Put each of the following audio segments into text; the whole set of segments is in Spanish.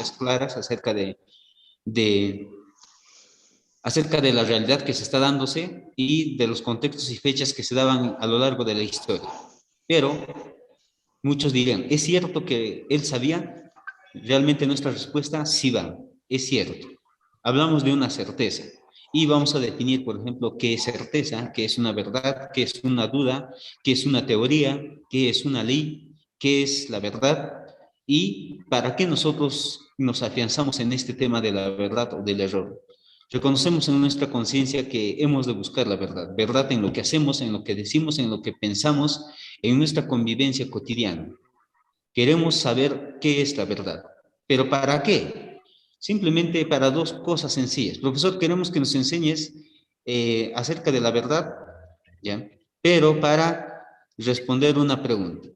evidencias claras de, acerca de la realidad que se está dándose y de los contextos y fechas que se daban a lo largo de la historia. Pero muchos dirían, ¿es cierto que él sabía? Realmente nuestra respuesta sí va, es cierto. Hablamos de una certeza y vamos a definir, por ejemplo, qué es certeza, qué es una verdad, qué es una duda, qué es una teoría, qué es una ley, qué es la verdad y para qué nosotros nos afianzamos en este tema de la verdad o del error. Reconocemos en nuestra conciencia que hemos de buscar la verdad, verdad en lo que hacemos, en lo que decimos, en lo que pensamos, en nuestra convivencia cotidiana. Queremos saber qué es la verdad. ¿Pero para qué? Simplemente para dos cosas sencillas. Profesor, queremos que nos enseñes acerca de la verdad, ¿ya? Pero para responder una pregunta.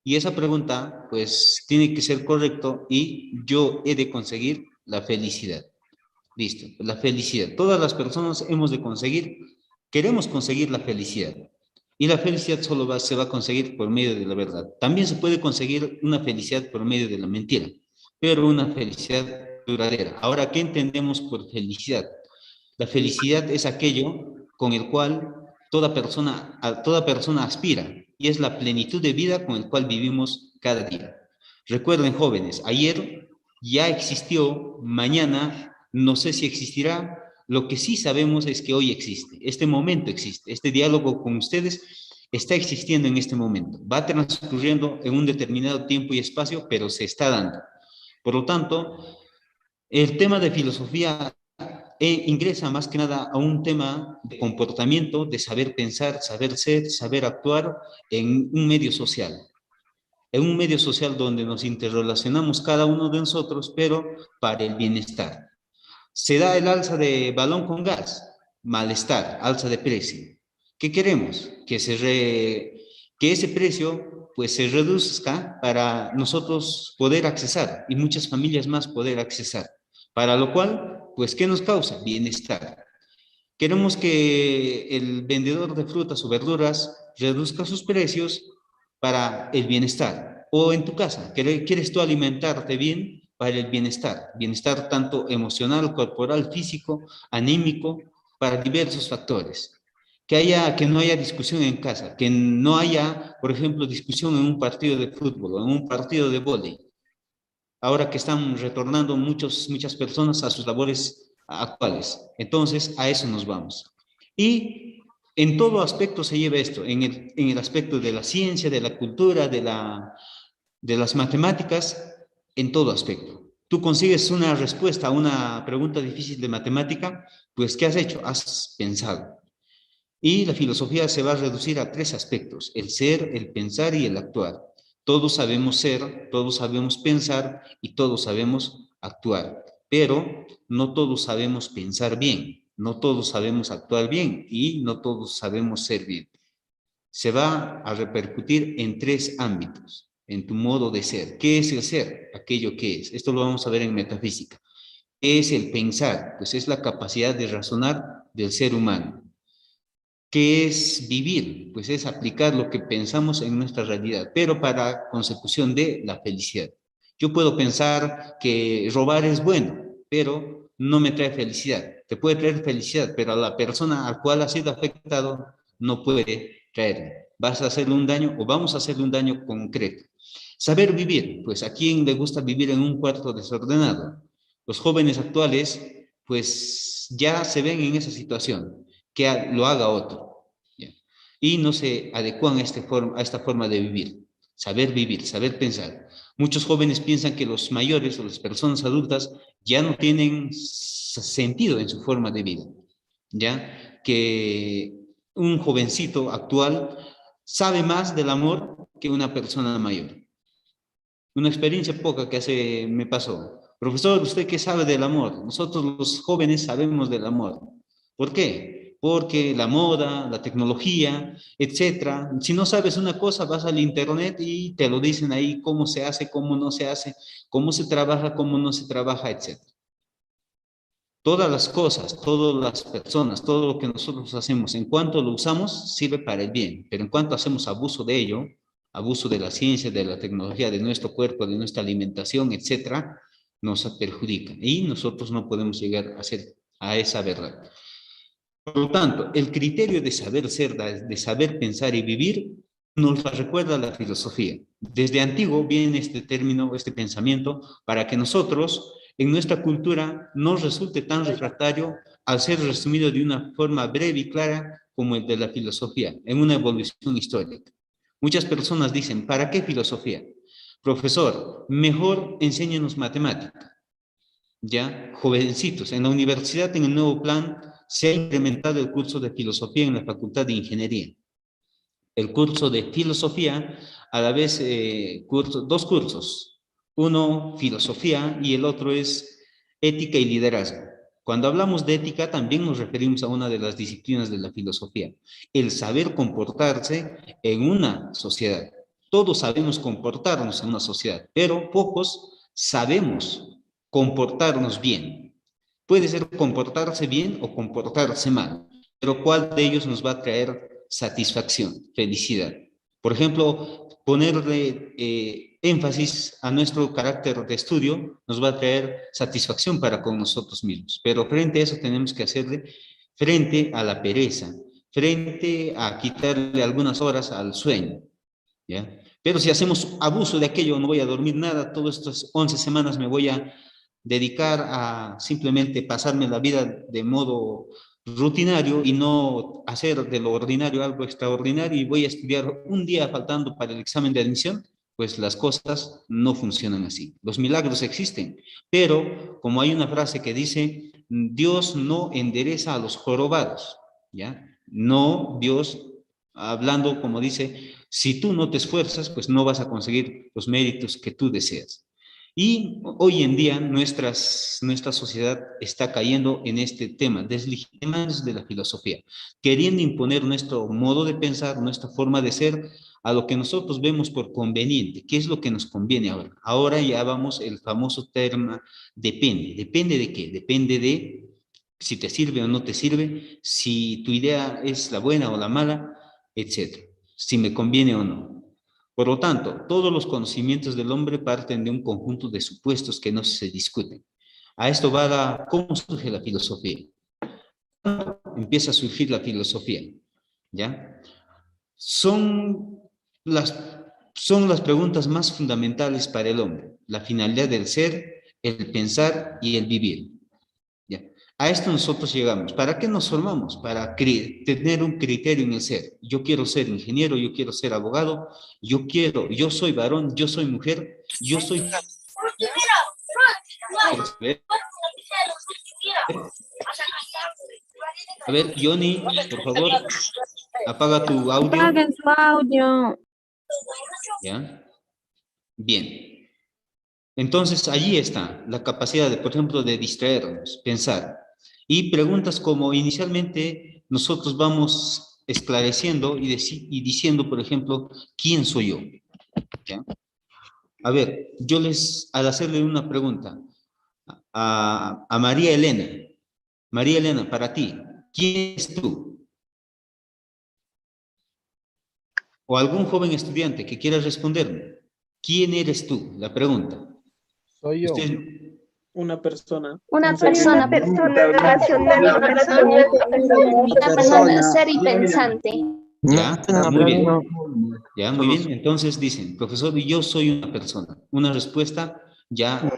Y esa pregunta, pues, tiene que ser correcto y yo he de conseguir la felicidad. Listo, la felicidad. Todas las personas hemos de conseguir, queremos conseguir la felicidad. Y la felicidad se va a conseguir por medio de la verdad. También se puede conseguir una felicidad por medio de la mentira, pero una felicidad duradera. Ahora, ¿qué entendemos por felicidad? La felicidad es aquello con el cual toda persona aspira y es la plenitud de vida con el cual vivimos cada día. Recuerden, jóvenes, ayer ya existió, mañana no sé si existirá. Lo que sí sabemos es que hoy existe, este momento existe, este diálogo con ustedes está existiendo en este momento. Va transcurriendo en un determinado tiempo y espacio, pero se está dando. Por lo tanto, el tema de filosofía ingresa más que nada a un tema de comportamiento, de saber pensar, saber ser, saber actuar en un medio social. En un medio social donde nos interrelacionamos cada uno de nosotros, pero para el bienestar. Se da el alza de balón con gas, malestar, alza de precio. ¿Qué queremos? Que ese precio pues se reduzca para nosotros poder accesar y muchas familias más poder accesar. Para lo cual, pues, ¿qué nos causa? Bienestar. Queremos que el vendedor de frutas o verduras reduzca sus precios para el bienestar. O en tu casa, ¿quieres tú alimentarte bien para el bienestar? Bienestar tanto emocional, corporal, físico, anímico, para diversos factores. Que no haya discusión en casa, que no haya, por ejemplo, discusión en un partido de fútbol o en un partido de vóley. Ahora que están retornando muchas personas a sus labores actuales. Entonces, a eso nos vamos. Y en todo aspecto se lleva esto, en el aspecto de la ciencia, de la cultura, de las matemáticas, en todo aspecto. Tú consigues una respuesta a una pregunta difícil de matemática, pues ¿qué has hecho? Has pensado. Y la filosofía se va a reducir a tres aspectos: el ser, el pensar y el actuar. Todos sabemos ser, todos sabemos pensar y todos sabemos actuar, pero no todos sabemos pensar bien, no todos sabemos actuar bien y no todos sabemos ser bien. Se va a repercutir en tres ámbitos, en tu modo de ser. ¿Qué es el ser? Aquello que es. Esto lo vamos a ver en metafísica. ¿Qué es el pensar? Pues es la capacidad de razonar del ser humano. ¿Qué es vivir? Pues es aplicar lo que pensamos en nuestra realidad, pero para consecución de la felicidad. Yo puedo pensar que robar es bueno, pero no me trae felicidad. Te puede traer felicidad, pero a la persona al cual ha sido afectado no puede traerle. Vas a hacerle un daño o vamos a hacerle un daño concreto. Saber vivir, pues a quién le gusta vivir en un cuarto desordenado. Los jóvenes actuales, pues ya se ven en esa situación, que lo haga otro, ¿ya? Y no se adecuan a esta forma de vivir, saber pensar. Muchos jóvenes piensan que los mayores o las personas adultas ya no tienen sentido en su forma de vida, ¿ya? Que un jovencito actual sabe más del amor que una persona mayor. Una experiencia poca que hace me pasó. Profesor, ¿usted qué sabe del amor? Nosotros los jóvenes sabemos del amor. ¿Por qué? Porque la moda, la tecnología, etcétera. Si no sabes una cosa, vas al internet y te lo dicen ahí cómo se hace, cómo no se hace, cómo se trabaja, cómo no se trabaja, etcétera. Todas las cosas, todas las personas, todo lo que nosotros hacemos, en cuanto lo usamos, sirve para el bien, pero en cuanto hacemos abuso de ello, abuso de la ciencia, de la tecnología, de nuestro cuerpo, de nuestra alimentación, etcétera, nos perjudica y nosotros no podemos llegar a esa verdad. Por lo tanto, el criterio de saber ser, de saber pensar y vivir, nos la recuerda la filosofía. Desde antiguo viene este término, este pensamiento, para que nosotros, en nuestra cultura, no resulte tan refractario al ser resumido de una forma breve y clara como el de la filosofía, en una evolución histórica. Muchas personas dicen, ¿para qué filosofía? Profesor, mejor enséñenos matemática. Ya, jovencitos, en la universidad, en el nuevo plan, se ha implementado el curso de filosofía en la Facultad de Ingeniería. El curso de filosofía, a la vez, dos cursos. Uno, filosofía, y el otro es ética y liderazgo. Cuando hablamos de ética, también nos referimos a una de las disciplinas de la filosofía, el saber comportarse en una sociedad. Todos sabemos comportarnos en una sociedad, pero pocos sabemos comportarnos bien. Puede ser comportarse bien o comportarse mal, pero ¿cuál de ellos nos va a traer satisfacción, felicidad? Por ejemplo, ponerle énfasis a nuestro carácter de estudio nos va a traer satisfacción para con nosotros mismos, pero frente a eso tenemos que hacerle frente a la pereza, frente a quitarle algunas horas al sueño, ¿ya? Pero si hacemos abuso de aquello, no voy a dormir nada, todas estas 11 semanas me voy a dedicar a simplemente pasarme la vida de modo rutinario y no hacer de lo ordinario algo extraordinario y voy a estudiar un día faltando para el examen de admisión, pues las cosas no funcionan así. Los milagros existen, pero como hay una frase que dice, Dios no endereza a los jorobados, ¿ya? No, Dios, hablando como dice, si tú no te esfuerzas, pues no vas a conseguir los méritos que tú deseas. Y hoy en día nuestra sociedad está cayendo en este tema, deslegitimándose de la filosofía, queriendo imponer nuestro modo de pensar, nuestra forma de ser, a lo que nosotros vemos por conveniente. ¿Qué es lo que nos conviene ahora? Ahora ya vamos el famoso término depende. ¿Depende de qué? Depende de si te sirve o no te sirve, si tu idea es la buena o la mala, etcétera. Si me conviene o no. Por lo tanto, todos los conocimientos del hombre parten de un conjunto de supuestos que no se discuten. A esto va cómo surge la filosofía. Empieza a surgir la filosofía, ¿ya? Son las, son las preguntas más fundamentales para el hombre, la finalidad del ser, el pensar y el vivir. ¿Ya? A esto nosotros llegamos. ¿Para qué nos formamos? Para tener un criterio en el ser. Yo quiero ser ingeniero, yo quiero ser abogado, yo soy varón, yo soy mujer, yo soy... A ver, Johnny, por favor, apaga tu audio. Apaguen su audio. ¿Ya? Bien. Entonces, allí está la capacidad, de, por ejemplo, de distraernos, pensar. Y preguntas como inicialmente nosotros vamos esclareciendo y diciendo, por ejemplo, ¿quién soy yo? ¿Ya? A ver, al hacerle una pregunta a María Elena, para ti, ¿quién eres tú? O algún joven estudiante que quiera responderme, ¿quién eres tú? La pregunta. Soy yo, Usted, una persona. Una Soy una persona persona racional, una persona ser y pensante. ya, muy bien. Ya, muy bien. Entonces dicen, profesor, yo soy una persona. Una respuesta ya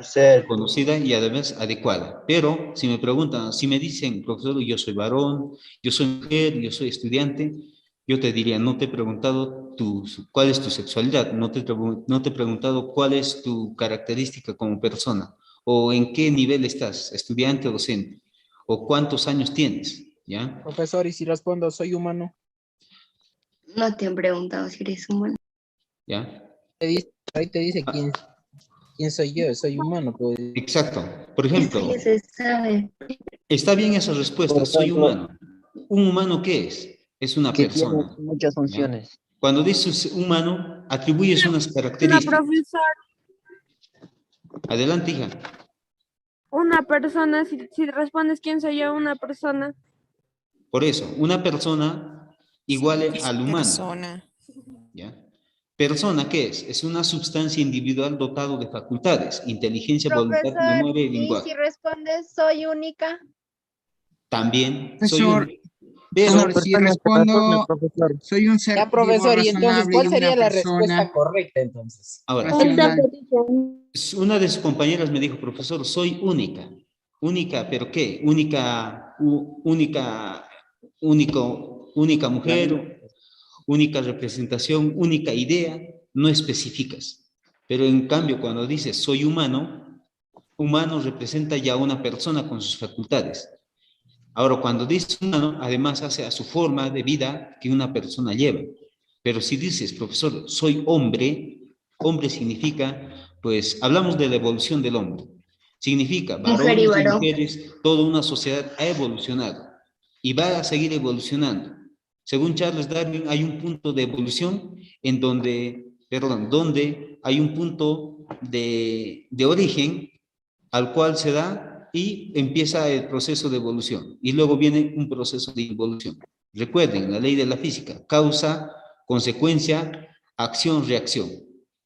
conocida y además adecuada. Pero si me preguntan, si me dicen, profesor, yo soy varón, yo soy mujer, yo soy estudiante, yo te diría, no te he preguntado cuál es tu sexualidad, no te he preguntado cuál es tu característica como persona, o en qué nivel estás, estudiante o docente, o cuántos años tienes, ¿ya? Profesor, y si respondo, soy humano, No te han preguntado si eres humano. ¿Ya? ahí te dice quién soy yo, soy humano. Pues. Exacto. Por Es ejemplo, que se sabe. está bien esa respuesta, Por soy ejemplo, humano. ¿Un humano qué es? Es una que tiene persona. muchas ¿Ya? funciones. Cuando dices humano, atribuyes unas una características. profesora, Adelante, hija. una persona, si respondes quién soy yo, una persona. Por eso, una persona igual al humano. Persona. ¿Ya? Persona, ¿qué es? Es una sustancia individual dotado de facultades, inteligencia, voluntad, Profesor, memoria y y lenguaje. si respondes soy única. También soy Profesor, único. Pero profesor, si persona que razona, respondo, profesor. soy un ser Ya, vivo profesor, y entonces, razonable y ¿cuál una sería la persona respuesta correcta entonces? ahora, Falta racional. petición. una de sus compañeras me dijo, profesor, soy única. Única, ¿pero qué? Única mujer, única representación, única idea, no especificas. Pero en cambio, cuando dices soy humano, humano representa ya una persona con sus facultades. Ahora, cuando dices humano, además hace a su forma de vida que una persona lleva. Pero si dices, profesor, soy hombre, hombre significa, pues, hablamos de la evolución del hombre. Significa Mujer y varones y varón. mujeres, toda una sociedad ha evolucionado y va a seguir evolucionando. Según Charles Darwin, hay un punto de evolución en donde hay un punto de origen al cual se da y empieza el proceso de evolución. Y luego viene un proceso de involución. Recuerden, la ley de la física, causa, consecuencia, acción, reacción.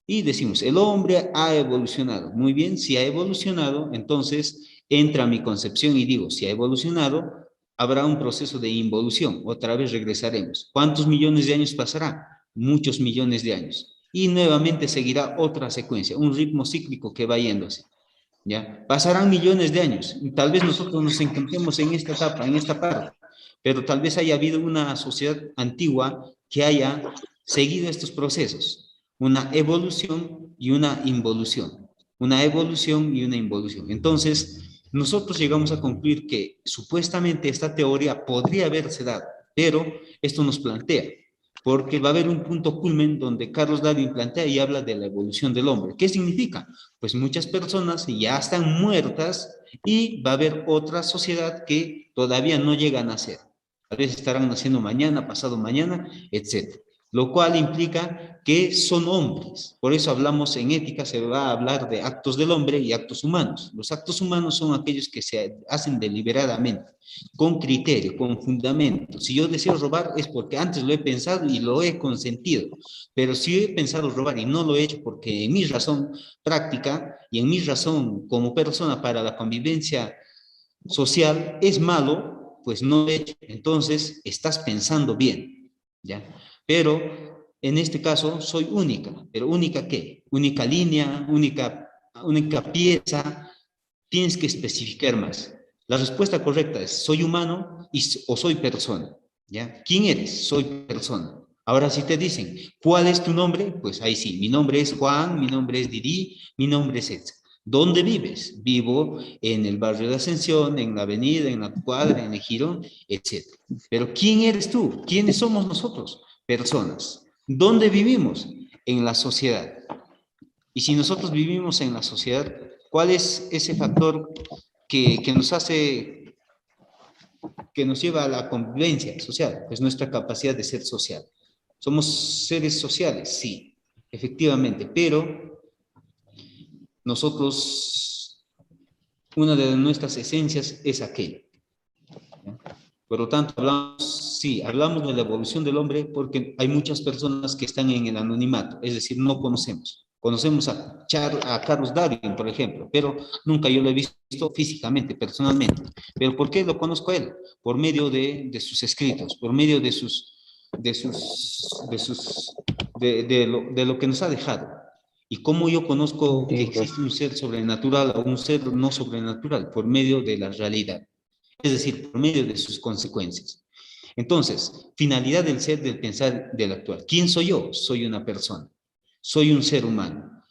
Y decimos, el hombre ha evolucionado. Muy bien, si ha evolucionado, entonces entra mi concepción y digo, si ha evolucionado, habrá un proceso de involución. Otra vez regresaremos. ¿Cuántos millones de años pasará? Muchos millones de años. Y nuevamente seguirá otra secuencia, un ritmo cíclico que va yéndose. ¿Ya? Pasarán millones de años. Tal vez nosotros nos encontremos en esta etapa, en esta parte, pero tal vez haya habido una sociedad antigua que haya seguido estos procesos, una evolución y una involución, una evolución y una involución. Entonces, nosotros llegamos a concluir que supuestamente esta teoría podría haberse dado, pero esto nos plantea porque va a haber un punto culmen donde Carlos Darwin plantea y habla de la evolución del hombre. ¿Qué significa? Pues muchas personas ya están muertas y va a haber otra sociedad que todavía no llega a nacer. Tal vez estarán naciendo mañana, pasado mañana, etc. Lo cual implica que son hombres. Por eso hablamos en ética, se va a hablar de actos del hombre y actos humanos. Los actos humanos son aquellos que se hacen deliberadamente, con criterio, con fundamento. Si yo deseo robar es porque antes lo he pensado y lo he consentido. Pero si he pensado robar y no lo he hecho porque en mi razón práctica y en mi razón como persona para la convivencia social es malo, pues no lo he hecho. Entonces estás pensando bien, ¿ya? Pero en este caso soy única. ¿Pero única qué? Única línea, única pieza. Tienes que especificar más. La respuesta correcta es soy humano o soy persona. ¿Ya? ¿Quién eres? Soy persona. Ahora si te dicen, ¿cuál es tu nombre? Pues ahí sí, mi nombre es Juan, mi nombre es Didi, mi nombre es Etza. ¿Dónde vives? Vivo en el barrio de Ascensión, en la avenida, en la cuadra, en el Girón, etc. Pero ¿quién eres tú? ¿Quiénes somos nosotros? Personas. ¿Dónde vivimos? En la sociedad. Y si nosotros vivimos en la sociedad, ¿cuál es ese factor que nos hace, que nos lleva a la convivencia social? Pues nuestra capacidad de ser social. ¿Somos seres sociales? Sí, efectivamente, pero nosotros, una de nuestras esencias es aquella. Por lo tanto, hablamos de la evolución del hombre porque hay muchas personas que están en el anonimato, es decir, no conocemos. Conocemos a Carlos Darwin, por ejemplo, pero nunca yo lo he visto físicamente, personalmente. ¿Pero por qué lo conozco a él? Por medio de sus escritos, por medio de lo que nos ha dejado. ¿Y cómo yo conozco que existe un ser sobrenatural o un ser no sobrenatural? Por medio de la realidad, es decir, por medio de sus consecuencias. Entonces, finalidad del ser, del pensar, del actuar. ¿Quién soy yo? Soy una persona. Soy un ser humano.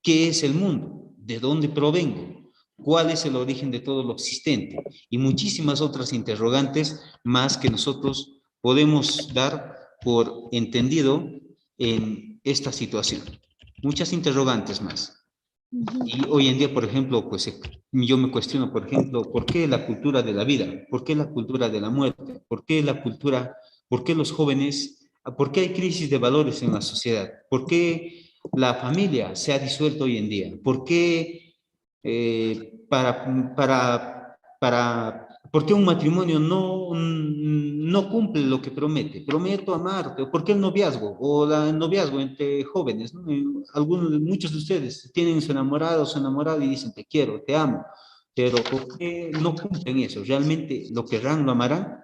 ¿Qué es el mundo? ¿De dónde provengo? ¿Cuál es el origen de todo lo existente? Y muchísimas otras interrogantes más que nosotros podemos dar por entendido en esta situación. Muchas interrogantes más. Y hoy en día, por ejemplo, pues yo me cuestiono, por ejemplo, ¿por qué la cultura de la vida? ¿Por qué la cultura de la muerte? ¿Por qué la cultura, por qué los jóvenes, por qué hay crisis de valores en la sociedad? ¿Por qué la familia se ha disuelto hoy en día? ¿Por qué, por qué un matrimonio no cumple lo que promete. Prometo amarte, o ¿por qué el noviazgo? O el noviazgo entre jóvenes, ¿no? Muchos de ustedes tienen su enamorado o su enamorado y dicen, te quiero, te amo, pero ¿por qué no cumplen eso? ¿Realmente lo querrán, lo amarán?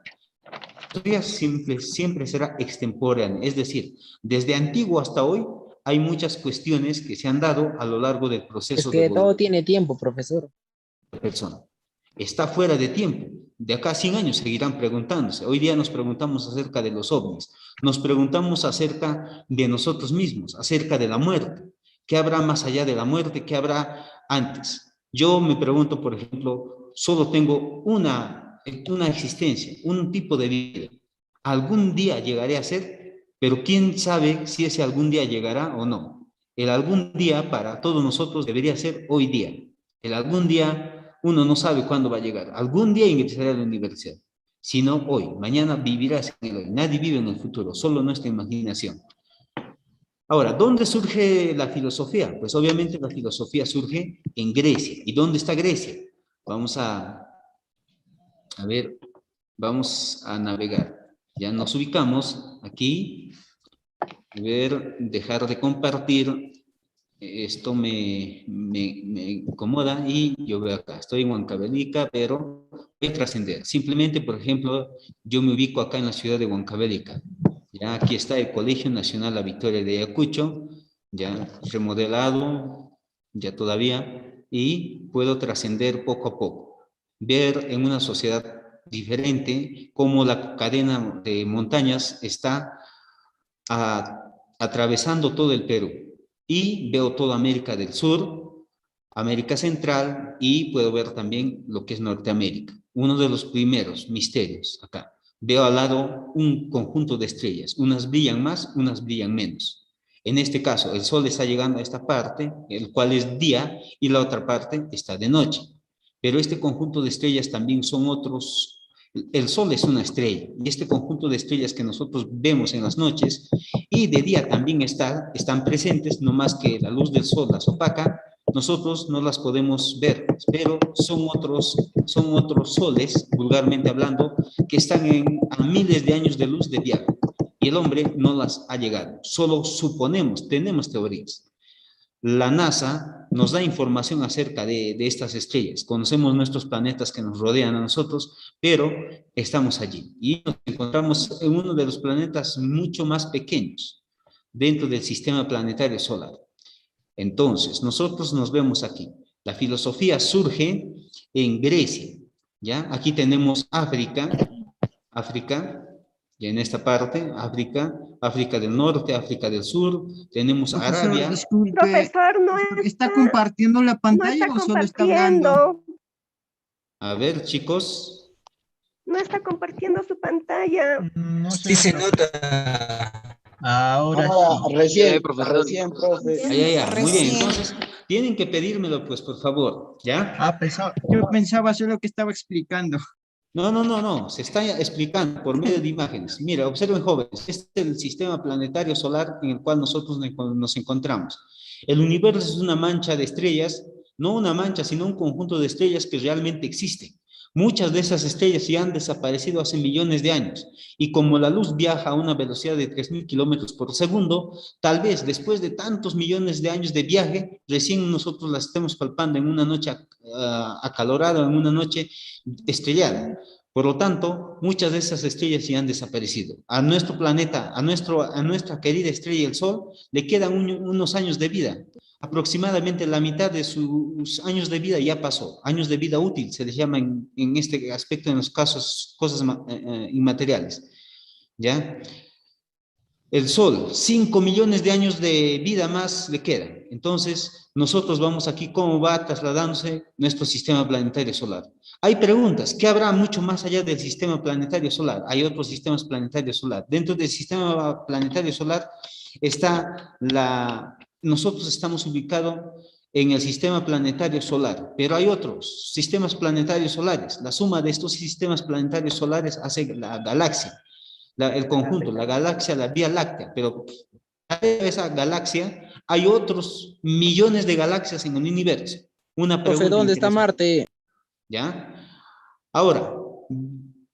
Todavía siempre será extemporánea, es decir, desde antiguo hasta hoy hay muchas cuestiones que se han dado a lo largo del Es proceso de que todo evolución tiene tiempo, profesor. de la persona. Está fuera de tiempo. De acá a 100 años seguirán preguntándose. Hoy día nos preguntamos acerca de los ovnis, nos preguntamos acerca de nosotros mismos, acerca de la muerte. ¿Qué habrá más allá de la muerte? ¿Qué habrá antes? Yo me pregunto, por ejemplo, solo tengo una existencia, un tipo de vida. Algún día llegaré a ser, pero quién sabe si ese algún día llegará o no. El algún día para todos nosotros debería ser hoy día. El algún día uno no sabe cuándo va a llegar. Algún día ingresará a la universidad. Si no hoy, mañana vivirás en el hoy. Nadie vive en el futuro, solo nuestra imaginación. Ahora, ¿dónde surge la filosofía? Pues obviamente la filosofía surge en Grecia. ¿Y dónde está Grecia? Vamos a ver, vamos a navegar. Ya nos ubicamos aquí. A ver, dejar de compartir. Esto me incomoda y yo veo acá. Estoy en Huancavelica, pero voy a trascender. Simplemente, por ejemplo, yo me ubico acá en la ciudad de Huancavelica. Ya aquí está el Colegio Nacional La Victoria de Ayacucho, ya remodelado, ya todavía, y puedo trascender poco a poco. Ver en una sociedad diferente cómo la cadena de montañas está atravesando todo el Perú. Y veo toda América del Sur, América Central y puedo ver también lo que es Norteamérica. Uno de los primeros misterios acá. Veo al lado un conjunto de estrellas. Unas brillan más, unas brillan menos. En este caso, el sol está llegando a esta parte, el cual es día, y la otra parte está de noche. Pero este conjunto de estrellas también son otros. El sol es una estrella, y este conjunto de estrellas que nosotros vemos en las noches y de día también están presentes, no más que la luz del sol las opaca, nosotros no las podemos ver, pero son otros soles, vulgarmente hablando, que están a miles de años de luz de viaje, y el hombre no las ha llegado, solo suponemos, tenemos teorías. La NASA nos da información acerca de estas estrellas, conocemos nuestros planetas que nos rodean a nosotros, pero estamos allí y nos encontramos en uno de los planetas mucho más pequeños dentro del sistema planetario solar. Entonces, nosotros nos vemos aquí. La filosofía surge en Grecia, ¿ya? Aquí tenemos África, y en esta parte, África del Norte, África del Sur, tenemos Profesor, Arabia. disculpe, Profesor, no ¿está compartiendo la no pantalla está o solo está hablando? compartiendo. A ver, chicos. No está compartiendo su pantalla. No sé, Sí se profe. nota. Ahora sí. Recién, profe. Muy bien, entonces tienen que pedírmelo, pues, por favor, ¿ya? Yo pensaba solo que estaba explicando. No, se está explicando por medio de imágenes. Mira, observen jóvenes, este es el sistema planetario solar en el cual nosotros nos encontramos. El universo es una mancha de estrellas, no una mancha, sino un conjunto de estrellas que realmente existen. Muchas de esas estrellas ya han desaparecido hace millones de años, y como la luz viaja a una velocidad de 3.000 kilómetros por segundo, tal vez después de tantos millones de años de viaje, recién nosotros las estemos palpando en una noche acalorada, en una noche estrellada. Por lo tanto, muchas de esas estrellas ya han desaparecido. A nuestro planeta, a nuestra querida estrella, el Sol, le quedan unos años de vida. Aproximadamente la mitad de sus años de vida ya pasó. Años de vida útil se les llama en este aspecto, en los casos, cosas inmateriales. ¿Ya? El Sol, 5 millones de años de vida más le quedan. Entonces, nosotros vamos aquí cómo va trasladándose nuestro sistema planetario solar. Hay preguntas, ¿qué habrá mucho más allá del sistema planetario solar? Hay otros sistemas planetarios solar. Dentro del sistema planetario solar está nosotros estamos ubicados en el sistema planetario solar, pero hay otros sistemas planetarios solares. La suma de estos sistemas planetarios solares hace la galaxia. El conjunto, la galaxia, la Vía Láctea, pero de esa galaxia hay otros millones de galaxias en el universo. Una Profe, pregunta ¿dónde está interesante. Marte? ¿Ya? Ahora,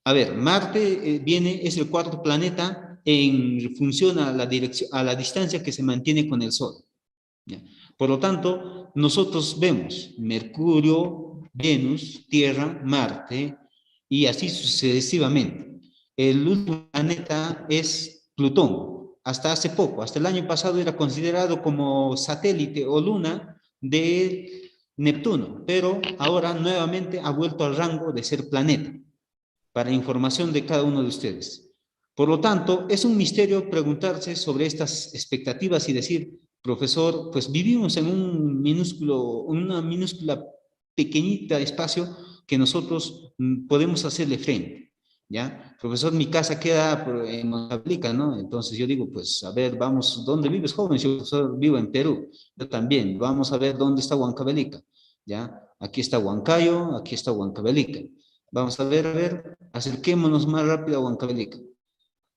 A ver, Marte es el cuarto planeta en función a la dirección, a la distancia que se mantiene con el Sol. ¿Ya? Por lo tanto, nosotros vemos Mercurio, Venus, Tierra, Marte y así sucesivamente. El último planeta es Plutón. Hasta hace poco, hasta el año pasado era considerado como satélite o luna de Neptuno, pero ahora nuevamente ha vuelto al rango de ser planeta, para información de cada uno de ustedes. Por lo tanto, es un misterio preguntarse sobre estas expectativas y decir, profesor, pues vivimos en una minúscula, pequeñita espacio que nosotros podemos hacerle frente, ¿ya? Profesor, mi casa queda en Huancavelica, ¿no? Entonces yo digo, pues, a ver, vamos, ¿dónde vives, joven? Yo profesor, vivo en Perú, yo también, vamos a ver dónde está Huancavelica, ¿ya? Aquí está Huancayo, aquí está Huancavelica. Vamos a ver, acerquémonos más rápido a Huancavelica.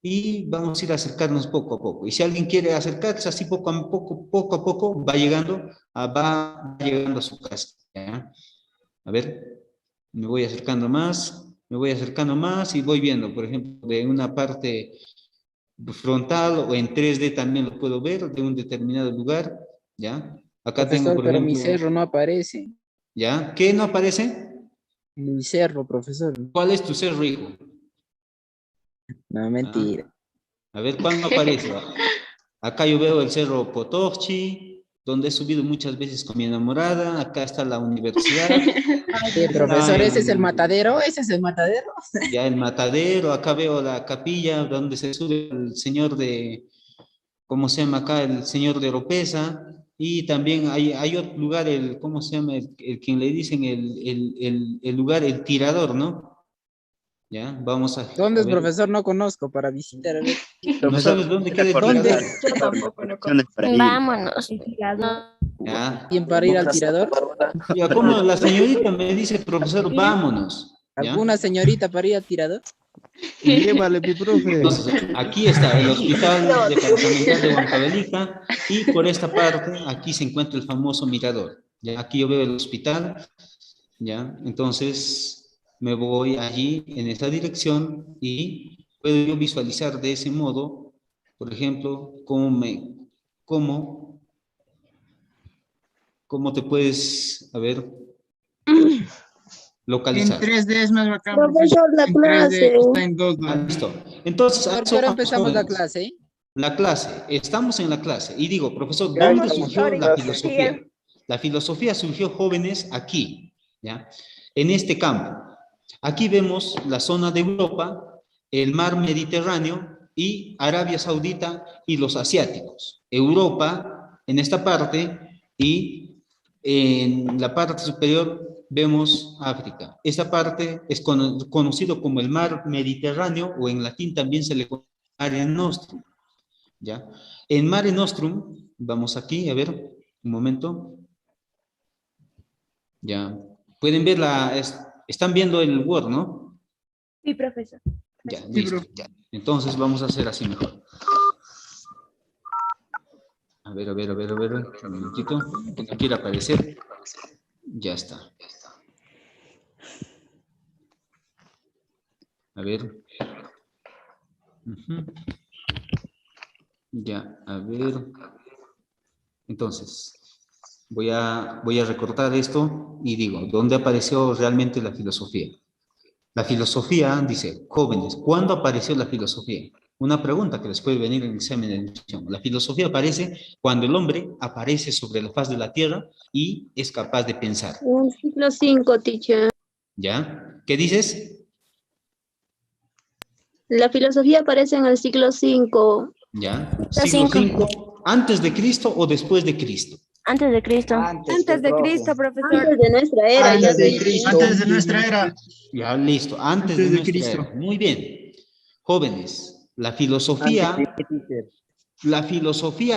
Y vamos a ir a acercarnos poco a poco. Y si alguien quiere acercarse así poco a poco, va llegando a su casa. ¿Ya? A ver, me voy acercando más y voy viendo, por ejemplo, de una parte frontal o en 3D también lo puedo ver de un determinado lugar. ¿Ya? Acá tengo, Profesor, por pero mi ejemplo, cerro no aparece. ¿ya? ¿Qué no aparece? Mi cerro, profesor. ¿Cuál es tu cerro, hijo? No, mentira. A ver, ¿cuál no aparece? Acá yo veo el cerro Potochi, donde he subido muchas veces con mi enamorada. Acá está la universidad. Sí, profesor, ese es el matadero. Ya el matadero. Acá veo la capilla donde se sube el señor de, ¿cómo se llama acá? El señor de Oropesa. Y también hay otro lugar, ¿cómo se llama? El quien le dicen el lugar, el tirador, ¿no? Ya, vamos ¿Dónde a es, ver. profesor? No conozco para visitar. A ver. ¿No Profesor, sabes dónde queda el ¿dónde? tirador? Yo tampoco lo conozco. Vámonos. Ya. ¿Quién para ir al tirador? Ya, como la señorita me dice, profesor, vámonos. ¿Ya? ¿Alguna señorita para ir al tirador? Llévale, mi profe. Entonces, aquí está el hospital departamental de Huancavelica y por esta parte, aquí se encuentra el famoso mirador. ¿Ya? Aquí yo veo el hospital, ¿ya? Entonces, me voy allí en esta dirección y puedo yo visualizar de ese modo, por ejemplo, cómo te puedes, a ver, En localizar. 3D es más bacán, Profesor, la En 3D clase. está en 2D. Ah, listo. Entonces, a eso Ahora vamos, empezamos la jóvenes. clase, ¿eh? La clase, estamos en la clase. Y digo, profesor, Ya, ¿dónde profesor, surgió la historia. filosofía? La filosofía surgió, jóvenes, aquí, ¿ya? En este campo. Aquí vemos la zona de Europa, el mar Mediterráneo y Arabia Saudita y los asiáticos. Europa, en esta parte, y en la parte superior vemos África. Esta parte es conocido como el mar Mediterráneo, o en latín también se le conoce Mare Nostrum. ¿Ya? En Mare Nostrum, vamos aquí, a ver, un momento. Ya, pueden ver están viendo el Word, ¿no? Sí, profesor. Ya, Sí, listo. bro. Ya. Entonces vamos a hacer así mejor. A ver, un minutito, que no quiere aparecer. Ya está. A ver. Ujú. Ya, a ver. Entonces, voy a recortar esto y digo, ¿dónde apareció realmente la filosofía? La filosofía, dice, jóvenes, ¿cuándo apareció la filosofía? Una pregunta que les puede venir en el examen de admisión. La filosofía aparece cuando el hombre aparece sobre la faz de la tierra y es capaz de pensar. En siglo 5, teacher. ¿Ya? ¿Qué dices? La filosofía aparece en el siglo 5. ¿Ya? Siglo Siglo cinco. 5, ¿antes de Cristo o después de Cristo? Antes de Cristo. Antes de Cristo, profesor. Antes de nuestra era, ya Antes te de dije. Cristo. Antes de nuestra era. Ya, listo, antes de nuestra Cristo. era. Muy bien. Jóvenes, la filosofía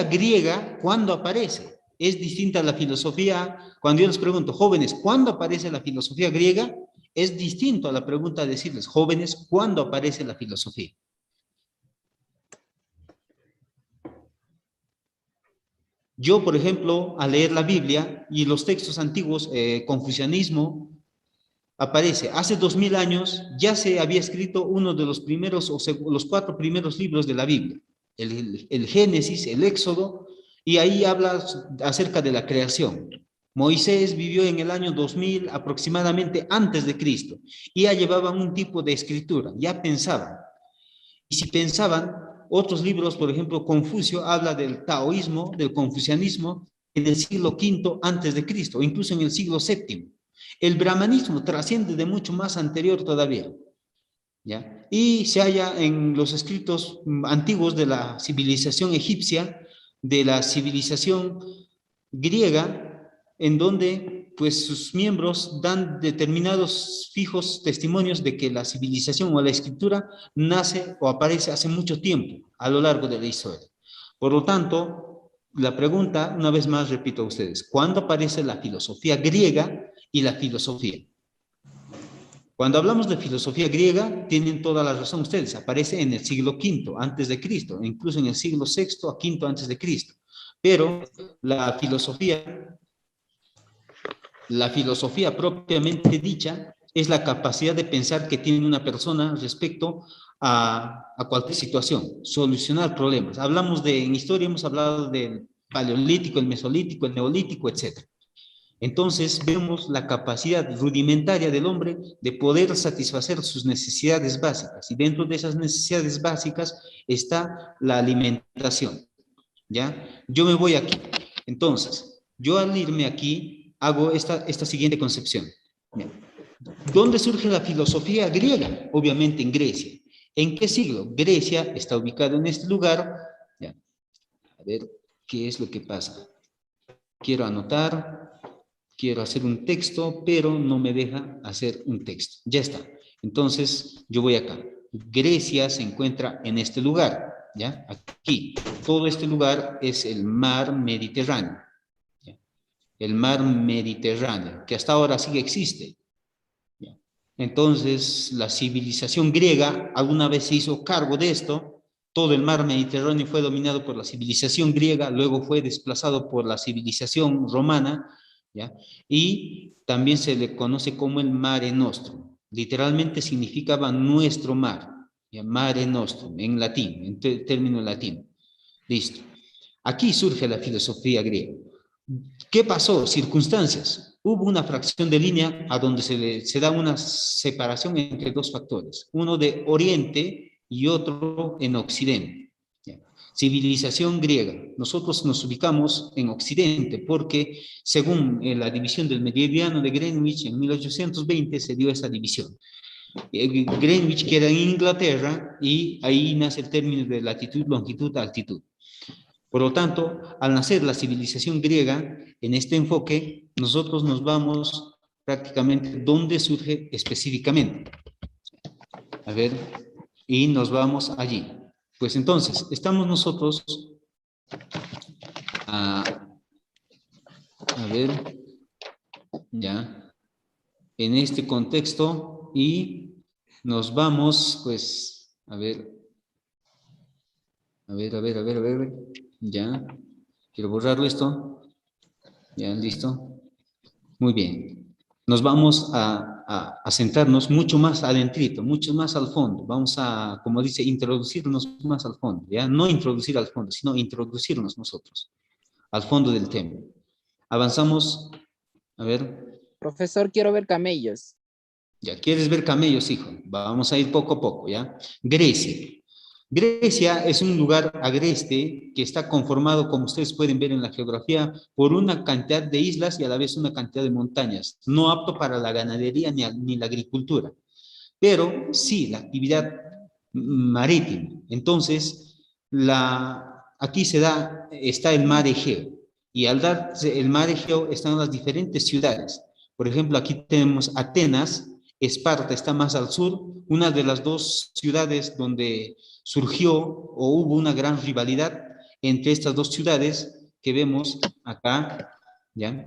griega, ¿cuándo aparece? Es distinta a la filosofía, cuando yo les pregunto, jóvenes, ¿cuándo aparece la filosofía griega? Es distinto a la pregunta de decirles, jóvenes, ¿cuándo aparece la filosofía? Yo, por ejemplo, al leer la Biblia y los textos antiguos, confucianismo, aparece, hace 2000 años ya se había escrito uno de los primeros, los 4 primeros libros de la Biblia, el Génesis, el Éxodo, y ahí habla acerca de la creación. Moisés vivió en el año 2000 aproximadamente antes de Cristo, y ya llevaban un tipo de escritura, ya pensaban. Y si pensaban, otros libros, por ejemplo, Confucio habla del taoísmo, del confucianismo, en el siglo V antes de Cristo, o incluso en el siglo VII. El brahmanismo trasciende de mucho más anterior todavía, ¿ya? Y se halla en los escritos antiguos de la civilización egipcia, de la civilización griega, en donde pues sus miembros dan determinados fijos testimonios de que la civilización o la escritura nace o aparece hace mucho tiempo a lo largo de la historia. Por lo tanto, la pregunta, una vez más repito a ustedes, ¿cuándo aparece la filosofía griega y la filosofía? Cuando hablamos de filosofía griega, tienen toda la razón ustedes, aparece en el siglo V antes de Cristo, incluso en el siglo VI a V antes de Cristo. Pero la filosofía propiamente dicha es la capacidad de pensar que tiene una persona respecto a cualquier situación, solucionar problemas. Hablamos en historia hemos hablado del paleolítico, el mesolítico, el neolítico, etc. Entonces vemos la capacidad rudimentaria del hombre de poder satisfacer sus necesidades básicas, y dentro de esas necesidades básicas está la alimentación, ¿ya? Yo me voy aquí. Entonces, yo al irme aquí hago esta siguiente concepción. Bien. ¿Dónde surge la filosofía griega? Obviamente en Grecia. ¿En qué siglo? Grecia está ubicado en este lugar. Ya. A ver, ¿qué es lo que pasa? Quiero anotar, quiero hacer un texto, pero no me deja hacer un texto. Ya está. Entonces, yo voy acá. Grecia se encuentra en este lugar, ¿ya? Aquí. Todo este lugar es el mar Mediterráneo. ¿Ya? El mar Mediterráneo, que hasta ahora sí existe. ¿Ya? Entonces, la civilización griega alguna vez se hizo cargo de esto. Todo el mar Mediterráneo fue dominado por la civilización griega, luego fue desplazado por la civilización romana, ¿ya? Y también se le conoce como el Mare Nostrum. Literalmente significaba nuestro mar, ¿ya? Mare Nostrum, en latín, en término latino. Listo. Aquí surge la filosofía griega. ¿Qué pasó? Circunstancias. Hubo una fracción de línea a donde se da una separación entre dos factores, uno de Oriente y otro en Occidente. Civilización griega. Nosotros nos ubicamos en Occidente porque según la división del Meridiano de Greenwich en 1820 se dio esa división. Greenwich queda en Inglaterra y ahí nace el término de latitud, longitud, altitud. Por lo tanto, al nacer la civilización griega, en este enfoque, nosotros nos vamos prácticamente donde surge específicamente. A ver, y nos vamos allí. Pues entonces, estamos nosotros a ver, ya, en este contexto y nos vamos, pues, a ver, ya, quiero borrarlo esto, ya, listo, muy bien. Nos vamos a sentarnos mucho más adentrito, mucho más al fondo. Vamos a, como dice, introducirnos más al fondo, ¿ya? No introducir al fondo, sino introducirnos nosotros al fondo del tema. Avanzamos, a ver. Profesor, quiero ver camellos. Ya, ¿quieres ver camellos, hijo? Vamos a ir poco a poco, ¿ya? Grecia. Grecia es un lugar agreste que está conformado, como ustedes pueden ver en la geografía, por una cantidad de islas y a la vez una cantidad de montañas, no apto para la ganadería ni la agricultura, pero sí la actividad marítima. Entonces, aquí está el mar Egeo, y al darse el mar Egeo están las diferentes ciudades. Por ejemplo, aquí tenemos Atenas, Esparta está más al sur, una de las dos ciudades donde surgió o hubo una gran rivalidad entre estas dos ciudades que vemos acá, ¿ya?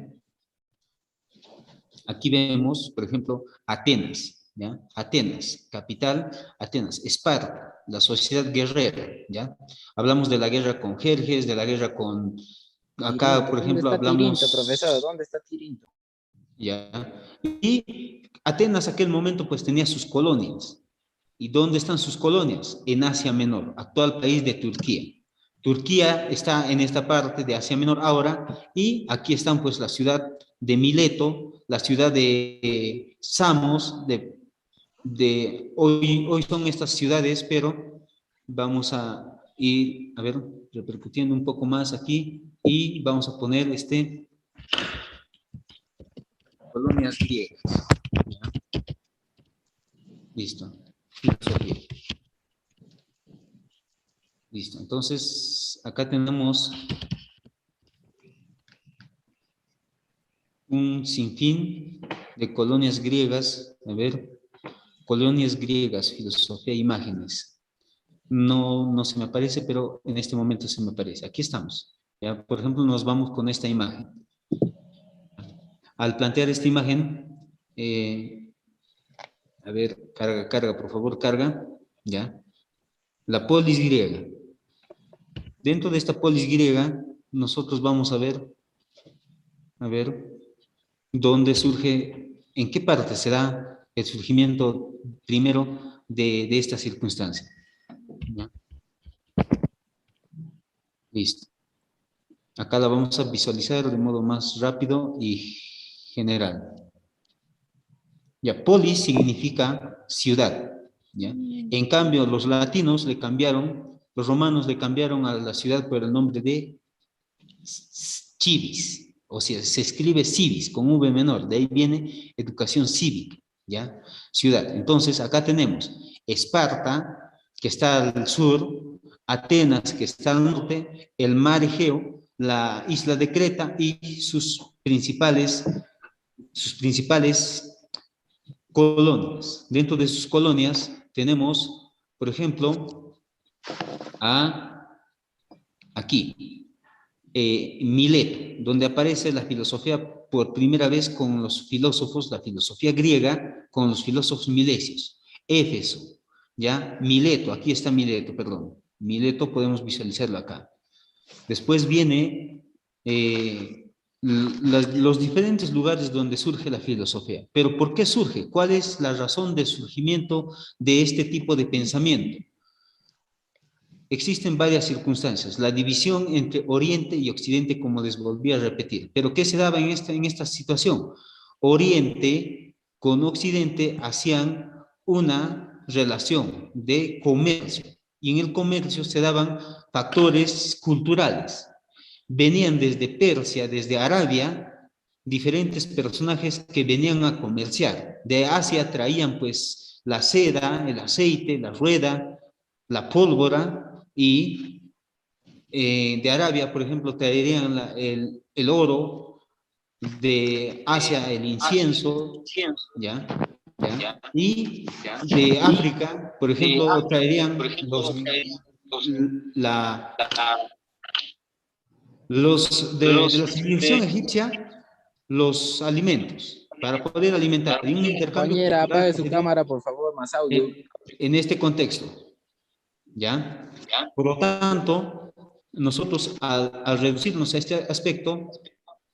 Aquí vemos, por ejemplo, Atenas, ¿ya? Atenas, capital, Atenas. Esparta, la sociedad guerrera, ¿ya? Hablamos de la guerra con Jerjes, de la guerra con... Acá, Tirinto. por ejemplo, ¿Dónde está hablamos... Tirinto, profesor? ¿Dónde está Tirinto? ¿ya? Y Atenas aquel momento pues tenía sus colonias. ¿Y dónde están sus colonias? En Asia Menor, actual país de Turquía. Turquía está en esta parte de Asia Menor ahora, y aquí están pues la ciudad de Mileto, la ciudad de Samos, hoy son estas ciudades, pero vamos a ir, a ver, repercutiendo un poco más aquí, y vamos a poner colonias griegas. ¿Ya? Listo. Filosofía. Listo. Entonces, acá tenemos un sinfín de colonias griegas. A ver, colonias griegas, filosofía, imágenes. No se me aparece, pero en este momento se me aparece. Aquí estamos. ¿Ya? Por ejemplo, nos vamos con esta imagen. Al plantear esta imagen, a ver, carga, por favor, carga. ¿Ya? La polis griega. Dentro de esta polis griega, nosotros vamos a ver, dónde surge, en qué parte se da el surgimiento primero de esta circunstancia. ¿Ya? Listo. Acá la vamos a visualizar de modo más rápido y general. Ya, polis significa ciudad. ¿Ya? En cambio, los latinos le cambiaron, los romanos le cambiaron a la ciudad por el nombre de civis, o sea, se escribe civis con V menor, de ahí viene educación cívica, ¿ya? Ciudad. Entonces, acá tenemos Esparta, que está al sur, Atenas, que está al norte, el mar Egeo, la isla de Creta y sus principales colonias. Dentro de sus colonias tenemos, por ejemplo, aquí, Mileto, donde aparece la filosofía por primera vez con los filósofos, la filosofía griega, con los filósofos milesios. Éfeso, ¿ya? Mileto, aquí está Mileto, perdón. Mileto podemos visualizarlo acá. Después viene los diferentes lugares donde surge la filosofía. Pero ¿por qué surge? ¿Cuál es la razón de surgimiento de este tipo de pensamiento? Existen varias circunstancias. La división entre Oriente y Occidente, como les volví a repetir. ¿Pero qué se daba en esta situación? Oriente con Occidente hacían una relación de comercio. Y en el comercio se daban factores culturales. Venían desde Persia, desde Arabia, diferentes personajes que venían a comerciar. De Asia traían pues la seda, el aceite, la rueda, la pólvora, y de Arabia, por ejemplo, traerían el oro, de Asia el incienso, ¿ya? Y de África, por ejemplo, traerían de la civilización egipcia, los alimentos, para poder alimentar. Y un intercambio Compañera, cultural apague su cámara, por favor, más audio. en este contexto. ¿Ya? Por lo tanto, nosotros al reducirnos a este aspecto,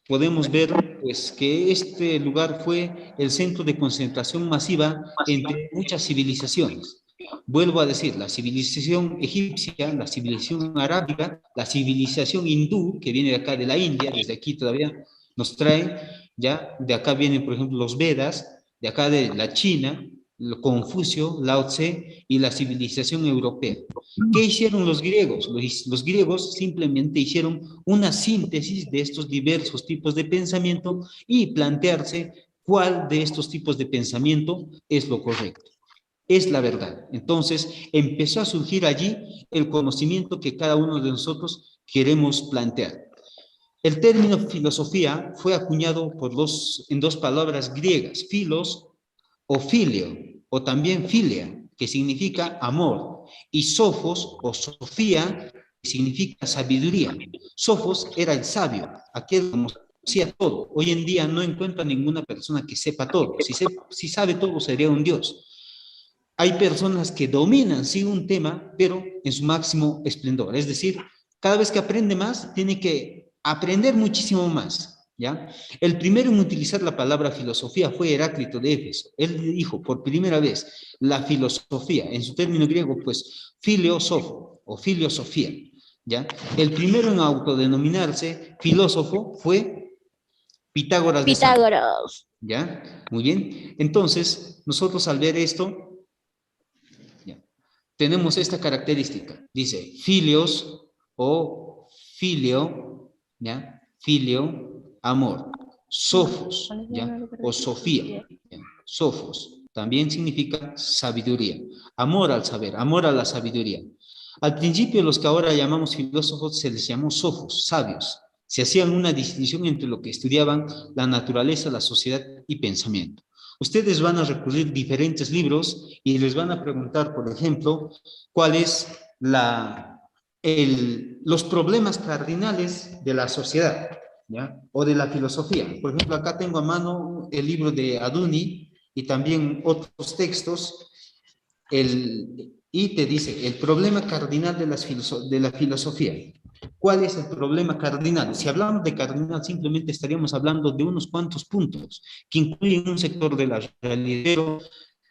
podemos ver pues, que este lugar fue el centro de concentración masiva entre muchas civilizaciones. Vuelvo a decir, la civilización egipcia, la civilización arábiga, la civilización hindú, que viene de acá de la India, desde aquí todavía nos trae, ya, de acá vienen, por ejemplo, los Vedas, de acá de la China, Confucio, Lao Tse y la civilización europea. ¿Qué hicieron los griegos? Los griegos simplemente hicieron una síntesis de estos diversos tipos de pensamiento y plantearse cuál de estos tipos de pensamiento es lo correcto, es la verdad. Entonces empezó a surgir allí el conocimiento que cada uno de nosotros queremos plantear. El término filosofía fue acuñado en dos palabras griegas, philos o filio, o también filia, que significa amor, y sophos o sofía, que significa sabiduría. Sophos era el sabio, aquel que conocía todo. Hoy en día no encuentra ninguna persona que sepa todo. Si sabe todo, sería un dios. Hay personas que dominan, sí, un tema, pero en su máximo esplendor. Es decir, cada vez que aprende más, tiene que aprender muchísimo más. ¿ya? El primero en utilizar la palabra filosofía fue Heráclito de Éfeso. Él dijo por primera vez la filosofía, en su término griego, pues, filosofo o filosofía, ¿ya? El primero en autodenominarse filósofo fue Pitágoras de Samos, Pitágoras. ¿ya? Muy bien. Entonces, nosotros al ver esto, ¿ya? Tenemos esta característica. Dice filios o filio, ¿ya? Filio, amor. Sofos, ¿ya? O Sofía, ¿ya? Sofos también significa sabiduría. Amor al saber, amor a la sabiduría. Al principio, los que ahora llamamos filósofos se les llamó sofos, sabios. Se hacían una distinción entre lo que estudiaban la naturaleza, la sociedad y pensamiento. Ustedes van a recurrir diferentes libros y les van a preguntar, por ejemplo, cuáles los problemas cardinales de la sociedad, ¿ya? O de la filosofía. Por ejemplo, acá tengo a mano el libro de Aduni y también otros textos, y te dice el problema cardinal de la filosofía. ¿Cuál es el problema cardinal? Si hablamos de cardinal, simplemente estaríamos hablando de unos cuantos puntos que incluyen un sector de la realidad, pero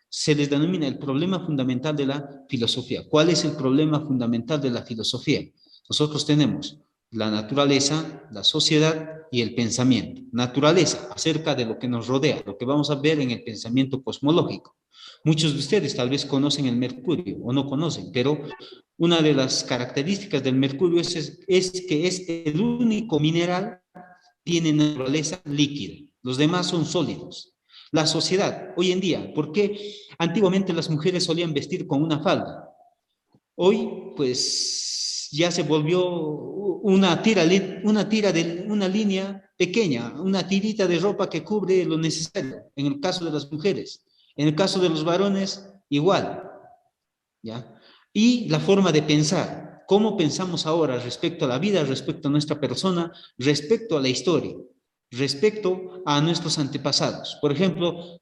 se les denomina el problema fundamental de la filosofía. ¿Cuál es el problema fundamental de la filosofía? Nosotros tenemos la naturaleza, la sociedad y el pensamiento. Naturaleza, acerca de lo que nos rodea, lo que vamos a ver en el pensamiento cosmológico. Muchos de ustedes tal vez conocen el mercurio o no conocen, pero una de las características del mercurio es que es el único mineral que tiene naturaleza líquida. Los demás son sólidos. La sociedad, hoy en día, ¿por qué antiguamente las mujeres solían vestir con una falda? Hoy, pues, ya se volvió una línea pequeña, una tirita de ropa que cubre lo necesario, en el caso de las mujeres. En el caso de los varones, igual, ¿ya? Y la forma de pensar, cómo pensamos ahora respecto a la vida, respecto a nuestra persona, respecto a la historia, respecto a nuestros antepasados. Por ejemplo,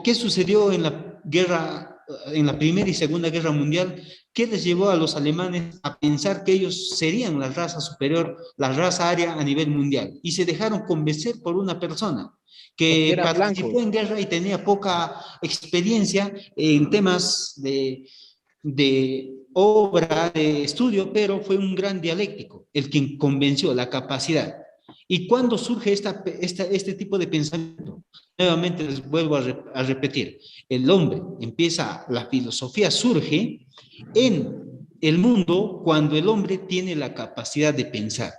¿qué sucedió en la guerra, en la Primera y Segunda Guerra Mundial? ¿Qué les llevó a los alemanes a pensar que ellos serían la raza superior, la raza aria a nivel mundial? Y se dejaron convencer por una persona que participó en guerra y tenía poca experiencia en temas de obra, de estudio, pero fue un gran dialéctico, el que convenció la capacidad. ¿Y cuándo surge este tipo de pensamiento? Nuevamente les vuelvo a repetir, el hombre empieza, la filosofía surge en el mundo cuando el hombre tiene la capacidad de pensar.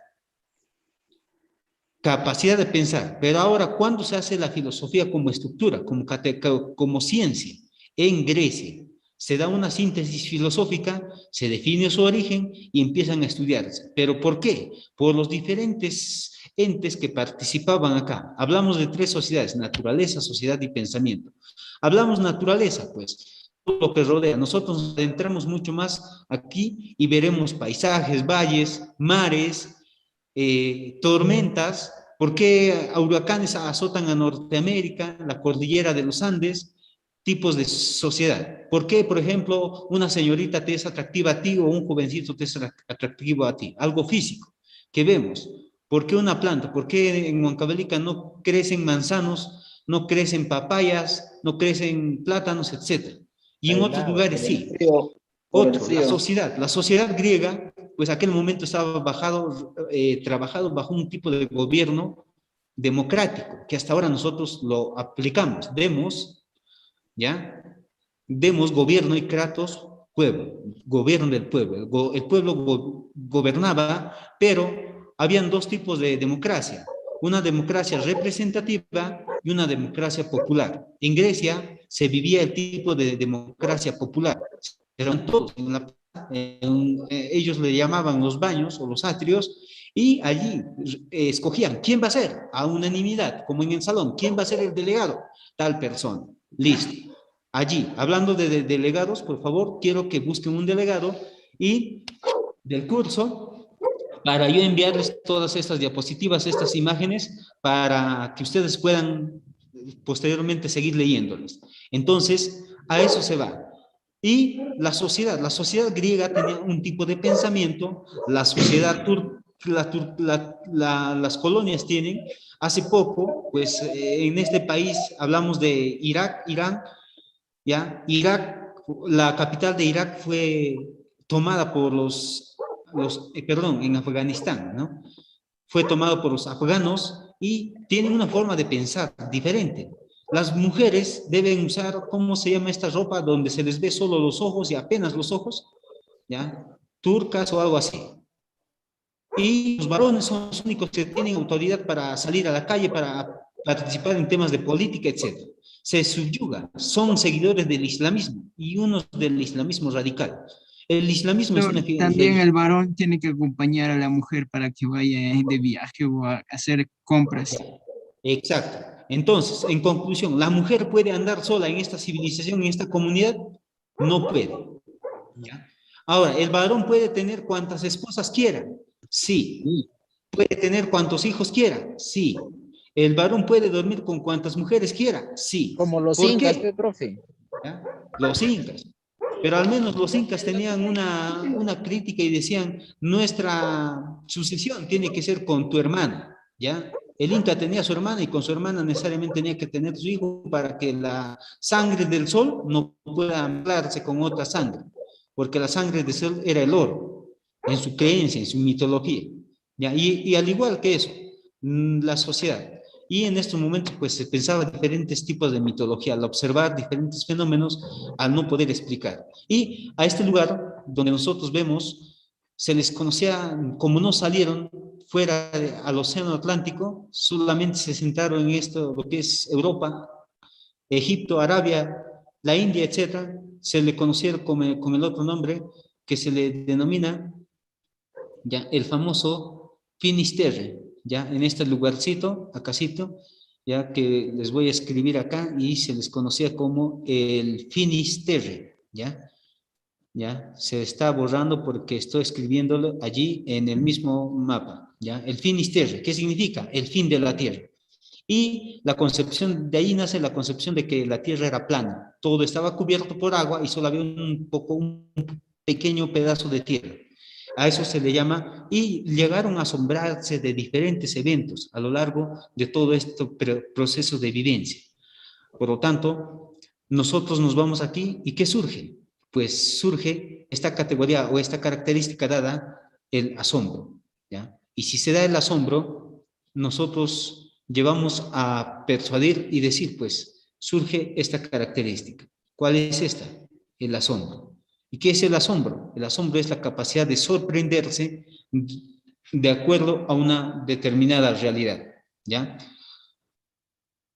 Capacidad de pensar. Pero ahora, ¿cuándo se hace la filosofía como estructura, como ciencia? En Grecia. Se da una síntesis filosófica, se define su origen y empiezan a estudiarse. ¿Pero por qué? Por los diferentes entes que participaban acá. Hablamos de tres sociedades: naturaleza, sociedad y pensamiento. Hablamos naturaleza, pues, todo lo que rodea. Nosotros nos adentramos mucho más aquí y veremos paisajes, valles, mares, tormentas. ¿Por qué huracanes azotan a Norteamérica, la cordillera de los Andes? Tipos de sociedad. ¿Por qué, por ejemplo, una señorita te es atractiva a ti o un jovencito te es atractivo a ti? Algo físico que vemos. ¿Por qué una planta? ¿Por qué en Huancavelica no crecen manzanos, no crecen papayas, no crecen plátanos, etcétera? Y en otros lugares sí. Otro, la sociedad griega, pues aquel momento estaba trabajado bajo un tipo de gobierno democrático, que hasta ahora nosotros lo aplicamos. ¿Ya? Demos gobierno y kratos, pueblo, gobierno del pueblo. El pueblo gobernaba, pero habían dos tipos de democracia: una democracia representativa y una democracia popular. En Grecia se vivía el tipo de democracia popular. Eran todos ellos le llamaban los baños o los atrios, y allí escogían quién va a ser, a unanimidad, como en el salón, quién va a ser el delegado, tal persona. Listo. Allí, hablando de delegados, por favor, quiero que busquen un delegado y del curso, para yo enviarles todas estas diapositivas, estas imágenes, para que ustedes puedan posteriormente seguir leyéndolas. Entonces, a eso se va. Y la sociedad griega tenía un tipo de pensamiento, la sociedad las colonias tienen. Hace poco, pues en este país hablamos de Irak, Irán, ¿ya? Irak, la capital de Irak fue tomada por perdón, en Afganistán, ¿no? Fue tomado por los afganos y tienen una forma de pensar diferente. Las mujeres deben usar, ¿cómo se llama esta ropa? Donde se les ve solo los ojos y apenas los ojos, ¿ya? Turcas o algo así. Y los varones son los únicos que tienen autoridad para salir a la calle, para participar en temas de política, etc. Se subyugan, son seguidores del islamismo y unos del islamismo radical. El islamismo es una... También el varón tiene que acompañar a la mujer para que vaya de viaje o a hacer compras. Exacto. Entonces, en conclusión, ¿la mujer puede andar sola en esta civilización, en esta comunidad? No puede. ¿Ya? Ahora, ¿el varón puede tener cuantas esposas quiera? Sí. ¿Puede tener cuantos hijos quiera? Sí. ¿El varón puede dormir con cuantas mujeres quiera? Sí. Como los ¿Por incas, qué? profe. ¿Ya? Los incas. Pero al menos los incas tenían una crítica y decían, nuestra sucesión tiene que ser con tu hermana, ¿ya? El inca tenía a su hermana y con su hermana necesariamente tenía que tener su hijo para que la sangre del sol no pueda mezclarse con otra sangre, porque la sangre del sol era el oro, en su creencia, en su mitología, ¿ya? Y al igual que eso, la sociedad. Y en estos momentos pues se pensaba diferentes tipos de mitología, al observar diferentes fenómenos, al no poder explicar. Y a este lugar donde nosotros vemos, se les conocía, como no salieron fuera al Océano Atlántico, solamente se sentaron en esto, lo que es Europa, Egipto, Arabia, la India, etc. Se le conocieron con el otro nombre que se le denomina ya el famoso Finisterre. Ya en este lugarcito, acácito, ya que les voy a escribir acá y se les conocía como el Finisterre, ya se está borrando porque estoy escribiéndolo allí en el mismo mapa, ya el Finisterre, ¿qué significa? El fin de la tierra. Y la concepción, de ahí nace la concepción de que la tierra era plana, todo estaba cubierto por agua y solo había un pequeño pedazo de tierra. A eso se le llama, y llegaron a asombrarse de diferentes eventos a lo largo de todo este proceso de vivencia. Por lo tanto, nosotros nos vamos aquí, ¿y qué surge? Pues surge esta categoría o esta característica dada, el asombro, ¿ya? Y si se da el asombro, nosotros llevamos a persuadir y decir, pues, surge esta característica. ¿Cuál es esta? El asombro. ¿Y qué es el asombro? El asombro es la capacidad de sorprenderse de acuerdo a una determinada realidad, ¿ya?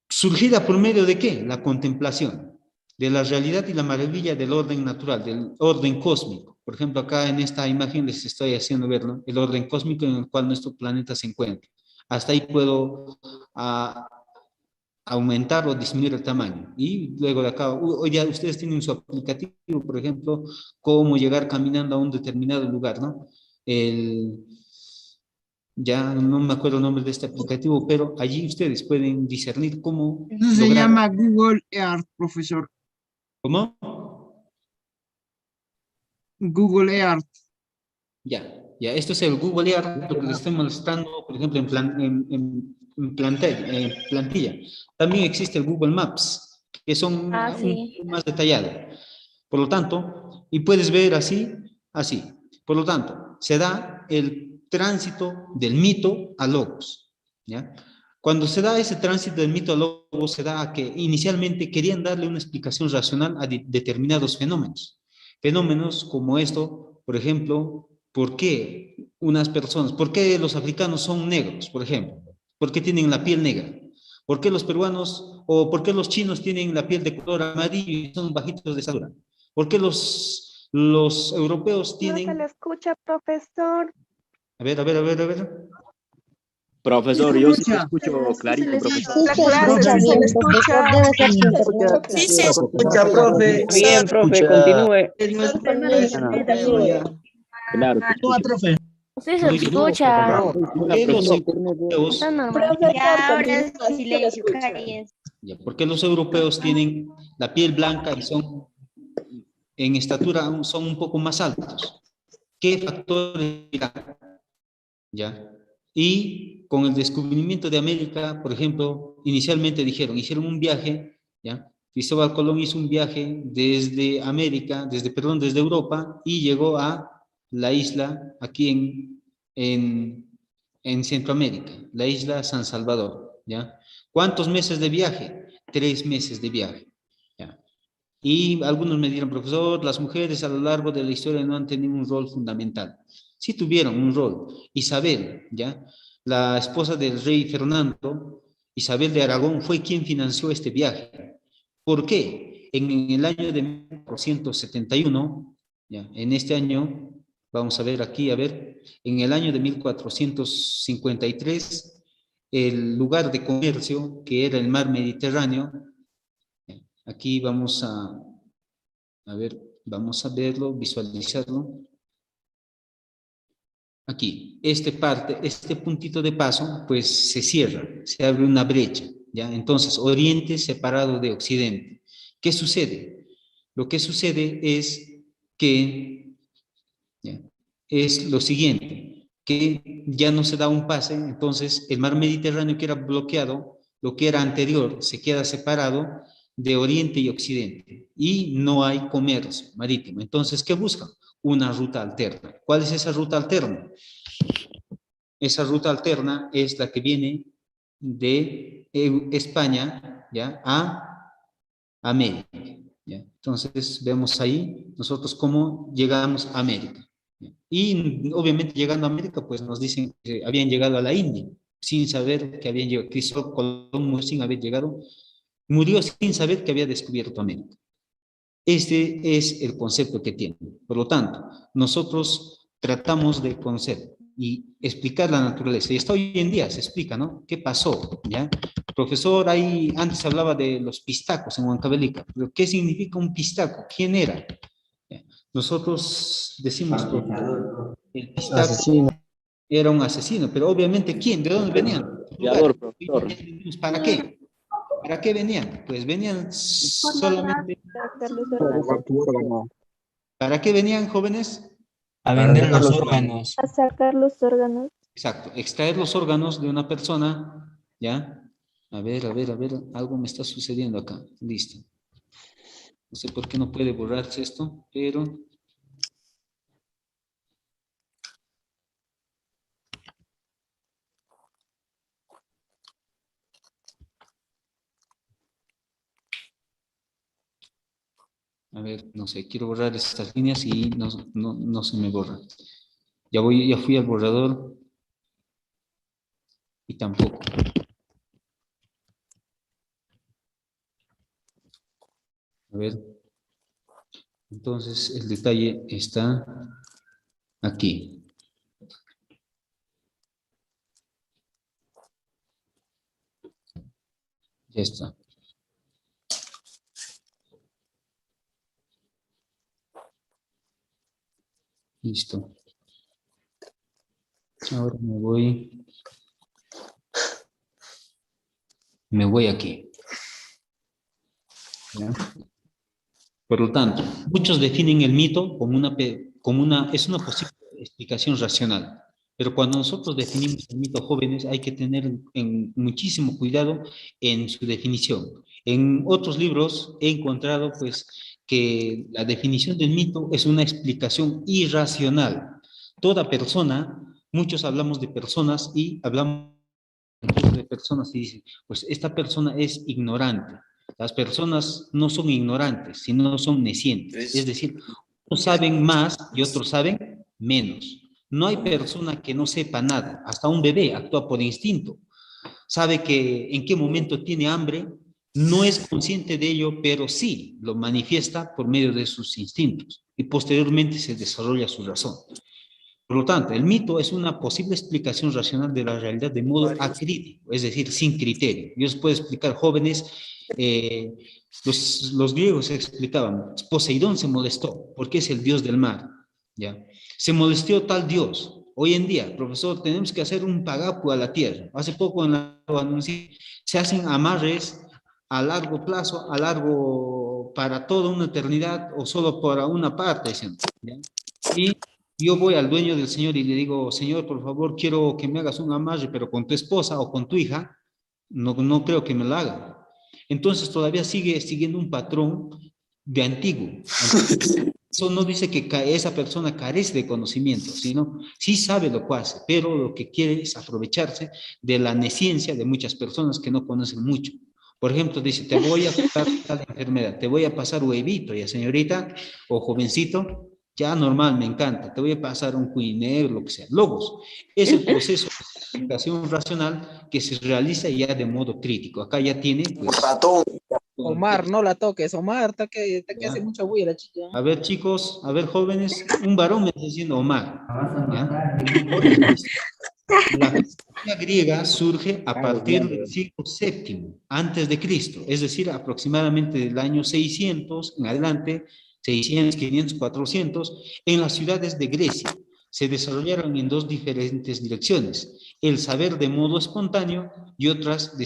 ¿Surgida por medio de qué? La contemplación de la realidad y la maravilla del orden natural, del orden cósmico. Por ejemplo, acá en esta imagen les estoy haciendo verlo, el orden cósmico en el cual nuestro planeta se encuentra. Hasta ahí puedo aumentar o disminuir el tamaño. Y luego de acá, hoy ya ustedes tienen su aplicativo, por ejemplo, cómo llegar caminando a un determinado lugar, ¿no? Ya no me acuerdo el nombre de este aplicativo, pero allí ustedes pueden discernir cómo Eso se llama Google Earth, profesor. ¿Cómo? Google Earth. Ya, esto es el Google Earth, lo que les estoy mostrando, por ejemplo, en plantilla. También existe el Google Maps, que son un poco más detallados. Por lo tanto, y puedes ver así. Por lo tanto, se da el tránsito del mito a logos, ¿ya? Cuando se da ese tránsito del mito a logos, se da a que inicialmente querían darle una explicación racional a determinados fenómenos. Fenómenos como esto, por ejemplo, ¿por qué los africanos son negros, por ejemplo? ¿Por qué tienen la piel negra? ¿Por qué los peruanos o por qué los chinos tienen la piel de color amarillo y son bajitos de estatura? ¿Por qué los europeos tienen... No se le escucha, profesor. A ver. Profesor, yo sí escucho clarito, profesor. Sí se escucha, profe. Bien, profe, continúe. Claro. profe. Sí se escucha. ¿Por qué los europeos tienen la piel blanca y son en estatura son un poco más altos? ¿Qué factores ¿ya? Y con el descubrimiento de América, por ejemplo, inicialmente hicieron un viaje, ¿ya? Cristóbal Colón hizo un viaje desde América, desde Europa, y llegó a la isla aquí en Centroamérica, la isla San Salvador, ¿ya? ¿Cuántos meses de viaje? 3 meses de viaje, ¿ya? Y algunos me dirán, profesor, las mujeres a lo largo de la historia no han tenido un rol fundamental. Sí tuvieron un rol. Isabel, ¿ya? La esposa del rey Fernando, Isabel de Aragón, fue quien financió este viaje. ¿Por qué? En el año de 1471, ¿ya? En este año, vamos a ver aquí, en el año de 1453, el lugar de comercio, que era el mar Mediterráneo, aquí vamos a verlo, visualizarlo. Aquí, este puntito de paso, pues se cierra, se abre una brecha, ¿ya? Entonces, Oriente separado de Occidente. ¿Qué sucede? Lo que sucede es que, ¿ya? Es lo siguiente, que ya no se da un pase, entonces el mar Mediterráneo que era bloqueado, lo que era anterior, se queda separado de Oriente y Occidente, y no hay comercio marítimo. Entonces, ¿qué buscan? Una ruta alterna. ¿Cuál es esa ruta alterna? Esa ruta alterna es la que viene de España, ¿ya? A América, ¿ya? Entonces, vemos ahí nosotros cómo llegamos a América, ¿ya? Y obviamente llegando a América, pues nos dicen que habían llegado a la India, sin saber que habían llegado. Cristóbal Colón, sin haber llegado, murió sin saber que había descubierto América. Este es el concepto que tiene. Por lo tanto, nosotros tratamos de conocer y explicar la naturaleza. Y hasta hoy en día se explica, ¿no? ¿Qué pasó? ¿Ya? Profesor, ahí antes hablaba de los pistacos en Huancavelica. ¿Pero qué significa un pistaco? ¿Quién era? ¿Ya? Nosotros decimos que el pistaco Asesino. era un asesino, pero obviamente ¿quién? ¿De dónde venían? Profesor. ¿Para qué? ¿Para qué venían? Pues venían solamente... ¿Para qué venían, jóvenes? A vender los órganos. A sacar los órganos. Exacto, extraer los órganos de una persona, ¿ya? A ver, algo me está sucediendo acá. Listo. No sé por qué no puede borrarse esto, pero... A ver, no sé, quiero borrar estas líneas y no se me borra. Ya fui al borrador y tampoco. A ver, entonces el detalle está aquí. Ya está. Listo. Ahora me voy aquí. ¿Ya? Por lo tanto, muchos definen el mito como es una posible explicación racional. Pero cuando nosotros definimos el mito, jóvenes, hay que tener muchísimo cuidado en su definición. En otros libros he encontrado, pues, que la definición del mito es una explicación irracional. Toda persona, muchos hablamos de personas y hablamos de personas y dicen, pues esta persona es ignorante. Las personas no son ignorantes, sino son nescientes. Es decir, unos saben más y otros saben menos. No hay persona que no sepa nada. Hasta un bebé actúa por instinto. Sabe que en qué momento tiene hambre, no es consciente de ello, pero sí lo manifiesta por medio de sus instintos y posteriormente se desarrolla su razón. Por lo tanto, el mito es una posible explicación racional de la realidad de modo acrítico, es decir, sin criterio. Yo os puedo explicar, jóvenes, los griegos explicaban, Poseidón se molestó porque es el dios del mar, ¿ya? Se molestó tal dios. Hoy en día, profesor, tenemos que hacer un pagapu a la tierra. Hace poco en la anuncié, se hacen amarres a largo plazo, para toda una eternidad o solo para una parte, ¿ya? Y Yo voy al dueño del señor y le digo, señor, por favor, quiero que me hagas un amarre, pero con tu esposa o con tu hija, no creo que me lo haga. Entonces todavía sigue siguiendo un patrón de antiguo. Eso no dice que esa persona carece de conocimiento, sino sí sabe lo que hace, pero lo que quiere es aprovecharse de la nesciencia de muchas personas que no conocen mucho. Por ejemplo, dice, te voy a pasar tal enfermedad, te voy a pasar huevito, ya señorita o jovencito, ya normal, me encanta, te voy a pasar un cuinero, lo que sea. Logos, es el proceso de explicación racional que se realiza ya de modo crítico. Acá ya tiene, pues, Omar, no la toques, Omar, está que hace mucha bulla la chica. a ver, chicos, a ver, jóvenes, un varón me está diciendo Omar. ¿Ya? La filosofía griega surge a partir del siglo VII antes de Cristo, es decir, aproximadamente del año 600 en adelante, 600, 500, 400, en las ciudades de Grecia. Se desarrollaron en dos diferentes direcciones, el saber de modo espontáneo y otros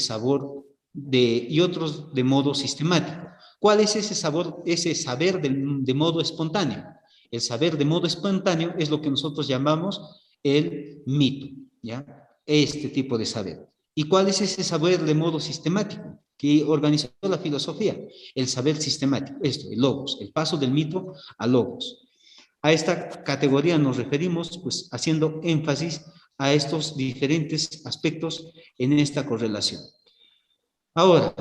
de modo sistemático. ¿Cuál es ese saber de modo espontáneo? El saber de modo espontáneo es lo que nosotros llamamos el mito, ¿ya? Este tipo de saber. ¿Y cuál es ese saber de modo sistemático que organizó la filosofía? El saber sistemático, esto, el logos, el paso del mito al logos. A esta categoría nos referimos, pues, haciendo énfasis a estos diferentes aspectos en esta correlación. Ahora,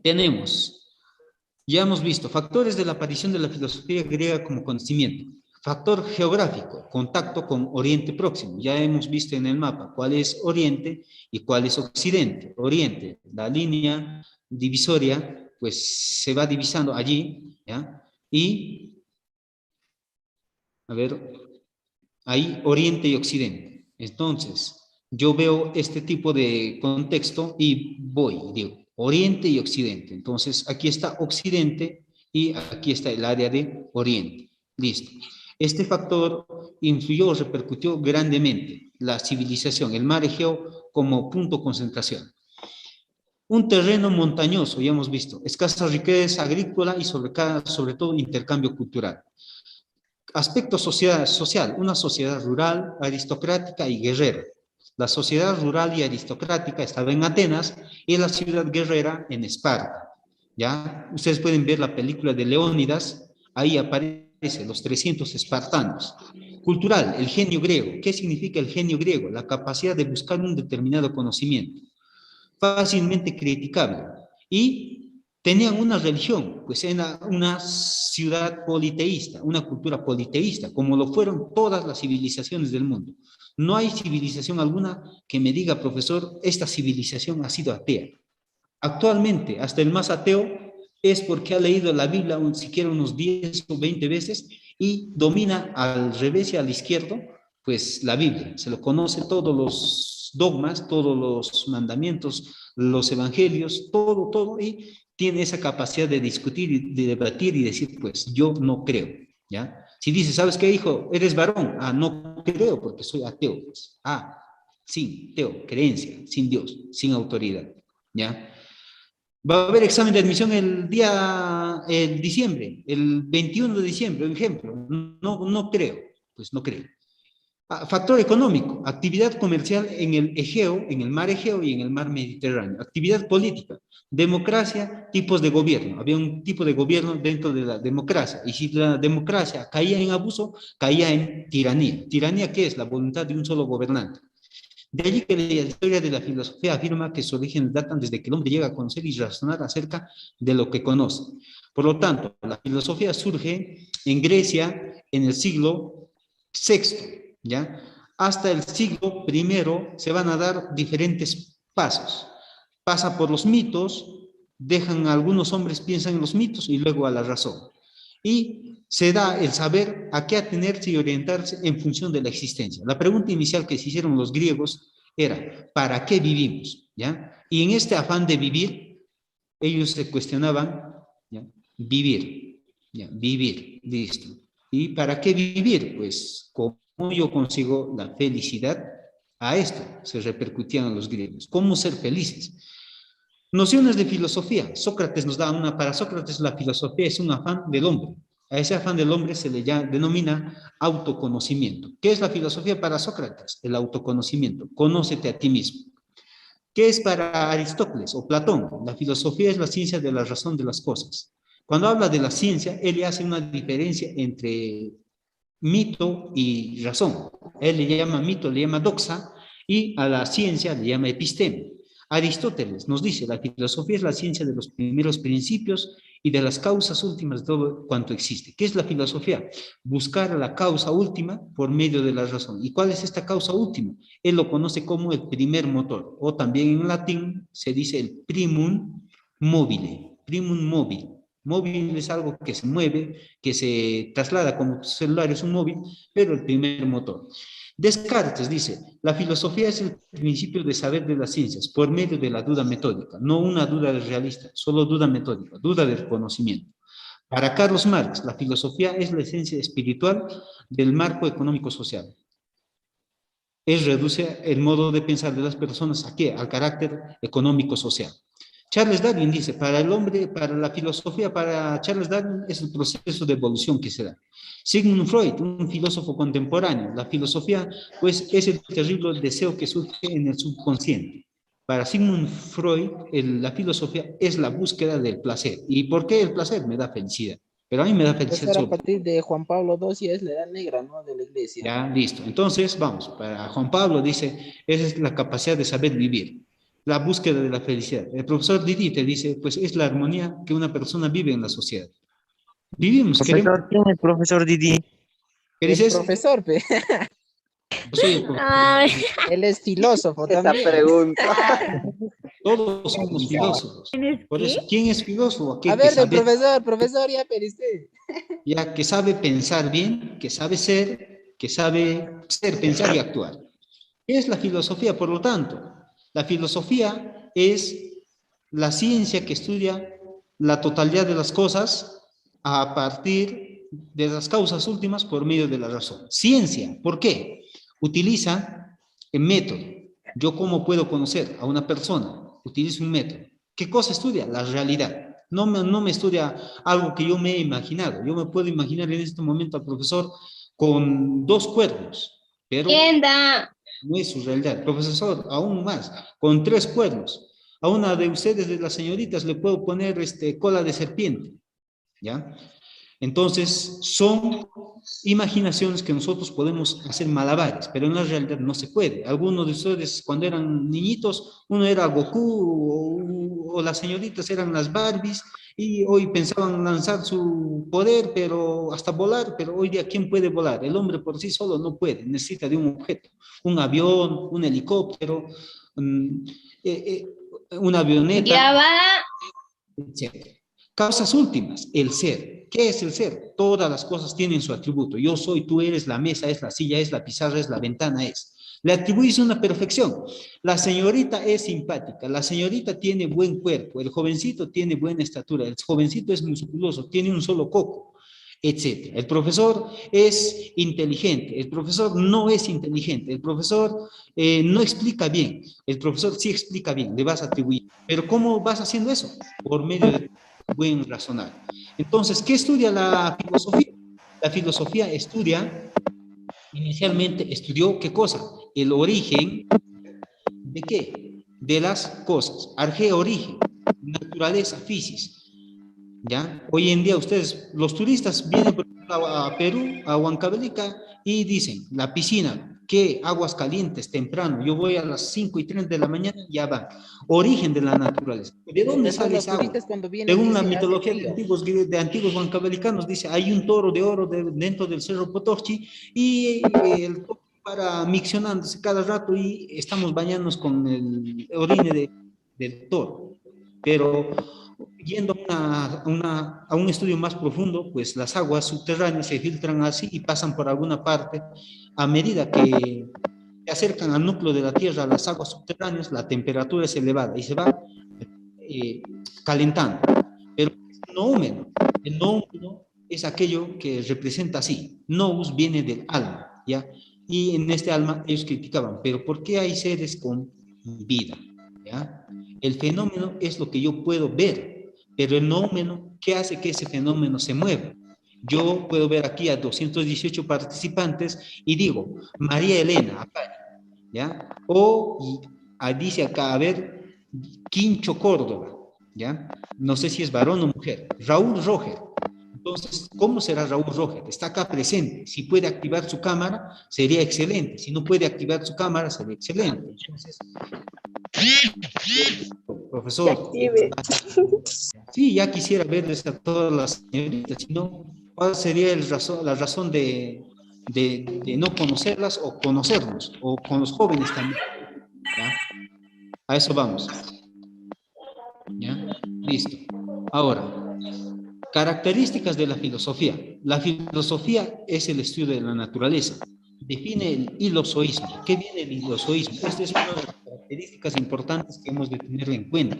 ya hemos visto factores de la aparición de la filosofía griega como conocimiento. Factor geográfico, contacto con Oriente Próximo. Ya hemos visto en el mapa cuál es Oriente y cuál es Occidente. Oriente, la línea divisoria, pues se va divisando allí, ¿ya? Y, a ver, ahí Oriente y Occidente. Entonces, yo veo este tipo de contexto y digo, Oriente y Occidente. Entonces, aquí está Occidente y aquí está el área de Oriente. Listo. Este factor influyó, repercutió grandemente la civilización, el mar Egeo como punto de concentración. Un terreno montañoso, ya hemos visto, escasa riqueza agrícola y sobre todo intercambio cultural. Aspecto social, una sociedad rural, aristocrática y guerrera. La sociedad rural y aristocrática estaba en Atenas y la ciudad guerrera en Esparta. ¿Ya? Ustedes pueden ver la película de Leónidas, ahí aparecen los 300 espartanos. Cultural, el genio griego. ¿Qué significa el genio griego? La capacidad de buscar un determinado conocimiento. Fácilmente criticable. Y tenían una religión, pues era una ciudad politeísta, una cultura politeísta, como lo fueron todas las civilizaciones del mundo. No hay civilización alguna que me diga, profesor, esta civilización ha sido atea. Actualmente, hasta el más ateo es porque ha leído la Biblia siquiera unos 10 o 20 veces y domina al revés y al izquierdo, pues la Biblia. Se lo conoce todos los dogmas, todos los mandamientos, los evangelios, todo, y tiene esa capacidad de discutir, de debatir y decir, pues yo no creo, ¿ya? Si dice, ¿sabes qué, hijo? ¿Eres varón? Ah, no creo porque soy ateo. Pues. Ah, sí, ateo, creencia, sin Dios, sin autoridad, ¿ya? Va a haber examen de admisión el diciembre, el 21 de diciembre, por ejemplo. No creo, pues no creo. Factor económico, actividad comercial en el Egeo, en el mar Egeo y en el mar Mediterráneo. Actividad política, democracia, tipos de gobierno. Había un tipo de gobierno dentro de la democracia. Y si la democracia caía en abuso, caía en tiranía. ¿Tiranía qué es? La voluntad de un solo gobernante. De allí que la historia de la filosofía afirma que sus orígenes datan desde que el hombre llega a conocer y razonar acerca de lo que conoce. Por lo tanto, la filosofía surge en Grecia en el siglo VI, ¿ya? Hasta el siglo I se van a dar diferentes pasos. Pasa por los mitos, algunos hombres piensan en los mitos y luego a la razón. Y se da el saber a qué atenerse y orientarse en función de la existencia. La pregunta inicial que se hicieron los griegos era, ¿para qué vivimos? ¿Ya? Y en este afán de vivir, ellos se cuestionaban, ¿ya? Vivir, ¿ya? Vivir, listo. ¿Y para qué vivir? Pues, ¿cómo yo consigo la felicidad? A esto se repercutían los griegos. ¿Cómo ser felices? Nociones de filosofía. Sócrates nos da para Sócrates la filosofía es un afán del hombre. A ese afán del hombre se le denomina autoconocimiento. ¿Qué es la filosofía para Sócrates? El autoconocimiento. Conócete a ti mismo. ¿Qué es para Aristóteles o Platón? La filosofía es la ciencia de la razón de las cosas. Cuando habla de la ciencia, él hace una diferencia entre mito y razón. Él le llama mito, le llama doxa, y a la ciencia le llama episteme. Aristóteles nos dice, la filosofía es la ciencia de los primeros principios y de las causas últimas de todo cuanto existe. ¿Qué es la filosofía? Buscar la causa última por medio de la razón. ¿Y cuál es esta causa última? Él lo conoce como el primer motor, o también en latín se dice el primum mobile. Primum mobile. Móvil es algo que se mueve, que se traslada como celular, es un móvil, pero el primer motor. Descartes dice, la filosofía es el principio de saber de las ciencias por medio de la duda metódica, no una duda realista, solo duda metódica, duda del conocimiento. Para Carlos Marx, la filosofía es la esencia espiritual del marco económico-social. Reduce el modo de pensar de las personas ¿a qué? Al carácter económico-social. Charles Darwin dice, para el hombre, para la filosofía, para Charles Darwin es el proceso de evolución que se da. Sigmund Freud, un filósofo contemporáneo, la filosofía pues es el terrible deseo que surge en el subconsciente. Para Sigmund Freud, la filosofía es la búsqueda del placer. ¿Y por qué el placer? Me da felicidad. Pero a mí me da felicidad. A partir de Juan Pablo II ya es la edad negra, ¿no? De la iglesia. Ya, listo. Entonces, vamos, para Juan Pablo dice, esa es la capacidad de saber vivir. La búsqueda de la felicidad. El profesor Didi te dice, pues es la armonía que una persona vive en la sociedad. Vivimos, Profesor, ¿quién es el profesor Didi? ¿Qué dices? El profesor, pe. Yo soy el profesor. Ay, Él es filósofo también. pregunta. Todos somos filósofos. Por eso, ¿quién es filósofo? Aquel A ver, que sabe, profesor, ya periste. ya que sabe pensar bien, que sabe ser, pensar y actuar. ¿Qué es la filosofía, por lo tanto? La filosofía es la ciencia que estudia la totalidad de las cosas a partir de las causas últimas por medio de la razón. Ciencia, ¿por qué? Utiliza el método. ¿Yo cómo puedo conocer a una persona? Utilizo un método. ¿Qué cosa estudia? La realidad. No me estudia algo que yo me he imaginado. Yo me puedo imaginar en este momento al profesor con 2 cuernos, pero no es su realidad. Profesor, aún más, con 3 cuernos. A una de ustedes, de las señoritas, le puedo poner cola de serpiente, ¿ya? Entonces, son imaginaciones que nosotros podemos hacer malabares, pero en la realidad no se puede. Algunos de ustedes, cuando eran niñitos, uno era Goku o las señoritas eran las Barbies, y hoy pensaban lanzar su poder, pero hasta volar, pero hoy día, ¿quién puede volar? El hombre por sí solo no puede, necesita de un objeto, un avión, un helicóptero, una avioneta. Ya va. Etc. Causas últimas, el ser. ¿Qué es el ser? Todas las cosas tienen su atributo. Yo soy, tú eres, la mesa es, la silla es, la pizarra es, la ventana es. Le atribuís una perfección. La señorita es simpática, la señorita tiene buen cuerpo, el jovencito tiene buena estatura, el jovencito es musculoso, tiene un solo coco, etc. El profesor es inteligente, el profesor no es inteligente, el profesor no explica bien, el profesor sí explica bien, le vas a atribuir. Pero ¿cómo vas haciendo eso? Por medio de buen razonar. Entonces, ¿qué estudia la filosofía? La filosofía inicialmente estudió ¿qué cosa? El origen ¿de qué? De las cosas. Arge, origen, naturaleza, física. ¿Ya? Hoy en día ustedes, los turistas vienen por ejemplo, a Perú, a Huancavelica, y dicen, la piscina, ¿qué? Aguas calientes, temprano, yo voy a las 5:30 de la mañana, ya va. Origen de la naturaleza. ¿De dónde sale esa agua? Según la mitología de antiguos huancavelicanos, dice, hay un toro de oro dentro del Cerro Potochi, y el toro para miccionándose cada rato, y estamos bañándonos con el orine del toro. Pero yendo a un estudio más profundo, pues las aguas subterráneas se filtran así y pasan por alguna parte. A medida que se acercan al núcleo de la Tierra, a las aguas subterráneas, la temperatura es elevada y se va calentando. Pero el noúmeno es aquello que representa así. Nous viene del alma, ¿ya? Y en este alma ellos criticaban, pero ¿por qué hay seres con vida? ¿Ya? El fenómeno es lo que yo puedo ver, pero el noúmeno, ¿qué hace que ese fenómeno se mueva? Yo puedo ver aquí a 218 participantes y digo, María Elena, acá, ¿ya? O dice acá, a ver, Quincho Córdoba, ¿ya? No sé si es varón o mujer. Raúl Roger. Entonces, ¿cómo será Raúl Roger? Está acá presente. Si puede activar su cámara, sería excelente. Si no puede activar su cámara, sería excelente. Entonces, profesor. Sí, ya quisiera verles a todas las señoritas, sino, ¿cuál sería la razón de no conocerlas o conocernos? O con los jóvenes también. ¿Ya? A eso vamos. ¿Ya? Listo. Ahora, características de la filosofía. La filosofía es el estudio de la naturaleza. Define el hilozoísmo. ¿Qué viene el hilozoísmo? Esta es una de las características importantes que hemos de tener en cuenta.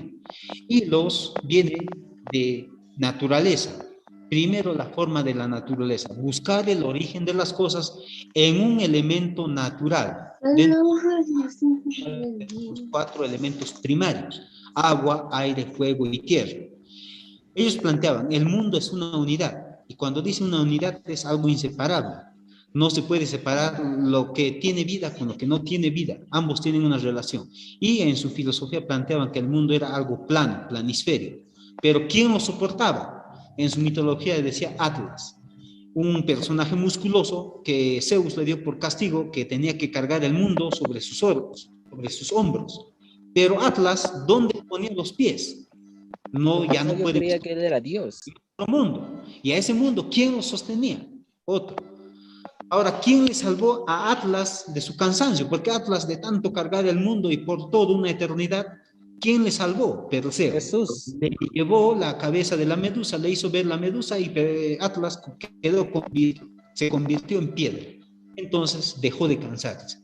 Hilos viene de naturaleza. Primero, la forma de la naturaleza. Buscar el origen de las cosas en un elemento natural. Dentro de los 4 elementos primarios: agua, aire, fuego y tierra. Ellos planteaban, el mundo es una unidad, y cuando dice una unidad es algo inseparable. No se puede separar lo que tiene vida con lo que no tiene vida. Ambos tienen una relación. Y en su filosofía planteaban que el mundo era algo plano, planisférico. Pero ¿quién lo soportaba? En su mitología decía Atlas, un personaje musculoso que Zeus le dio por castigo, que tenía que cargar el mundo sobre sus hombros. Pero Atlas, ¿dónde ponía los pies? No, ya no yo puede. creía que él era Dios. Otro mundo. Y a ese mundo, ¿quién lo sostenía? Otro. Ahora, ¿quién le salvó a Atlas de su cansancio? Porque Atlas, de tanto cargar el mundo y por toda una eternidad, ¿quién le salvó? Perseo. Jesús. Le llevó la cabeza de la medusa, le hizo ver la medusa y Atlas se convirtió en piedra. Entonces dejó de cansarse.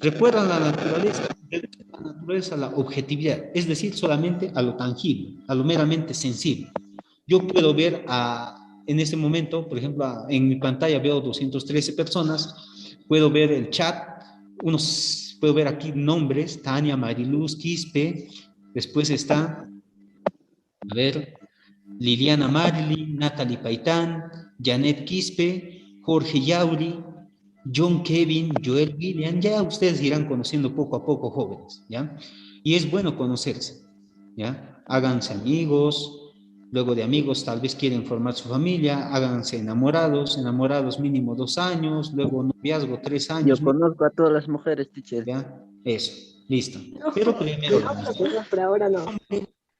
Recuerdan la naturaleza a la objetividad, es decir, solamente a lo tangible, a lo meramente sensible. Yo puedo ver en este momento, por ejemplo, en mi pantalla veo 213 personas, puedo ver el chat, puedo ver aquí nombres: Tania, Mariluz, Quispe, después está, a ver, Liliana Marilyn, Natalie Paitán, Janet Quispe, Jorge Yauri, John Kevin, Joel William. Ya ustedes irán conociendo poco a poco, jóvenes, ¿ya? Y es bueno conocerse, ¿ya? Háganse amigos, luego de amigos tal vez quieren formar su familia, háganse enamorados mínimo 2 años, luego noviazgo 3 años. Yo conozco a todas las mujeres, teacher. ¿Ya? Eso, listo. Pero primero Pero ahora no.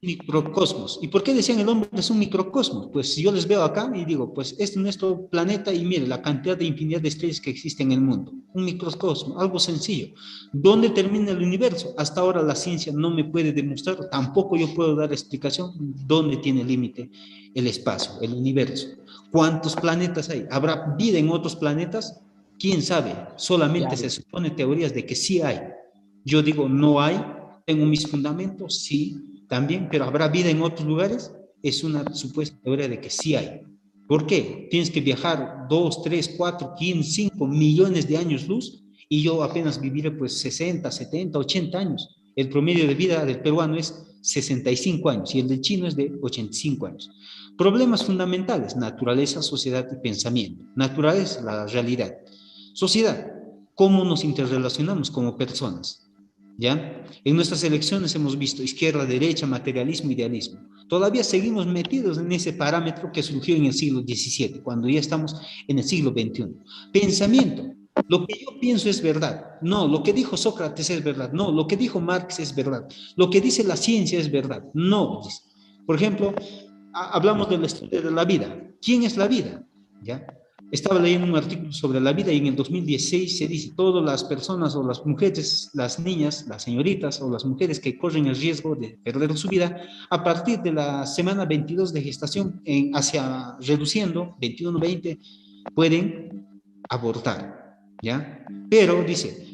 microcosmos. ¿Y por qué decían el hombre es un microcosmos? Pues yo les veo acá y digo, pues este es nuestro planeta y mire la cantidad de infinidad de estrellas que existen en el mundo. Un microcosmos, algo sencillo. ¿Dónde termina el universo? Hasta ahora la ciencia no me puede demostrar, tampoco yo puedo dar explicación dónde tiene límite el espacio, el universo. ¿Cuántos planetas hay? ¿Habrá vida en otros planetas? ¿Quién sabe? Solamente se supone teorías de que sí hay. Yo digo, no hay, tengo mis fundamentos, sí, también, pero ¿habrá vida en otros lugares? Es una supuesta teoría de que sí hay. ¿Por qué? Tienes que viajar 2, 3, 4, 15, 5 millones de años luz y yo apenas viviré pues 60, 70, 80 años. El promedio de vida del peruano es 65 años y el del chino es de 85 años. Problemas fundamentales: naturaleza, sociedad y pensamiento. Naturaleza, la realidad. Sociedad, cómo nos interrelacionamos como personas. ¿Ya? En nuestras elecciones hemos visto izquierda, derecha, materialismo, idealismo. Todavía seguimos metidos en ese parámetro que surgió en el siglo XVII, cuando ya estamos en el siglo XXI. Pensamiento. Lo que yo pienso es verdad. No, lo que dijo Sócrates es verdad. No, lo que dijo Marx es verdad. Lo que dice la ciencia es verdad. No. Por ejemplo, hablamos del estudio de la vida. ¿Quién es la vida? ¿Ya? Estaba leyendo un artículo sobre la vida y en el 2016 se dice: todas las personas o las mujeres, las niñas, las señoritas o las mujeres que corren el riesgo de perder su vida a partir de la semana 22 de gestación hacia reduciendo, 21-20, pueden abortar, ¿ya? Pero dice,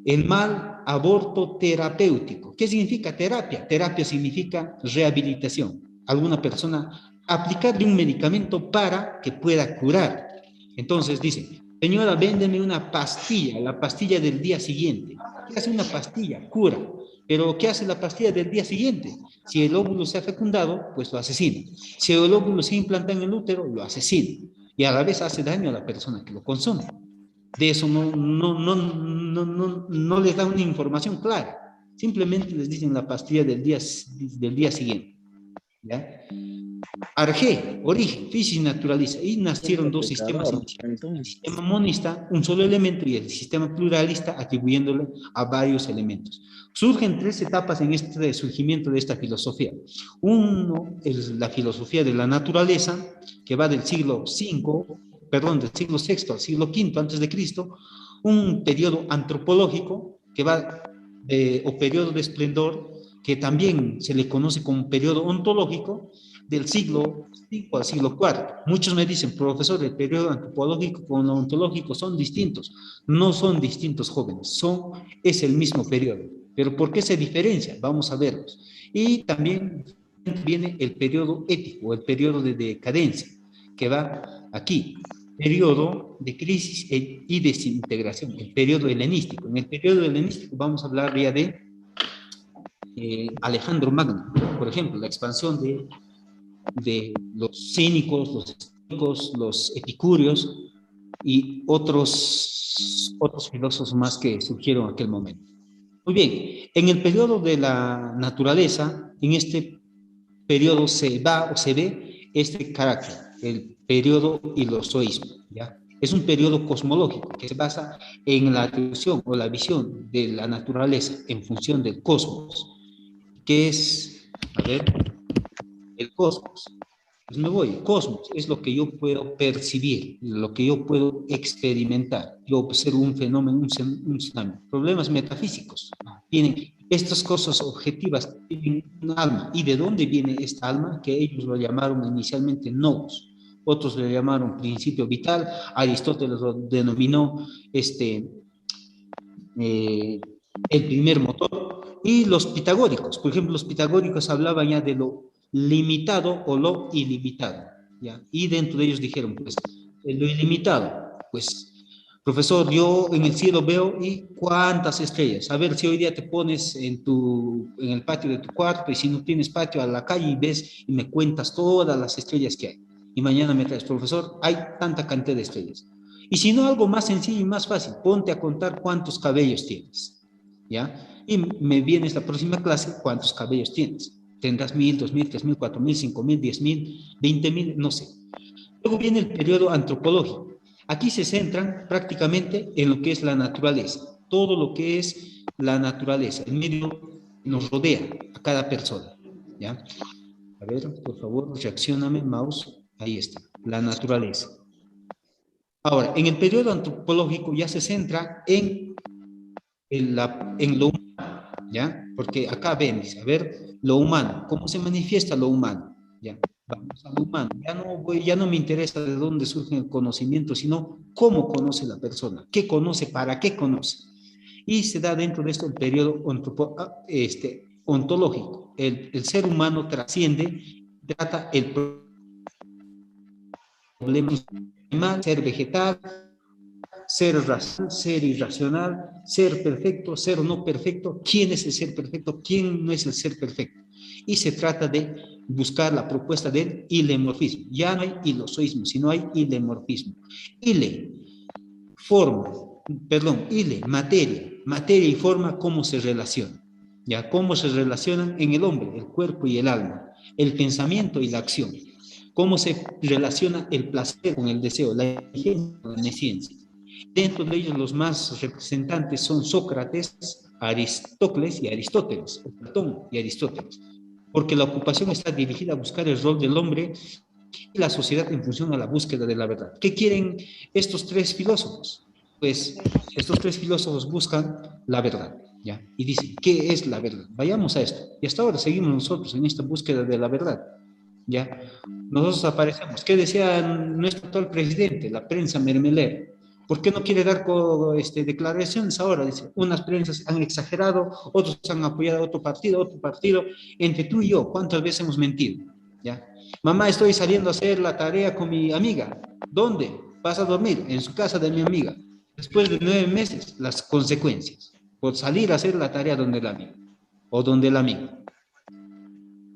el mal aborto terapéutico. ¿Qué significa terapia? Terapia significa rehabilitación. Alguna persona aplicarle un medicamento para que pueda curar. Entonces dice: señora, véndeme una pastilla, la pastilla del día siguiente. ¿Qué hace una pastilla? Cura. Pero ¿qué hace la pastilla del día siguiente? Si el óvulo se ha fecundado, pues lo asesina. Si el óvulo se implanta en el útero, lo asesina. y a la vez hace daño a la persona que lo consume. De eso no les da una información clara. Simplemente les dicen la pastilla del día siguiente. ¿Ya? Arge, origen, física y naturaleza. Y nacieron dos sistemas iniciales. El sistema monista, un solo elemento, y el sistema pluralista, atribuyéndole a varios elementos. Surgen tres etapas en este surgimiento de esta filosofía. Uno es la filosofía de la naturaleza, que va del siglo VI al siglo V antes de Cristo. Un periodo antropológico, que va o periodo de esplendor, que también se le conoce como periodo ontológico, del siglo V al siglo IV. Muchos me dicen, profesor, el periodo antropológico con lo ontológico son distintos. No son distintos, jóvenes, es el mismo periodo. Pero ¿por qué se diferencia? Vamos a verlos. Y también viene el periodo ético, el periodo de decadencia, que va aquí. Periodo de crisis y desintegración, el periodo helenístico. En el periodo helenístico vamos a hablar ya de Alejandro Magno, por ejemplo, la expansión de los cínicos, los estoicos, los epicúreos y otros filósofos más que surgieron en aquel momento. Muy bien, en el periodo de la naturaleza, en este periodo se ve este carácter, el periodo ilozoísmo, ¿ya? Es un periodo cosmológico que se basa en la atribución o la visión de la naturaleza en función del cosmos. ¿Qué es? A ver, el cosmos. Pues me voy, el cosmos es lo que yo puedo percibir, lo que yo puedo experimentar. Yo observo un fenómeno, un tsunami. Problemas metafísicos. Tienen estas cosas objetivas, tienen un alma. ¿Y de dónde viene esta alma? Que ellos lo llamaron inicialmente nous. Otros le llamaron principio vital. Aristóteles lo denominó el primer motor. Y los pitagóricos, por ejemplo, los pitagóricos hablaban ya de lo limitado o lo ilimitado, ¿ya? Y dentro de ellos dijeron, pues, lo ilimitado, pues, profesor, yo en el cielo veo y cuántas estrellas. A ver si hoy día te pones en el patio de tu cuarto, y si no tienes patio, a la calle, y ves y me cuentas todas las estrellas que hay. Y mañana me traes, profesor, hay tanta cantidad de estrellas. Y si no, algo más sencillo y más fácil, ponte a contar cuántos cabellos tienes, ¿ya? Y me vienes la próxima clase, ¿cuántos cabellos tienes? Tendrás 1000, 2000, 3000, 4000, 5000, 10000, 20000, no sé. Luego viene el periodo antropológico. Aquí se centran prácticamente en lo que es la naturaleza. Todo lo que es la naturaleza, el medio que nos rodea a cada persona, ¿ya? A ver, por favor, reaccióname, mouse. Ahí está, la naturaleza. Ahora, en el periodo antropológico ya se centra en lo humano, ¿ya? Porque acá ven, dice, a ver, lo humano, ¿cómo se manifiesta lo humano? ¿Ya? Vamos a lo humano. Ya no me interesa de dónde surge el conocimiento, sino cómo conoce la persona, qué conoce, para qué conoce. Y se da dentro de esto el periodo ontológico. El ser humano trasciende, trata el problema animal, ser vegetal, ser racional, ser irracional, ser perfecto, ser no perfecto, quién es el ser perfecto, quién no es el ser perfecto. Y se trata de buscar la propuesta del ilemorfismo. Ya no hay ilozoísmo, sino hay ilemorfismo. Materia y forma, cómo se relacionan. ¿Ya? Cómo se relacionan en el hombre, el cuerpo y el alma, el pensamiento y la acción. Cómo se relaciona el placer con el deseo, la inteligencia con la nesciencia. Dentro de ellos los más representantes son Sócrates, Aristóteles y Aristóteles, o Platón y Aristóteles, porque la ocupación está dirigida a buscar el rol del hombre y la sociedad en función a la búsqueda de la verdad. ¿Qué quieren estos tres filósofos? Pues estos tres filósofos buscan la verdad, ¿ya? Y dicen, ¿qué es la verdad? Vayamos a esto. Y hasta ahora seguimos nosotros en esta búsqueda de la verdad, ¿ya? Nosotros aparecemos. ¿Qué decía nuestro actual presidente, la prensa mermelera? ¿Por qué no quiere dar declaraciones ahora? Dice, unas prensas han exagerado, otros han apoyado a otro partido. Entre tú y yo, ¿cuántas veces hemos mentido? ¿Ya? Mamá, estoy saliendo a hacer la tarea con mi amiga. ¿Dónde? Vas a dormir en su casa de mi amiga. Después de 9 meses, las consecuencias por salir a hacer la tarea donde la amiga o donde el amigo.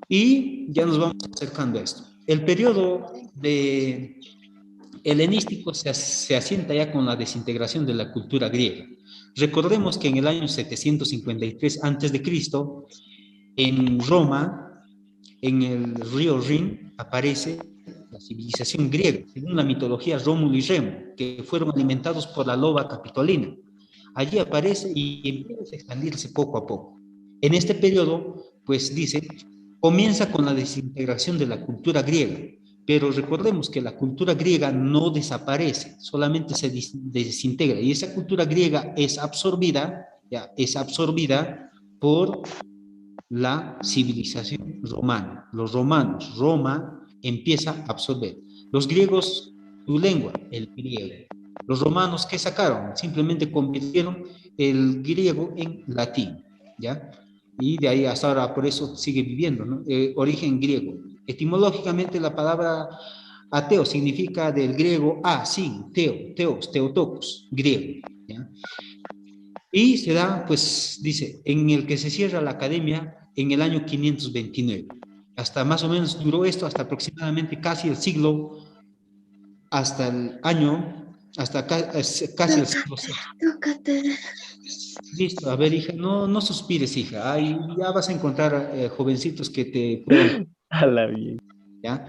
Y ya nos vamos acercando a esto. El periodo helenístico se asienta ya con la desintegración de la cultura griega. Recordemos que en el año 753 a.C., en Roma, en el río Rin, aparece la civilización griega, según la mitología Rómulo y Remo, que fueron alimentados por la loba Capitolina. Allí aparece y empieza a expandirse poco a poco. En este periodo, pues dice, comienza con la desintegración de la cultura griega, pero recordemos que la cultura griega no desaparece, solamente se desintegra, y esa cultura griega es absorbida por la civilización romana. Los romanos, Roma empieza a absorber. Los griegos, su lengua, el griego. Los romanos, ¿qué sacaron? Simplemente convirtieron el griego en latín, ¿ya? Y de ahí hasta ahora, por eso sigue viviendo, ¿no? Origen griego. Etimológicamente, la palabra ateo significa del griego sin, teos, teotokos, griego, ¿ya? Y se da, pues, dice, en el que se cierra la academia en el año 529. Hasta más o menos duró esto hasta aproximadamente casi el siglo, hasta el año, hasta casi el siglo VI. Listo, a ver, hija, no suspires, hija. Ahí ya vas a encontrar jovencitos que te puedan... A la bien. ¿Ya?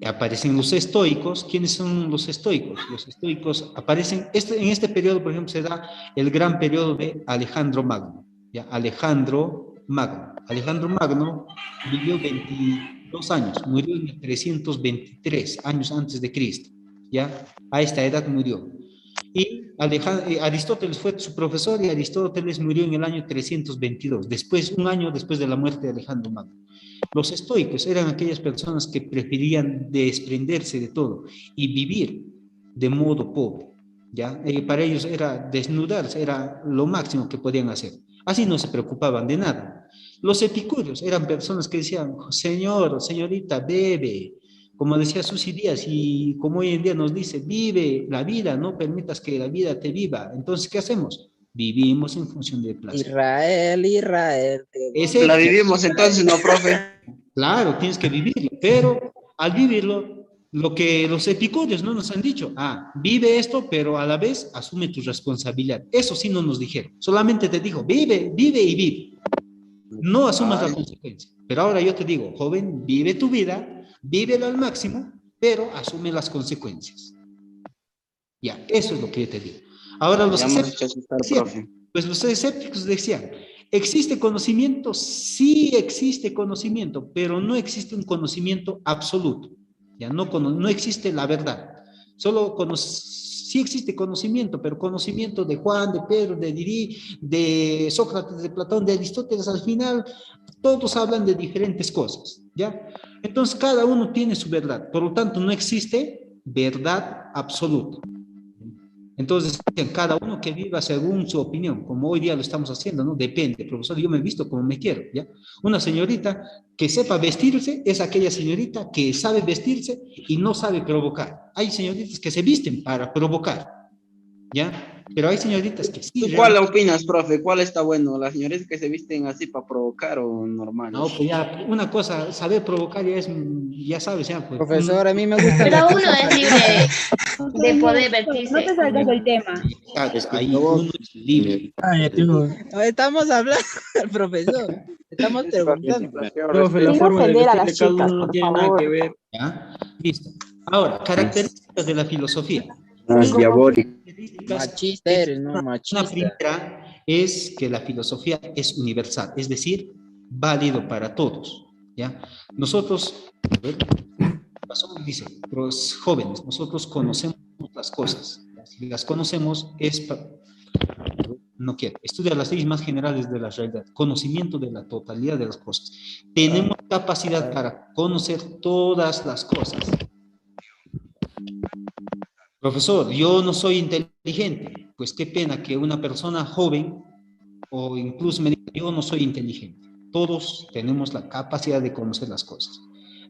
Aparecen los estoicos. ¿Quiénes son los estoicos? Los estoicos aparecen, en este periodo, por ejemplo, se da el gran periodo de Alejandro Magno. ¿Ya? Alejandro Magno vivió 22 años, murió en el 323 años antes de Cristo. ¿Ya? A esta edad murió. Y Aristóteles fue su profesor, y Aristóteles murió en el año 322, un año después de la muerte de Alejandro Magno. Los estoicos eran aquellas personas que preferían desprenderse de todo y vivir de modo pobre, ¿ya? Para ellos era desnudarse, era lo máximo que podían hacer. Así no se preocupaban de nada. Los epicúreos eran personas que decían, señor, señorita, bebe, como decía Susy Díaz, y como hoy en día nos dice, vive la vida, no permitas que la vida te viva. Entonces, ¿qué hacemos? Vivimos en función del placer. Israel. La vivimos entonces, ¿no, profe? Claro, tienes que vivirlo, pero al vivirlo, lo que los epicúreos no nos han dicho, vive esto, pero a la vez asume tu responsabilidad. Eso sí no nos dijeron, solamente te dijo, vive y vive. No asumas la consecuencia. Pero ahora yo te digo, joven, vive tu vida, vívelo al máximo, pero asume las consecuencias. Ya, eso es lo que yo te digo. Ahora los escépticos decían, ¿existe conocimiento? Sí existe conocimiento, pero no existe un conocimiento absoluto. Ya no existe la verdad. Sí existe conocimiento, pero conocimiento de Juan, de Pedro, de Didí, de Sócrates, de Platón, de Aristóteles, al final todos hablan de diferentes cosas, ¿ya? Entonces cada uno tiene su verdad, por lo tanto no existe verdad absoluta. Entonces, cada uno que viva según su opinión, como hoy día lo estamos haciendo, ¿no? Depende, profesor, yo me he visto como me quiero, ¿ya? Una señorita que sepa vestirse es aquella señorita que sabe vestirse y no sabe provocar. Hay señoritas que se visten para provocar, ¿ya? Pero hay señoritas que sí. ¿Tú cuál opinas, profe? ¿Cuál está bueno? ¿Las señoritas que se visten así para provocar o normal? No, pues ya, una cosa, saber provocar ya sabes, ya, pues. Profesor, a mí me gusta. Pero uno es libre de poder vestirse. No te salgas del tema. Ahí uno es libre. No estamos hablando al profesor. Estamos preguntando. Profe, la forma de vestir de cada uno no tiene nada que ver. ¿Ya? Listo. Ahora, características de la filosofía. Diabólico. Machista eres, ¿no? Machista. La primera es que la filosofía es universal, es decir, válido para todos, ¿ya? Nosotros, dice, los jóvenes, nosotros conocemos las cosas. Si las conocemos estudia las leyes más generales de la realidad, conocimiento de la totalidad de las cosas. Tenemos capacidad para conocer todas las cosas. Profesor, yo no soy inteligente. Pues qué pena que una persona joven o incluso me diga, yo no soy inteligente. Todos tenemos la capacidad de conocer las cosas.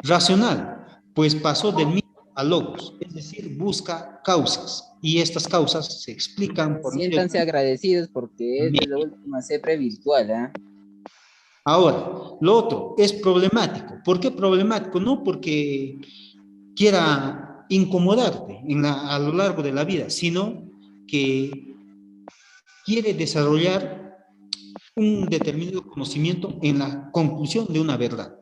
Racional, pues pasó del mito a logos, es decir, busca causas. Y estas causas se explican por... Siéntanse agradecidos porque es de la última CEPRE virtual, ¿eh? Ahora, lo otro es problemático. ¿Por qué problemático? No porque quiera incomodarte a lo largo de la vida, sino que quiere desarrollar un determinado conocimiento en la conclusión de una verdad,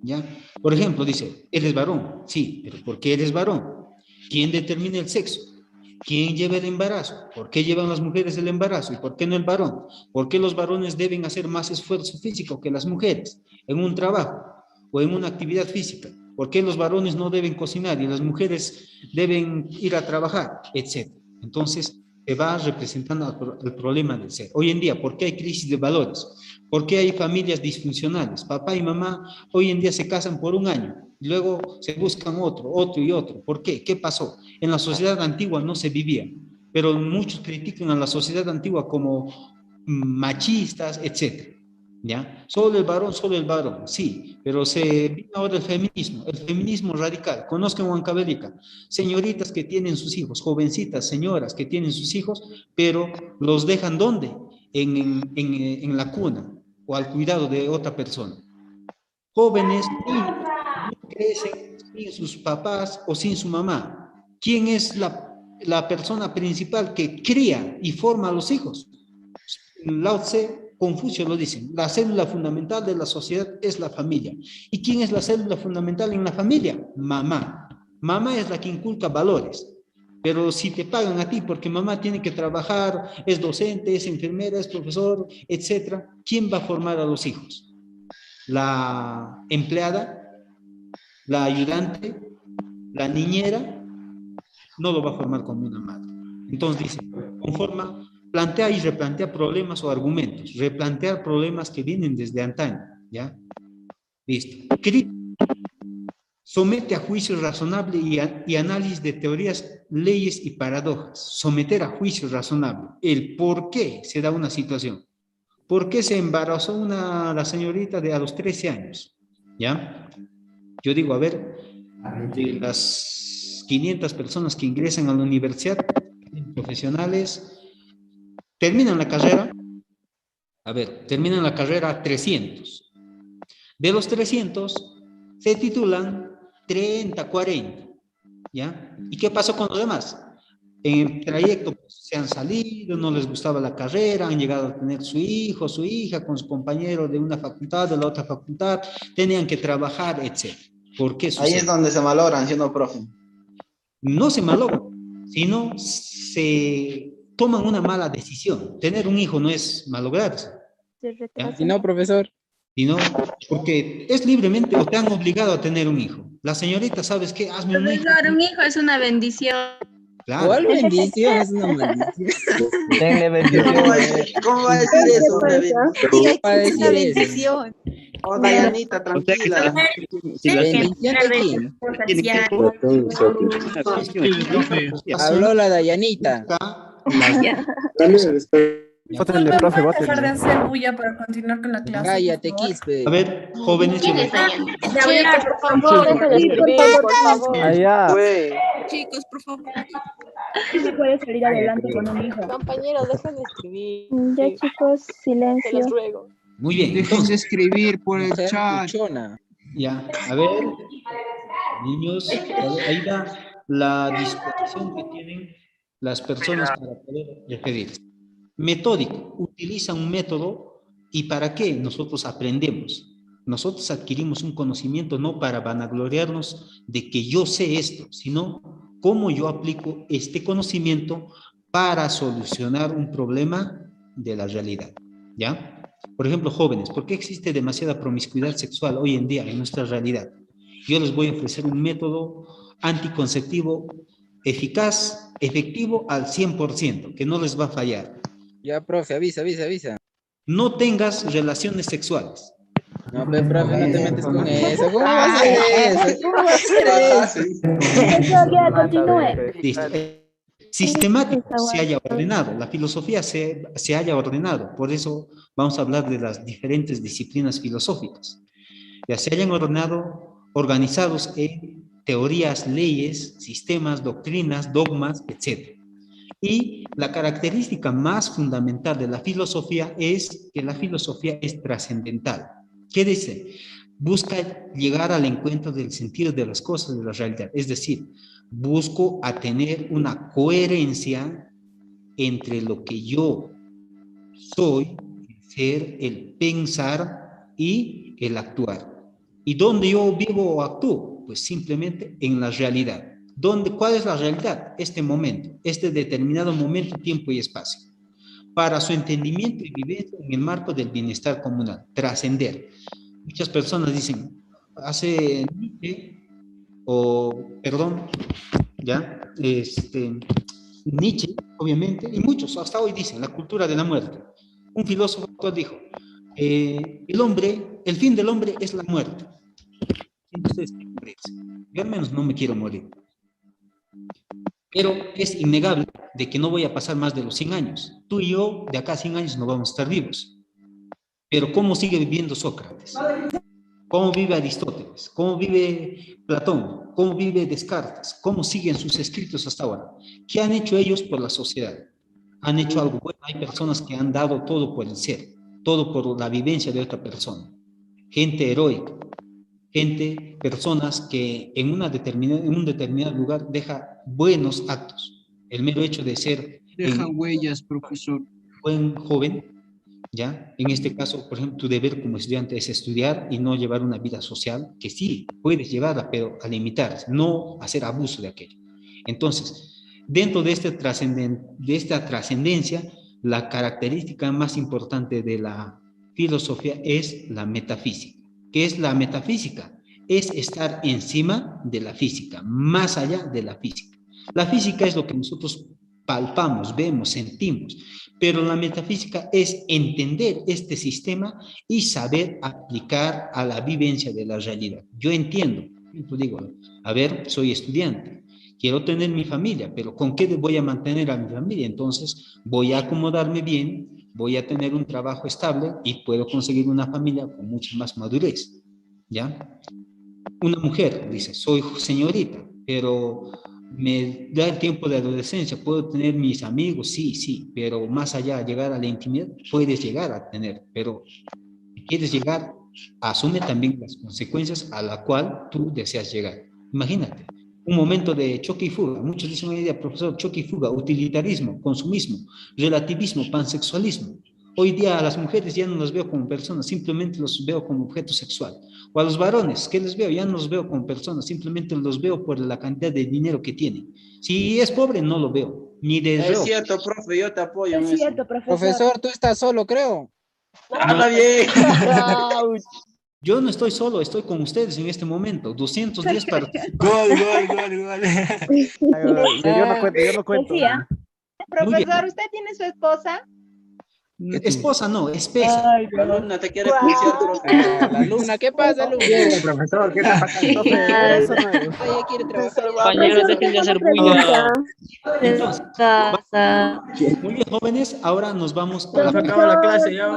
¿ya? Por ejemplo, dice, ¿eres varón? Sí, pero ¿por qué eres varón? ¿Quién determina el sexo? ¿Quién lleva el embarazo? ¿Por qué llevan las mujeres el embarazo y por qué no el varón? ¿Por qué los varones deben hacer más esfuerzo físico que las mujeres en un trabajo o en una actividad física? ¿Por qué los varones no deben cocinar y las mujeres deben ir a trabajar? Etcétera. Entonces, se va representando el problema del ser. Hoy en día, ¿por qué hay crisis de valores? ¿Por qué hay familias disfuncionales? Papá y mamá hoy en día se casan por un año, luego se buscan otro y otro. ¿Por qué? ¿Qué pasó? En la sociedad antigua no se vivía, pero muchos critican a la sociedad antigua como machistas, etc. ¿Ya? Solo el varón, sí, pero se vino ahora el feminismo radical. Conozcan Huancavelica, señoritas que tienen sus hijos, jovencitas, señoras que tienen sus hijos, pero los dejan ¿dónde? En la cuna o al cuidado de otra persona. Jóvenes, niños, crecen sin sus papás o sin su mamá. ¿Quién es la persona principal que cría y forma a los hijos? Lao Tse, Confucio lo dicen, la célula fundamental de la sociedad es la familia. ¿Y quién es la célula fundamental en la familia? Mamá. Mamá es la que inculca valores. Pero si te pagan a ti porque mamá tiene que trabajar, es docente, es enfermera, es profesor, etc., ¿quién va a formar a los hijos? ¿La empleada? ¿La ayudante? ¿La niñera? No lo va a formar como una madre. Entonces dice, plantea y replantea problemas o argumentos, replantear problemas que vienen desde antaño, ¿ya? Listo. Somete a juicio razonable y análisis de teorías, leyes y paradojas. Someter a juicio razonable el por qué se da una situación. ¿Por qué se embarazó la señorita a los 13 años? ¿Ya? Yo digo, a ver, de las 500 personas que ingresan a la universidad, profesionales, terminan la carrera, terminan la carrera 300. De los 300, se titulan 30, 40, ¿ya? ¿Y qué pasó con los demás? En el trayecto pues, se han salido, no les gustaba la carrera, han llegado a tener su hijo, su hija, con su compañero de una facultad, de la otra facultad, tenían que trabajar, etc. ¿Por qué sucede? Ahí es donde se malogran, ¿sí o no, profe? No se malogran, sino se toman una mala decisión. Tener un hijo no es malograrse. ¿Y no, profesor? Sino porque es libremente o te han obligado a tener un hijo. La señorita, ¿sabes qué? Hazme un hijo. Profesor, un hijo es una bendición. Claro. ¿Cuál bendición? Es una maldición. Denle bendición. ¿Cómo va a decir eso? ¿Cómo va a decir eso? Oh, Dayanita, tranquila. ¿Bendición de quién? Habló la Dayanita. Bótenle, profe, Dejar de bótenle. hacer bulla para continuar con la clase. Cállate, Quispe. A ver, jóvenes. ¿Quién es De hablar, por favor. Deja de escribir, por favor. Allá. Chicos, por favor. Sí se puede salir adelante con un hijo. Compañeros, dejen de escribir. Ya, chicos, Se silencio. los ruego. Muy bien. Dejen de Entonces, escribir por el Mujer chat. buchona. ya, a ver, niños, ahí va la disposición que tienen las personas para poder referirse. Metódico, utiliza un método y ¿para qué? Nosotros aprendemos. Nosotros adquirimos un conocimiento no para vanagloriarnos de que yo sé esto, sino cómo yo aplico este conocimiento para solucionar un problema de la realidad, ¿ya? Por ejemplo, jóvenes, ¿por qué existe demasiada promiscuidad sexual hoy en día en nuestra realidad? Yo les voy a ofrecer un método anticonceptivo eficaz, efectivo al 100%, que no les va a fallar. Ya, profe, avisa. No tengas relaciones sexuales. No, pero, profe, no te metes con eso. ¿Cómo va a ser eso? ¿Cómo va a ser eso? Profesor, ya continúe. Listo. Sistemático se haya ordenado, la filosofía se haya ordenado, por eso vamos a hablar de las diferentes disciplinas filosóficas. Ya se hayan ordenado, organizados en teorías, leyes, sistemas, doctrinas, dogmas, etc. Y la característica más fundamental de la filosofía es que la filosofía es trascendental. ¿Qué dice? busca llegar al encuentro del sentido de las cosas, de la realidad. Es decir, busco a tener una coherencia entre lo que yo soy, el ser, el pensar y el actuar. ¿Y dónde yo vivo o actúo? Pues simplemente en la realidad. ¿Cuál es la realidad? Este momento, este determinado momento, tiempo y espacio. Para su entendimiento y vivencia en el marco del bienestar comunal, trascender. Muchas personas dicen, hace Nietzsche, Nietzsche, obviamente, y muchos hasta hoy dicen, la cultura de la muerte. Un filósofo actual dijo, el fin del hombre es la muerte. Entonces, yo al menos no me quiero morir. Pero es innegable de que no voy a pasar más de los 100 años. Tú y yo, de acá a 100 años, no vamos a estar vivos. Pero ¿cómo sigue viviendo Sócrates? ¿Cómo vive Aristóteles? ¿Cómo vive Platón? ¿Cómo vive Descartes? ¿Cómo siguen sus escritos hasta ahora? ¿Qué han hecho ellos por la sociedad? Han hecho algo bueno. Hay personas que han dado todo por el ser, todo por la vivencia de otra persona. Gente heroica. Personas que en un determinado lugar deja buenos actos. El mero hecho de ser... Deja huellas, profesor. Buen joven, ¿ya? En este caso, por ejemplo, tu deber como estudiante es estudiar y no llevar una vida social, que sí, puedes llevarla, pero a limitarse, no hacer abuso de aquello. Entonces, dentro de esta trascendencia, la característica más importante de la filosofía es la metafísica. ¿Qué es la metafísica? Es estar encima de la física, más allá de la física. La física es lo que nosotros palpamos, vemos, sentimos, pero la metafísica es entender este sistema y saber aplicar a la vivencia de la realidad. Yo entiendo, yo digo, a ver, soy estudiante, quiero tener mi familia, pero ¿con qué voy a mantener a mi familia? Entonces voy a acomodarme bien, voy a tener un trabajo estable y puedo conseguir una familia con mucha más madurez, ¿ya? Una mujer dice, soy señorita, pero me da el tiempo de adolescencia, puedo tener mis amigos, sí, pero más allá, llegar a la intimidad, puedes llegar a tener, pero si quieres llegar, asume también las consecuencias a la cual tú deseas llegar. Imagínate, un momento de choque y fuga. Muchos dicen hoy día, profesor, choque y fuga, utilitarismo, consumismo, relativismo, pansexualismo. Hoy día a las mujeres ya no las veo como personas, simplemente los veo como objeto sexual. O a los varones, ¿qué les veo? Ya no los veo como personas, simplemente los veo por la cantidad de dinero que tienen. Si es pobre, no lo veo. Ni de Es cierto, profe, yo te apoyo en Es eso. cierto, profesor. Profesor, tú estás solo, creo. Está bien. Yo no estoy solo, estoy con ustedes en este momento. 210 participantes. Gol. Yo no cuento. Decía. Profesor, ¿usted tiene su esposa? Esposa no, espesa. Ay, La alumna te quiere escuchar, profe. La alumna, ¿qué pasa, alumna? Profesor, ¿qué está pasando? Eso no es. Ella quiere trabajar. Compañeros, dejen de hacer bulla. Entonces, muy bien, jóvenes, ahora nos vamos a la Acaba la clase ya.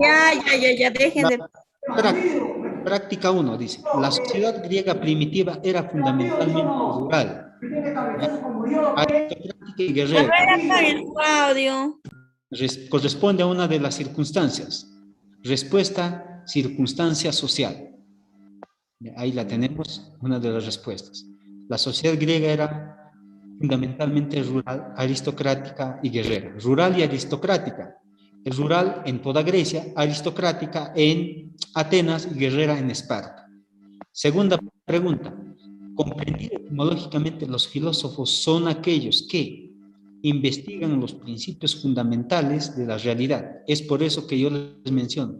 Ya, dejen de... práctica 1, dice. La sociedad griega primitiva era fundamentalmente rural, aristocrática y guerrera. Corresponde a una de las circunstancias. Respuesta, circunstancia social. Ahí la tenemos, una de las respuestas. La sociedad griega era fundamentalmente rural, aristocrática y guerrera. Rural y aristocrática. Es rural en toda Grecia, aristocrática en Atenas y guerrera en Esparta. Segunda pregunta. Comprendido etimológicamente, los filósofos son aquellos que investigan los principios fundamentales de la realidad. Es por eso que yo les menciono.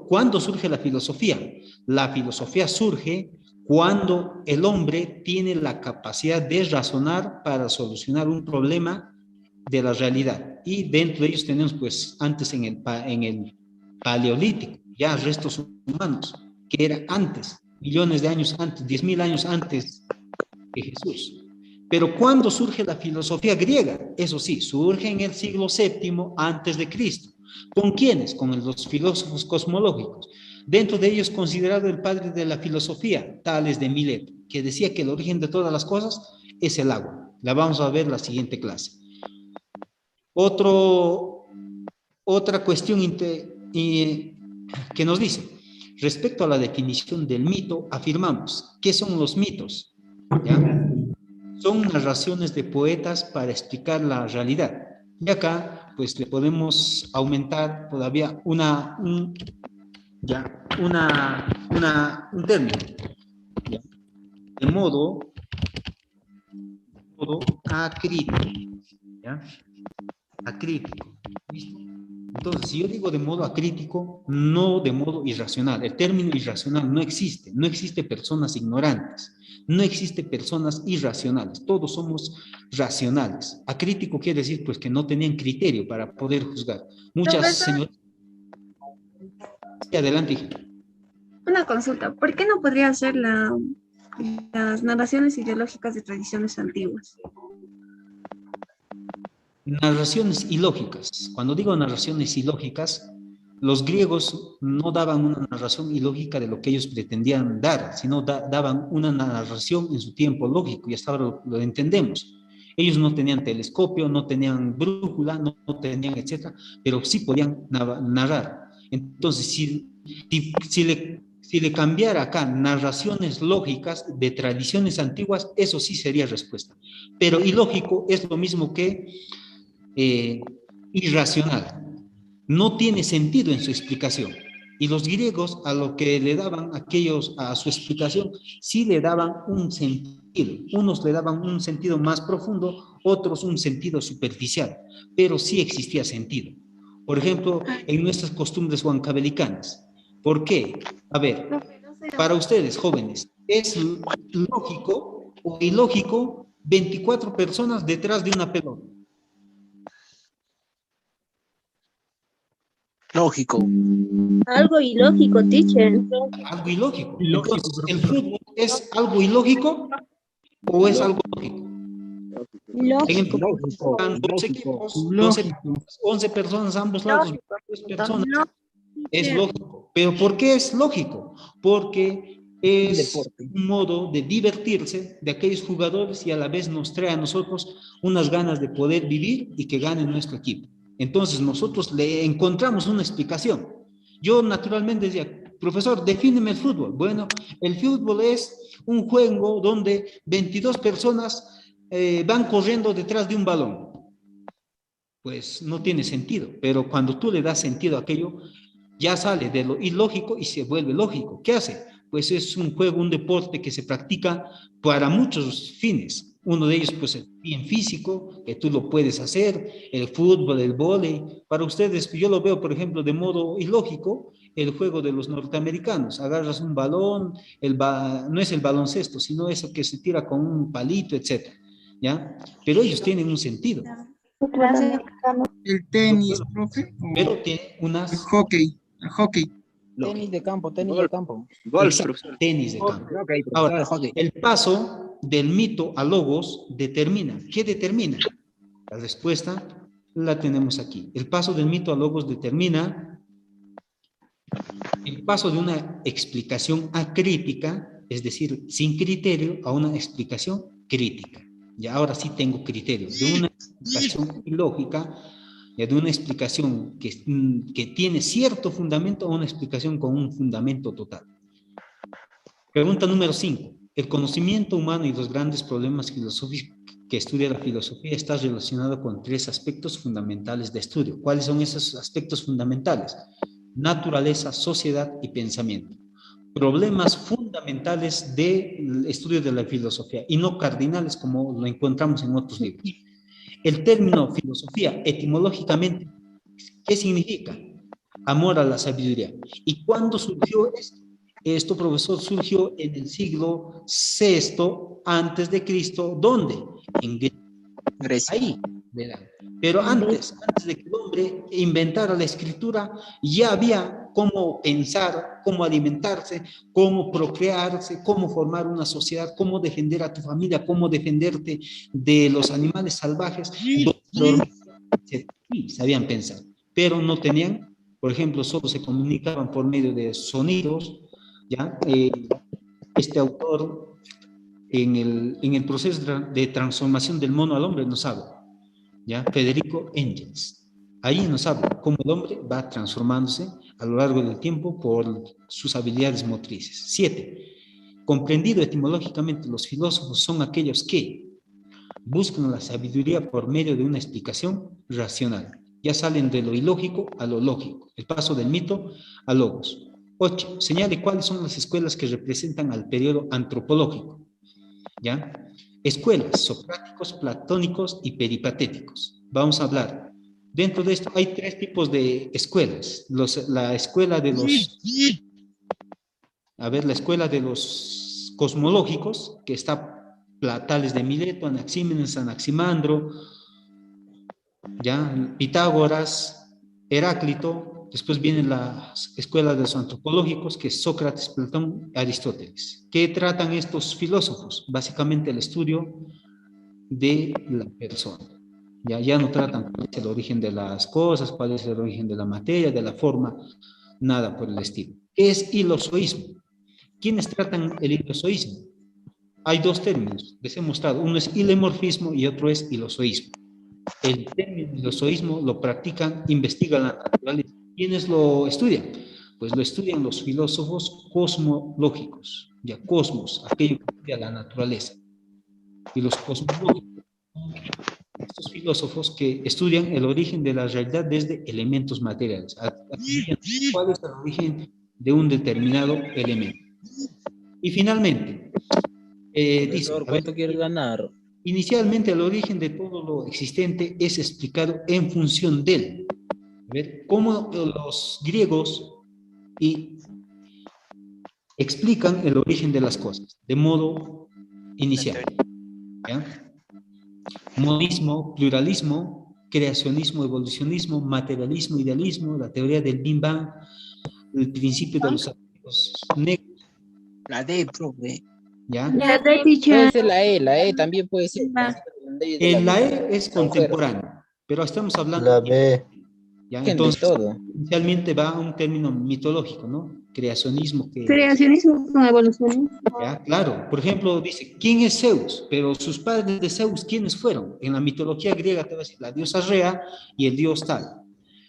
¿Cuándo surge la filosofía? La filosofía surge cuando el hombre tiene la capacidad de razonar para solucionar un problema de la realidad. Y dentro de ellos tenemos, pues, antes en el Paleolítico, ya restos humanos, que era antes, millones de años antes, 10.000 años antes de Jesús. Pero ¿cuándo surge la filosofía griega? Eso sí, surge en el siglo VII antes de Cristo. ¿Con quiénes? Con los filósofos cosmológicos. Dentro de ellos considerado el padre de la filosofía, Tales de Mileto, que decía que el origen de todas las cosas es el agua. La vamos a ver en la siguiente clase. Otro otra cuestión que nos dice, respecto a la definición del mito, afirmamos, ¿qué son los mitos? ¿Ya? Son narraciones de poetas para explicar la realidad. Y acá, pues, le podemos aumentar todavía un término, ¿ya? De modo acrítico, ¿ya? Acrítico, ¿listo? Entonces, si yo digo de modo acrítico, no de modo irracional. El término irracional no existe. No existe personas ignorantes. No existe personas irracionales. Todos somos racionales. Acrítico quiere decir, pues, que no tenían criterio para poder juzgar. Muchas señoras... Adelante, hija. Una consulta. ¿Por qué no podría ser las narraciones ideológicas de tradiciones antiguas? Narraciones ilógicas. Cuando digo narraciones ilógicas, los griegos no daban una narración ilógica de lo que ellos pretendían dar, sino daban una narración en su tiempo lógico, y hasta ahora lo entendemos. Ellos no tenían telescopio, no tenían brújula, no tenían etcétera, pero sí podían narrar. Entonces, si le cambiara acá narraciones lógicas de tradiciones antiguas, eso sí sería respuesta. Pero ilógico es lo mismo que irracional. No tiene sentido en su explicación. Y los griegos, a lo que le daban a su explicación, sí le daban un sentido. Unos le daban un sentido más profundo, otros un sentido superficial, pero sí existía sentido. Por ejemplo, en nuestras costumbres huancavelicanas. ¿Por qué? A ver, para ustedes, jóvenes, ¿es lógico o ilógico 24 personas detrás de una pelota? Lógico. Algo ilógico, teacher. Algo ilógico. Entonces, ¿el fútbol es algo ilógico o es algo lógico? En el fútbol están 12 equipos, 11 personas a ambos lados, 3 personas. Es lógico. ¿Pero por qué es lógico? Porque es un modo de divertirse de aquellos jugadores y a la vez nos trae a nosotros unas ganas de poder vivir y que gane nuestro equipo. Entonces nosotros le encontramos una explicación. Yo naturalmente decía, profesor, defíneme el fútbol. Bueno, el fútbol es un juego donde 22 personas van corriendo detrás de un balón. Pues no tiene sentido, pero cuando tú le das sentido a aquello, ya sale de lo ilógico y se vuelve lógico. ¿Qué hace? Pues es un juego, un deporte que se practica para muchos fines. Uno de ellos, pues, el bien físico, que tú lo puedes hacer, el fútbol, el vóley. Para ustedes, yo lo veo, por ejemplo, de modo ilógico, el juego de los norteamericanos. Agarras un balón, no es el baloncesto, sino eso que se tira con un palito, etc. ¿Ya? Pero ellos tienen un sentido. El tenis, profe. Pero tiene unas... El hockey. Tenis de campo, tenis de campo. Golf, tenis de campo. Ahora, el paso del mito a logos determina. ¿Qué determina? La respuesta la tenemos aquí. El paso del mito a logos determina el paso de una explicación acrítica, es decir, sin criterio, a una explicación crítica. Y ahora sí tengo criterio. De una explicación ilógica, de una explicación que tiene cierto fundamento, a una explicación con un fundamento total. Pregunta número 5. El conocimiento humano y los grandes problemas filosóficos que estudia la filosofía está relacionado con 3 aspectos fundamentales de estudio. ¿Cuáles son esos aspectos fundamentales? Naturaleza, sociedad y pensamiento. Problemas fundamentales del estudio de la filosofía y no cardinales como lo encontramos en otros libros. El término filosofía, etimológicamente, ¿qué significa? Amor a la sabiduría. ¿Y cuándo surgió esto? Esto, profesor, surgió en el siglo VI antes de Cristo. ¿Dónde? En Grecia. Ahí, ¿verdad? Pero antes de que el hombre inventara la escritura, ya había cómo pensar, cómo alimentarse, cómo procrearse, cómo formar una sociedad, cómo defender a tu familia, cómo defenderte de los animales salvajes. Sí, sabían pensar, pero no tenían, por ejemplo, solo se comunicaban por medio de sonidos, ¿ya? Este autor, en el proceso de transformación del mono al hombre, nos habla, ¿ya? Federico Engels. Ahí nos habla cómo el hombre va transformándose a lo largo del tiempo por sus habilidades motrices. 7. Comprendido etimológicamente, los filósofos son aquellos que buscan la sabiduría por medio de una explicación racional. Ya salen de lo ilógico a lo lógico, el paso del mito al logos. 8. Señale cuáles son las escuelas que representan al periodo antropológico. ¿Ya? Escuelas, socráticos, platónicos y peripatéticos. Vamos a hablar. Dentro de esto hay 3 tipos de escuelas. La escuela de los... la escuela de los cosmológicos, que está Tales de Mileto, Anaxímenes, Anaximandro, ¿ya? Pitágoras, Heráclito. Después viene la escuela de los antropológicos, que es Sócrates, Platón, Aristóteles. ¿Qué tratan estos filósofos? Básicamente el estudio de la persona. Ya no tratan cuál es el origen de las cosas, cuál es el origen de la materia, de la forma, nada por el estilo. ¿Qué es ilozoísmo? ¿Quiénes tratan el ilozoísmo? Hay 2 términos, les he mostrado. Uno es ilemorfismo y otro es ilozoísmo. El término ilozoísmo lo practican, investigan la naturaleza. ¿Quiénes lo estudian? Pues lo estudian los filósofos cosmológicos, ya cosmos, aquello que estudia la naturaleza. Y los cosmológicos, estos filósofos que estudian el origen de la realidad desde elementos materiales. ¿Cuál es el origen de un determinado elemento? Y finalmente, dice, ¿cuánto quieres ganar? Inicialmente el origen de todo lo existente es explicado en función de él. A ver, cómo los griegos explican el origen de las cosas, de modo inicial. ¿Ya? Monismo, pluralismo, creacionismo, evolucionismo, materialismo, idealismo, la teoría del Big Bang, el principio de los agujeros negros. La D, profe. ¿Ya? La D, teacher. Puede ser la E también puede ser. La E es contemporánea, pero estamos hablando La B. ¿ya? Entonces, inicialmente va a un término mitológico, ¿no? Creacionismo. Creacionismo con evolucionismo. ¿Ya? Claro, por ejemplo, dice, ¿quién es Zeus? Pero sus padres de Zeus, ¿quiénes fueron? En la mitología griega te va a decir la diosa Rea y el dios tal.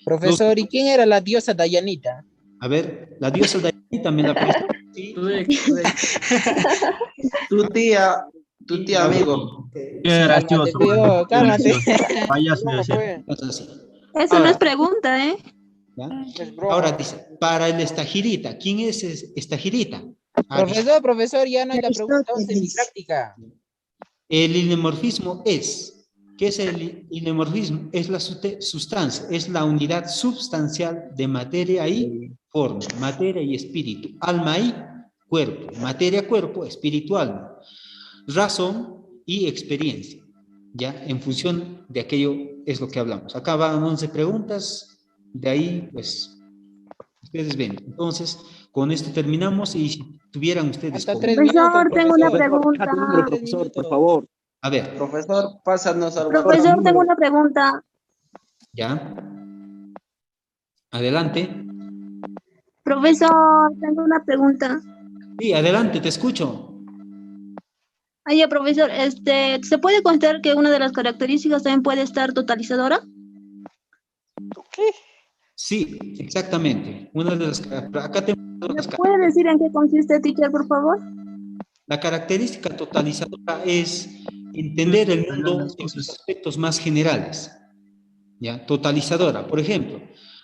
Profesor, ¿y quién era la diosa Dayanita? A ver, la diosa Dayanita me la prestó. ¿Sí? Tu tía, amigo. Qué gracioso. Cálmate. Eso no es pregunta, ¿eh? ¿Ya? Ahora dice, para el estagirita, ¿quién es estagirita? Profesor, ya no hay la pregunta, vamos en mi práctica. El ilemorfismo es, ¿qué es el ilemorfismo? Es la sustancia, es la unidad substancial de materia y forma, materia y espíritu, alma y cuerpo, materia, cuerpo, espíritu, alma, razón y experiencia, ¿ya? En función de aquello es lo que hablamos. Acá van 11 preguntas. De ahí, pues, ustedes ven. Entonces, con esto terminamos y si tuvieran ustedes... Profesor, tengo una pregunta. Profesor, por favor. A ver. Profesor, pásanos al... Profesor, tengo una pregunta. ¿Ya? Adelante. Profesor, tengo una pregunta. Sí, adelante, te escucho. Ya, profesor, ¿se puede considerar que una de las características también puede estar totalizadora? ¿Qué? Sí, exactamente. Una de las acá ¿Me puede decir en qué consiste, teacher, por favor? La característica totalizadora es entender el mundo en sus aspectos más generales. ¿Ya? Totalizadora. Por ejemplo,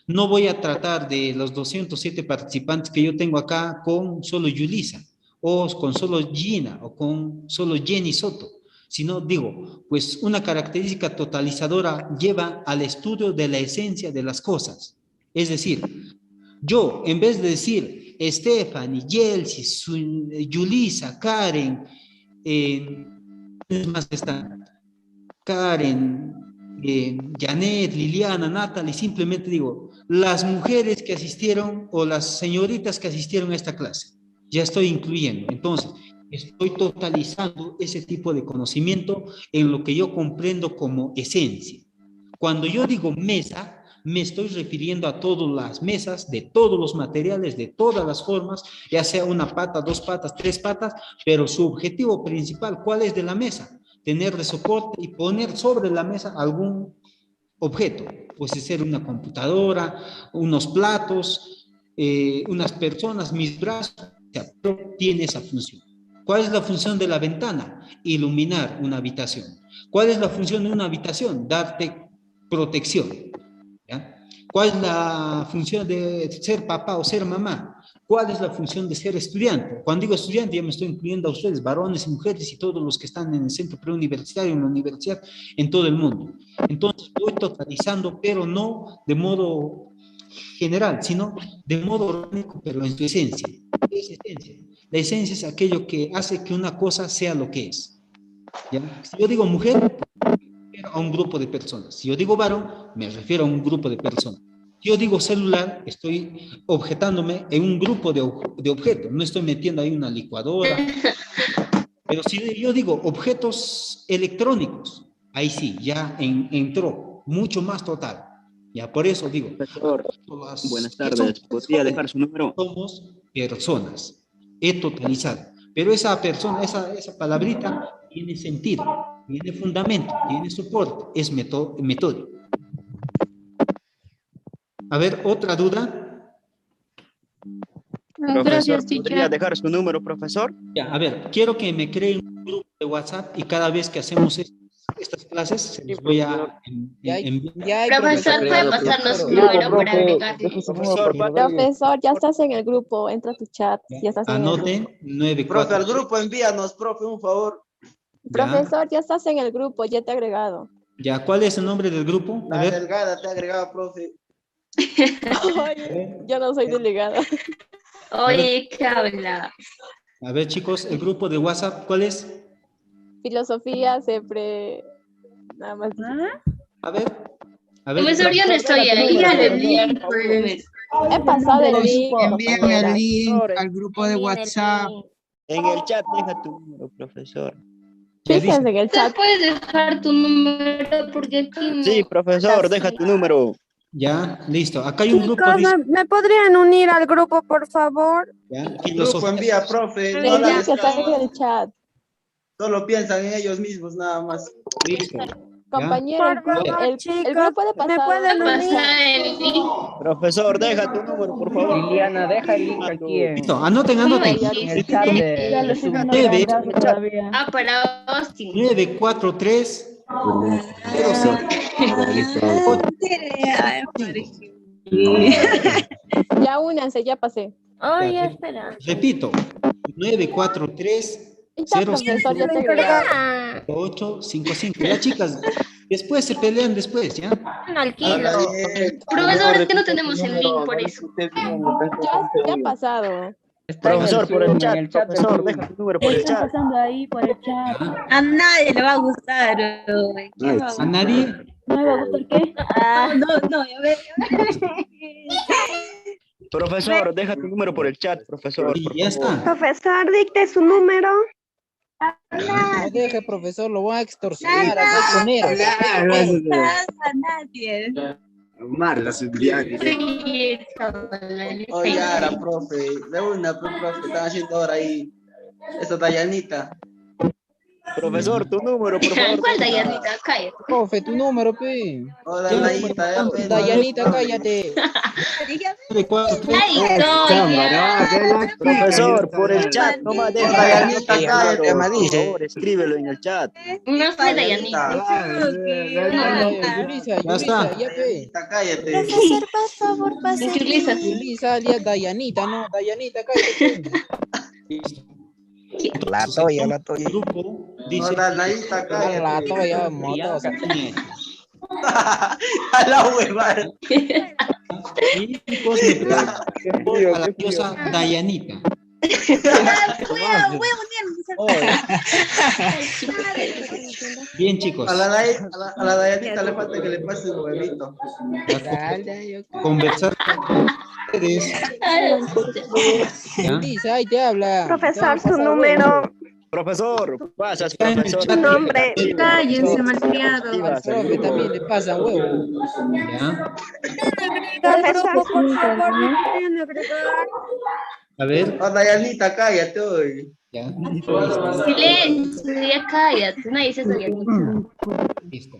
no voy a tratar de los 207 participantes que yo tengo acá con solo Yulisa, o con solo Gina, o con solo Jenny Soto, sino digo, pues una característica totalizadora lleva al estudio de la esencia de las cosas. Es decir, yo, en vez de decir Stephanie, Yelsi, Yulisa, Karen, más están? Karen, Janet, Liliana, Natalie, simplemente digo, las mujeres que asistieron o las señoritas que asistieron a esta clase, ya estoy incluyendo. Entonces, estoy totalizando ese tipo de conocimiento en lo que yo comprendo como esencia. Cuando yo digo mesa, me estoy refiriendo a todas las mesas, de todos los materiales, de todas las formas, ya sea una pata, 2 patas, 3 patas, pero su objetivo principal, ¿cuál es de la mesa? Tener de soporte y poner sobre la mesa algún objeto. Puede ser una computadora, unos platos, unas personas, mis brazos, pero tiene esa función. ¿Cuál es la función de la ventana? Iluminar una habitación. ¿Cuál es la función de una habitación? Darte protección. ¿Ya? ¿Cuál es la función de ser papá o ser mamá? ¿Cuál es la función de ser estudiante? Cuando digo estudiante, ya me estoy incluyendo a ustedes, varones y mujeres y todos los que están en el centro preuniversitario, en la universidad, en todo el mundo. Entonces, voy totalizando, pero no de modo general, sino de modo orgánico, pero en su esencia. ¿Qué es esencia? La esencia es aquello que hace que una cosa sea lo que es. ¿Ya? Si yo digo mujer, me refiero a un grupo de personas. Si yo digo varón, me refiero a un grupo de personas. Si yo digo celular, estoy objetándome en un grupo de objetos, no estoy metiendo ahí una licuadora. Pero si yo digo objetos electrónicos, ahí sí, ya entró mucho más total. Ya por eso digo, Profesor, buenas tardes. ¿Podría dejar su número? Somos personas. He totalizado. Pero esa persona, esa palabrita tiene sentido, tiene fundamento, tiene soporte, es metódico. A ver, ¿otra duda? Profesor, ¿podría dejar su número, profesor? Ya, a ver, quiero que me creen un grupo de WhatsApp y cada vez que hacemos estas clases se los voy a enviar. Profesor, ¿puede pasarnos su número para agregar? Profesor, ya estás en el grupo, entra a tu chat. Ya estás en el grupo. Anoten 94. Profe, al grupo envíanos, profe, un favor. Profesor, ya estás en el grupo, ya te he agregado. Ya, ¿cuál es el nombre del grupo? A La ver. delgada te ha agregado, profe. Ay, yo no soy delegada. Oye, ¿qué habla? A ver, chicos, el grupo de WhatsApp, ¿cuál es? Filosofía, siempre... Nada más. A ver. A ver. Profesor, yo no estoy ahí, ya le envié. He pasado el link. Envíame el link al grupo de WhatsApp. En el chat deja tu número, profesor. Fíjense en el chat. ¿Puedes dejar tu número? Porque aquí no... Sí, profesor, deja tu número. Ya, listo. Acá hay un grupo. Chicos, ¿me podrían unir al grupo, por favor? Ya, Grupo envía, profe. El No la link está en descargan. el chat. Solo piensan en ellos mismos, nada más. Listo. Compañero, el grupo de pasado. ¿Me pueden unir? Profesor, deja tu número, por favor. Liliana, deja el link aquí en, Listo, anoten. en el chat de Zoom. Ah, para Austin. 943 Ya únanse, ya pasé. Oye, espera. Repito, 943 Profesor, ya te agregaron. 855. Ya, chicas, después se pelean después, ¿ya? Tranquilo. Profesor, es que no tenemos el link por eso. Ya ha pasado. Profesor, por el chat, profesor, deja tu número por el chat. Pasando ahí por el chat. A nadie le va a gustar. ¿A nadie? ¿No le va a gustar qué? No, a ver. Profesor, deja tu número por el chat, profesor. Y ya está. Profesor, dicte su número. No deje, profesor, lo van a extorsionar. A poner. A nadie. Marla, Oye, ahora, profe, de una, profe, están haciendo ahora ahí esa Dayanita. Profesor, tu número, por favor. ¿Cuál Dayanita? Cállate. Profe, tu número, pe. Hola, Dayanita, Dayanita, cállate. Profesor, por el chat, no me dejes. Dayanita, cállate, me Por dice. favor, escríbelo en el chat. No soy Dayanita. Yulisa, Ya está. ya pe. Cállate. Profesor, por favor, pase. Yulisa, alias Dayanita, no, Dayanita, cállate. La toya. El grupo dice. Hola, Dayanita, cállate. La toya, motos. A la huevada. Y chicos, me preguntan a la diosa Dayanita. Bien, chicos. A la Dayanita le falta que le pase un huevito. Conversar con ustedes. Yulisa, ahí te habla. Profesor, su número. Profesor, pasas, profesor. Su nombre. Cállense, malcriado. Profe, también le pasa huevo. ¿Ya? Profesor, por favor, ¿me pueden agregar? A ver. Hola, Dayanita, cállate hoy. Ya. Silencio, ya cállate. Nadie dice Dayanita. Listo.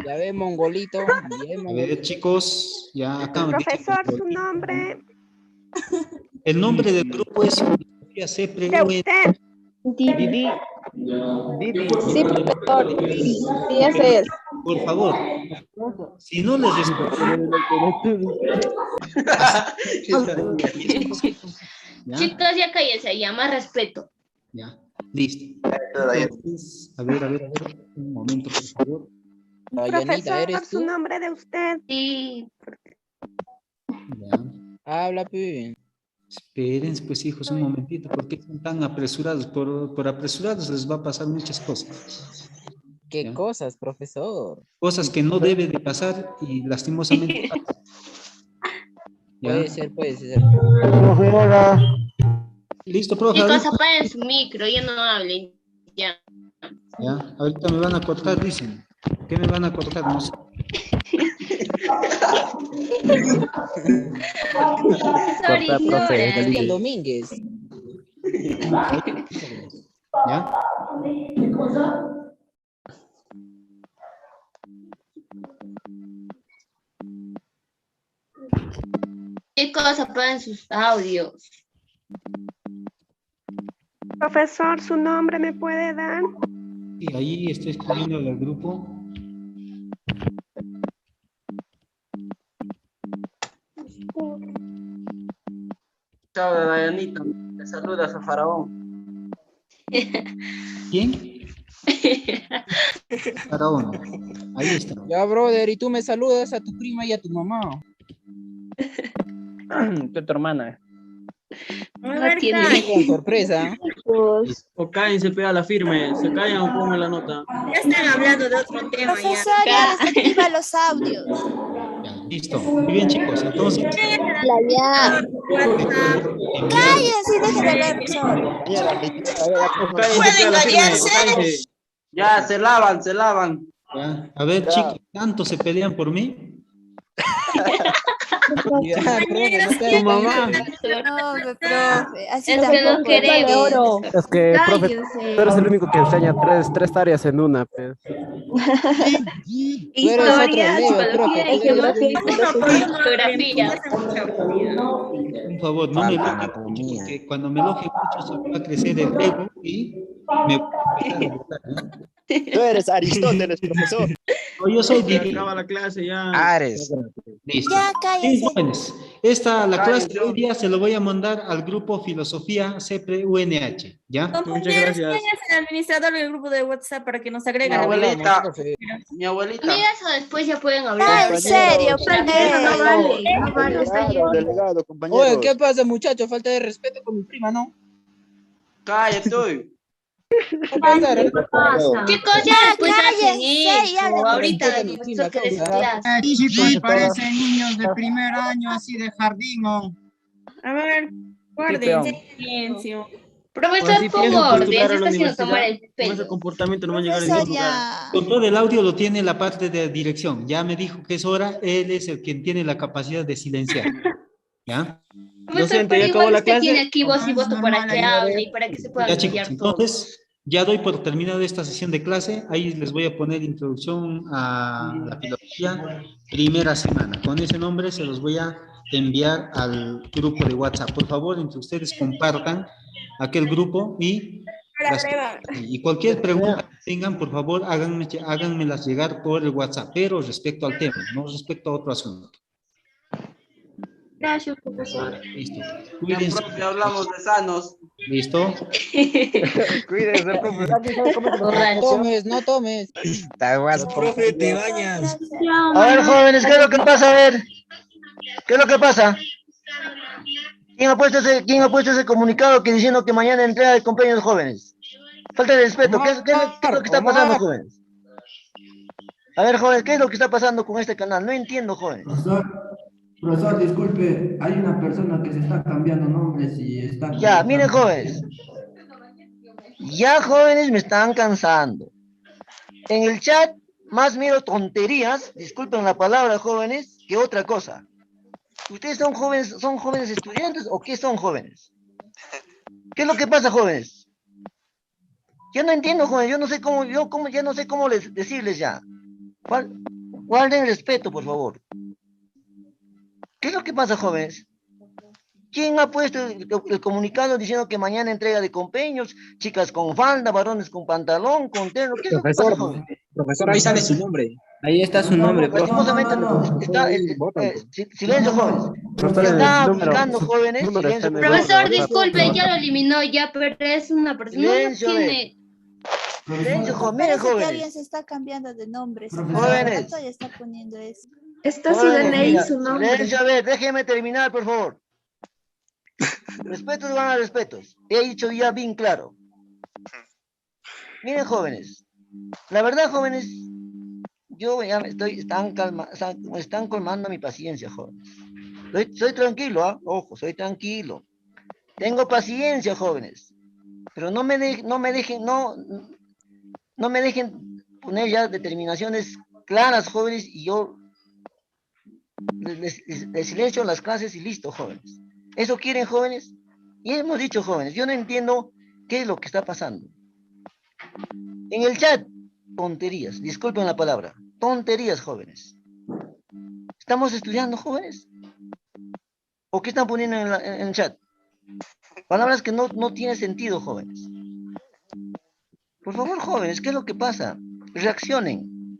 Ya ve, mongolito. Bien, A mongolito. ver, chicos, ya acaban de Profesor, su nombre. El nombre del grupo es Filosofía Cepre De UN. usted. Didi. Didi. Sí, profesor. Sí, ese es. Por favor, si no les respondo, ¿ya? Chicos, ya cállense, ya más respeto. Ya, listo. Entonces, a ver, un momento, por favor. Dayanita, Profesor, ¿eres su tú? nombre de usted. Sí. Ya. Habla, pues. Esperen, pues, hijos, un momentito, porque son tan apresurados? Por apresurados les va a pasar muchas cosas. ¿Qué ¿Ya? cosas, profesor? Cosas que no debe de pasar y lastimosamente pasan. ¿Ya? Puede ser. Listo, profe. Chicos, apaguen su micro, ya no hablen. Ya. Ya, ahorita me van a cortar, dicen. ¿Qué me van a cortar? No sé. Corta, profe. Cristian Domínguez. ¿Ya? Chicos, apaguen sus audios. Profesor, su nombre me puede dar. Y ahí estoy escribiendo al grupo. Chao, Dayanita. Te saludas a Faraón. ¿Quién? Faraón. Ahí está. Ya, brother, y tú me saludas a tu prima y a tu mamá. Tu hermana. No tiene. Con sorpresa. O cállense, pega la firme. Se callan o pongan la nota. Ya están hablando de otro tema. Profesor, ya desactiva los audios. Ya, listo. Muy bien, chicos. Entonces, Cállense y dejen de hablar, profesor. Cállense, pega la firme. Cállense. Ya, se lavan. ya. A ver, chicos, ¿tanto se pelean por mí? Ya, profe, no seas Tu mamá. Profe, así Es que no tampoco. queremos. Es que, profe, tú eres el único que enseña tres áreas en una, pues. Tú eres otro level, profe. Geografía. Por favor, no me enojen mucho, porque cuando me enoje mucho se va a crecer el ego y me va a empezar a gustar, ¿no? Tú eres Aristóteles, profesor. No, yo soy Se divino. acaba la clase ya. Ares. Listo. Ya, Sí, cállense. jóvenes. La clase de hoy día se lo voy a mandar al grupo Filosofía Cepre UNH, ¿ya? Muchas gracias. ¿Quién es el administrador del grupo de WhatsApp para que nos Mi agreguen? abuelita. Mi abuelita. Amigas, o después ya pueden Ah, hablar. en serio, No vale, está Delegado, bien. delegado, compañeros. Oye, ¿qué pasa, muchacho? Falta de respeto con mi prima, ¿no? Cállate hoy. ¿Qué pasa? Chicos, ya después hacen cállense y hablen. eso. Ahorita Respeten mi nos prima, toca de causa. clase. Aquí sí parecen niños de primer año, así de jardín, ¿no? A ver, guarden silencio. Profesor, pongo orden, se está haciendo tomar el Con ese pelo. comportamiento no van a llegar a Profesor, ningún lugar. ya. Con todo el audio lo tiene la parte de dirección. Ya me dijo que es hora. Él es el quien tiene la capacidad de silenciar. ¿Ya? Profesor, Docente, pero ¿ya acabó igual la usted clase? tiene aquí voz y Es voto para normal, que hable y para que se puedan Ya, chicos. callar todos. Entonces, ya doy por terminado esta sesión de clase. Ahí les voy a poner introducción a la filosofía primera semana. Con ese nombre se los voy a enviar al grupo de WhatsApp. Por favor, entre ustedes compartan aquel grupo y cualquier pregunta que tengan, por favor, háganmelas llegar por el WhatsApp, pero respecto al tema, no respecto a otro asunto. Gracias, profesor. Listo. Ya, Cuídense. profe, hablamos de sanos. ¿Listo? Cuídense, profe. No tomes, no tomes. Profe, te bañas. A ver, jóvenes, ¿qué es lo que pasa? A ver, ¿qué es lo que pasa? ¿Quién ha puesto ese comunicado que diciendo que mañana entrega de cumpleaños jóvenes? Falta de respeto, ¿qué es lo que está pasando, jóvenes? A ver, jóvenes, ¿qué es lo que está pasando con este canal? No entiendo, jóvenes. Profesor, disculpe, hay una persona que se está cambiando nombres y está... Ya, miren, jóvenes. Ya, jóvenes, me están cansando. En el chat, más miro tonterías, disculpen la palabra, jóvenes, que otra cosa. ¿Ustedes son jóvenes estudiantes o qué son jóvenes? ¿Qué es lo que pasa, jóvenes? Yo no entiendo, jóvenes, ya no sé cómo decirles ya. Guarden respeto, por favor. ¿Qué es lo que pasa, jóvenes? ¿Quién ha puesto el comunicado diciendo que mañana entrega de compeños, chicas con falda, varones con pantalón, con terno? ¿Qué es lo que pasa, jóvenes? Profesor, ahí sale su nombre. Ahí está su nombre, profe. Lastimosamente está, silencio, jóvenes. Profesor, Está el número, aplicando, su jóvenes, número está silencio, en el por favor. Profesor, WhatsApp. disculpe, ya lo eliminó ya, pero es una persona. No, no Silencio, a ver. tiene. Silencio, No, miren, parece que alguien jóvenes. se está cambiando de nombre. Jóvenes. Ya está poniendo eso. Está su Jóvenes, DNI y mira, su nombre. silencio, a ver, déjenme terminar, por favor. Respetos van a respetos. He dicho ya bien claro. Miren, jóvenes. La verdad, jóvenes, yo ya me están colmando mi paciencia, jóvenes. Soy tranquilo, ¿ah? Ojo, soy tranquilo. Tengo paciencia, jóvenes. Pero no me dejen poner ya determinaciones claras, jóvenes, y yo les silencio las clases y listo, jóvenes. ¿Eso quieren, jóvenes? Y hemos dicho, jóvenes, yo no entiendo qué es lo que está pasando. En el chat, tonterías, disculpen la palabra, tonterías, jóvenes. ¿Estamos estudiando, jóvenes? ¿O qué están poniendo en el chat? Palabras que no tienen sentido, jóvenes. Por favor, jóvenes, ¿qué es lo que pasa? Reaccionen.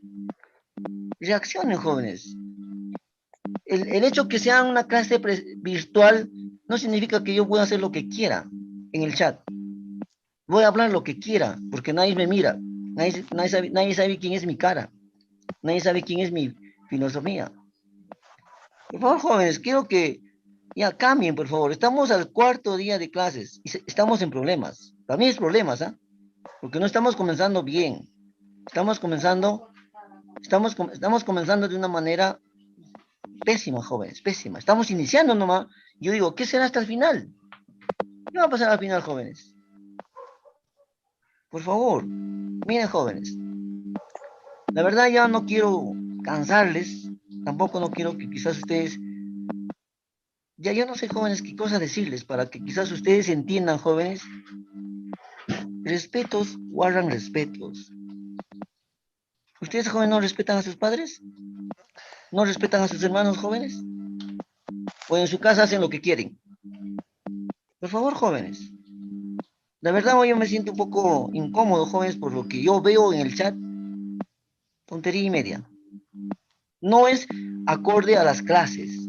Reaccionen, jóvenes. El hecho que sea una clase virtual no significa que yo pueda hacer lo que quiera en el chat. Voy a hablar lo que quiera, porque nadie me mira. Nadie sabe quién es mi cara. Nadie sabe quién es mi filosofía. Por favor, jóvenes, quiero que ya cambien, por favor. Estamos al 4º día de clases y estamos en problemas. También es problemas, ¿ah? Porque no estamos comenzando bien. Estamos comenzando de una manera pésima, jóvenes, pésima. Estamos iniciando nomás. Yo digo, ¿qué será hasta el final? ¿Qué va a pasar al final, jóvenes? Por favor, miren, jóvenes. La verdad ya no quiero cansarles. Tampoco no quiero que quizás ustedes... Ya yo no sé, jóvenes, qué cosa decirles para que quizás ustedes entiendan, jóvenes. Respetos, guardan respetos. ¿Ustedes, jóvenes, no respetan a sus padres? ¿No respetan a sus hermanos, jóvenes? ¿O en su casa hacen lo que quieren? Por favor, jóvenes. La verdad, hoy yo me siento un poco incómodo, jóvenes, por lo que yo veo en el chat. Tontería y media. No es acorde a las clases.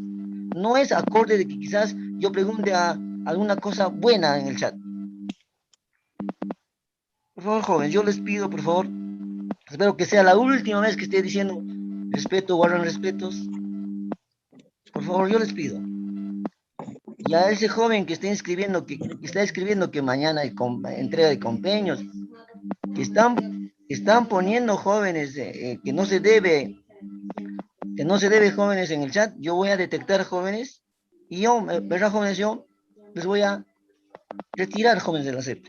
No es acorde de que quizás yo pregunte alguna cosa buena en el chat. Por favor, jóvenes, yo les pido, por favor, espero que sea la última vez que esté diciendo respeto, guardan respetos. Por favor, yo les pido. Y a ese joven que está escribiendo que mañana hay entrega de compeños, que están poniendo jóvenes que no se debe jóvenes en el chat, yo voy a detectar jóvenes y yo, ¿verdad, jóvenes? Yo les voy a retirar, jóvenes de la CEP.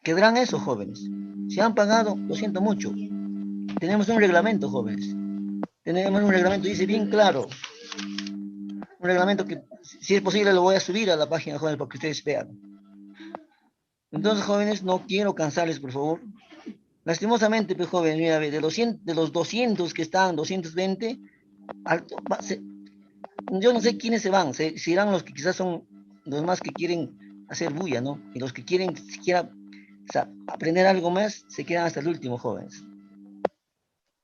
Quedarán eso, jóvenes. Si han pagado, lo siento mucho. Tenemos un reglamento, jóvenes. Tenemos un reglamento, dice bien claro. Un reglamento que, si es posible, lo voy a subir a la página, jóvenes, para que ustedes vean. Entonces, jóvenes, no quiero cansarles, por favor. Lastimosamente, pues, jóvenes, mira, de los 200 que están, 220, yo no sé quiénes se van, se irán los que quizás son los más que quieren hacer bulla, ¿no? Y los que quieren siquiera aprender algo más, se quedan hasta el último, jóvenes.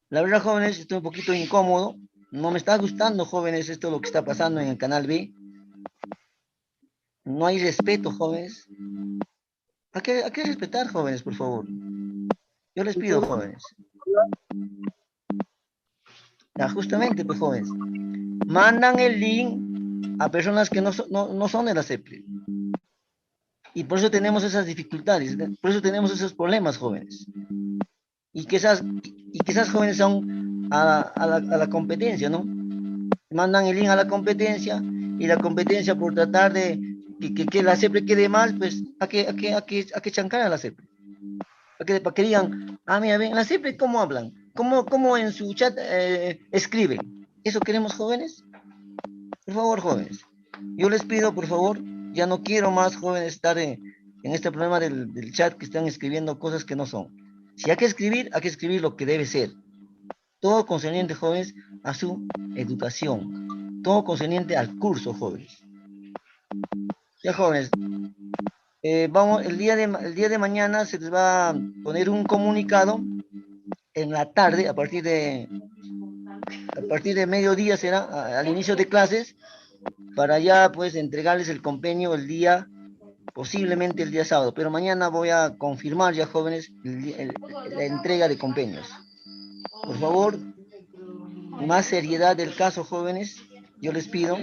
La verdad, jóvenes, estoy un poquito incómodo. No me está gustando, jóvenes, esto lo que está pasando en el canal B. No hay respeto, jóvenes. ¿A qué respetar, jóvenes, por favor? Yo les pido, jóvenes. Ya, justamente, pues, jóvenes. Mandan el link a personas que no son de la CEPRE. Y por eso tenemos esas dificultades, por eso tenemos esos problemas, jóvenes. Y quizás jóvenes son a la competencia, ¿no? Mandan el link a la competencia y la competencia por tratar de que la CEPRE quede mal, pues a que chancar a la CEPRE. Para que digan, mira, ven, la CEPRE ¿cómo hablan? ¿Cómo en su chat escriben? ¿Eso queremos, jóvenes? Por favor, jóvenes. Yo les pido, por favor, ya no quiero más, jóvenes, estar en este problema del chat que están escribiendo cosas que no son. Si hay que escribir lo que debe ser. Todo concerniente, jóvenes, a su educación. Todo concerniente al curso, jóvenes. Ya, jóvenes, vamos, el día de mañana se les va a poner un comunicado en la tarde, a partir de mediodía será, al inicio de clases, para ya pues entregarles el compendio el día, posiblemente el día sábado, pero mañana voy a confirmar ya, jóvenes, la entrega de compendios. Por favor, más seriedad del caso, jóvenes, yo les pido,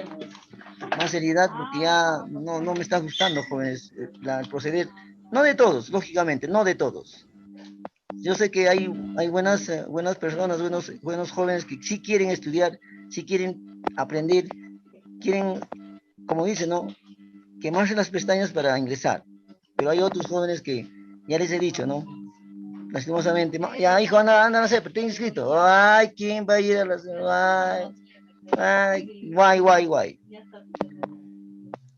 más seriedad, porque ya no me está gustando, jóvenes, el proceder, no de todos, lógicamente, no de todos. Yo sé que hay buenas personas, buenos jóvenes que sí quieren estudiar, sí quieren aprender, quieren, como dicen, ¿no?, quemarse las pestañas para ingresar. Pero hay otros jóvenes que, ya les he dicho, ¿no?, lastimosamente, ya hijo, anda a la CEP, te he inscrito. Ay, ¿quién va a ir a la CEP? Ay, guay.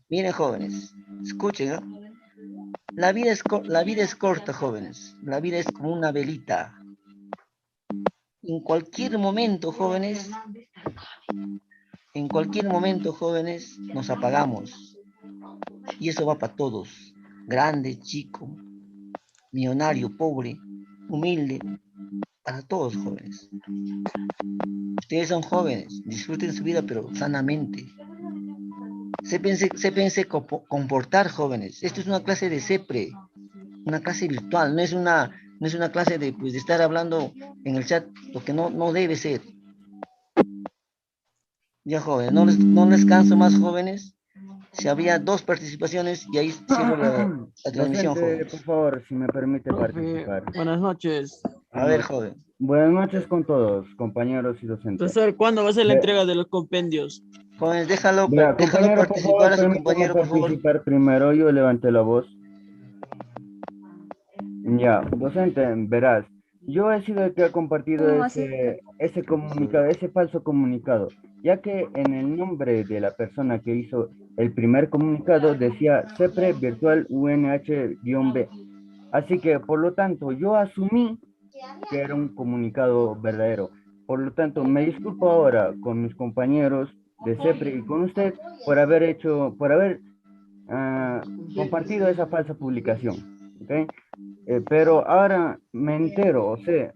Miren, jóvenes, escuchen, ¿no? La vida es corta, jóvenes. La vida es como una velita. En cualquier momento, jóvenes, nos apagamos. Y eso va para todos. Grande, chico, millonario, pobre, humilde. Para todos, jóvenes. Ustedes son jóvenes. Disfruten su vida, pero sanamente. Sépense comportar, jóvenes. Esto es una clase de CEPRE. Una clase virtual, no es una clase de estar hablando en el chat, lo que no debe ser. Ya, jóvenes, no les canso más, jóvenes. Si había 2 participaciones y ahí cierro la transmisión, Docente, jóvenes. por favor, si me permite participar. Buenas noches. A ver, joven. Buenas noches con todos, compañeros y docentes. Profesor, ¿cuándo va a ser la entrega de los compendios? Jóvenes, déjalo Compañero, participar a su permítame compañero, por favor. participar primero, yo levanté la voz. Ya, docente, verás, yo he sido el que ha compartido ese comunicado, ese falso comunicado, ya que en el nombre de la persona que hizo el primer comunicado decía CEPRE Virtual UNH-B. Así que, por lo tanto, yo asumí que era un comunicado verdadero. Por lo tanto, me disculpo ahora con mis compañeros de CEPRE y con usted por haber compartido esa falsa publicación. ¿Okay? Pero ahora me entero, o sea,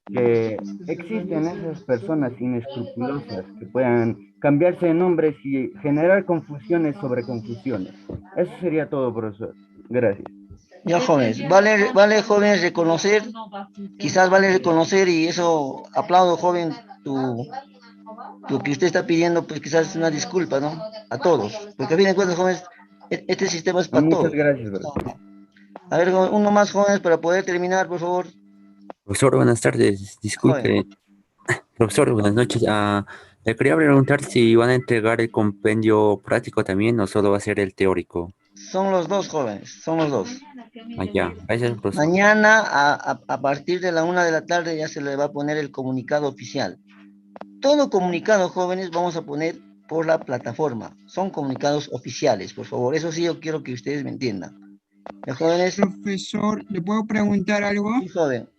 que existen esas personas inescrupulosas que puedan cambiarse de nombres y generar confusiones sobre confusiones. Eso sería todo, profesor. Gracias. Ya, jóvenes, vale, jóvenes, reconocer, quizás vale reconocer, y eso, aplaudo, joven, lo que usted está pidiendo, pues quizás es una disculpa, ¿no? A todos, porque a fin de cuentas, jóvenes, este sistema es para todos. Muchas gracias, ¿verdad? A ver, uno más, jóvenes, para poder terminar, por favor. Profesor, buenas tardes. Disculpe. Profesor, buenas noches. Le quería preguntar si van a entregar el compendio práctico también o solo va a ser el teórico. Son los dos, jóvenes, son los dos. Ya, gracias, profesor. Mañana, a partir de la 1 de la tarde, ya se le va a poner el comunicado oficial. Todo comunicado, jóvenes, vamos a poner por la plataforma. Son comunicados oficiales, por favor. Eso sí, yo quiero que ustedes me entiendan. Jóvenes. Profesor, ¿le puedo preguntar algo? Sí, joven.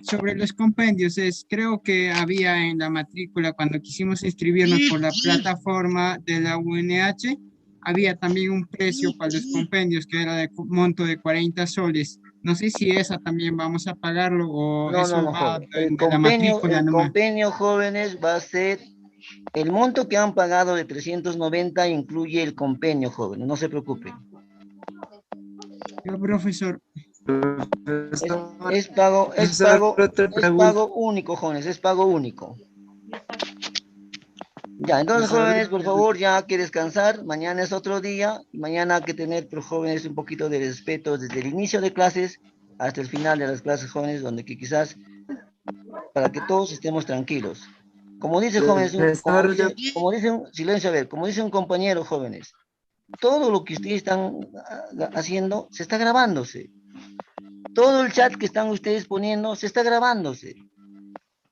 Sobre los compendios, creo que había en la matrícula, cuando quisimos inscribirnos por la plataforma de la UNH, había también un precio para los compendios que era de monto de 40 soles. No sé si esa también vamos a pagarlo o eso va El de la matrícula el nomás. convenio, jóvenes, va a ser el monto que han pagado de 390, incluye el convenio, jóvenes, no se preocupen. Yo, profesor. Es pago único, jóvenes, es pago único. Ya, entonces, jóvenes, por favor, ya hay que descansar. Mañana es otro día. Mañana hay que tener, por jóvenes, un poquito de respeto desde el inicio de clases hasta el final de las clases, jóvenes, donde que quizás, para que todos estemos tranquilos. Como dice, jóvenes, como dice un compañero, jóvenes, todo lo que ustedes están haciendo se está grabándose. Todo el chat que están ustedes poniendo se está grabándose.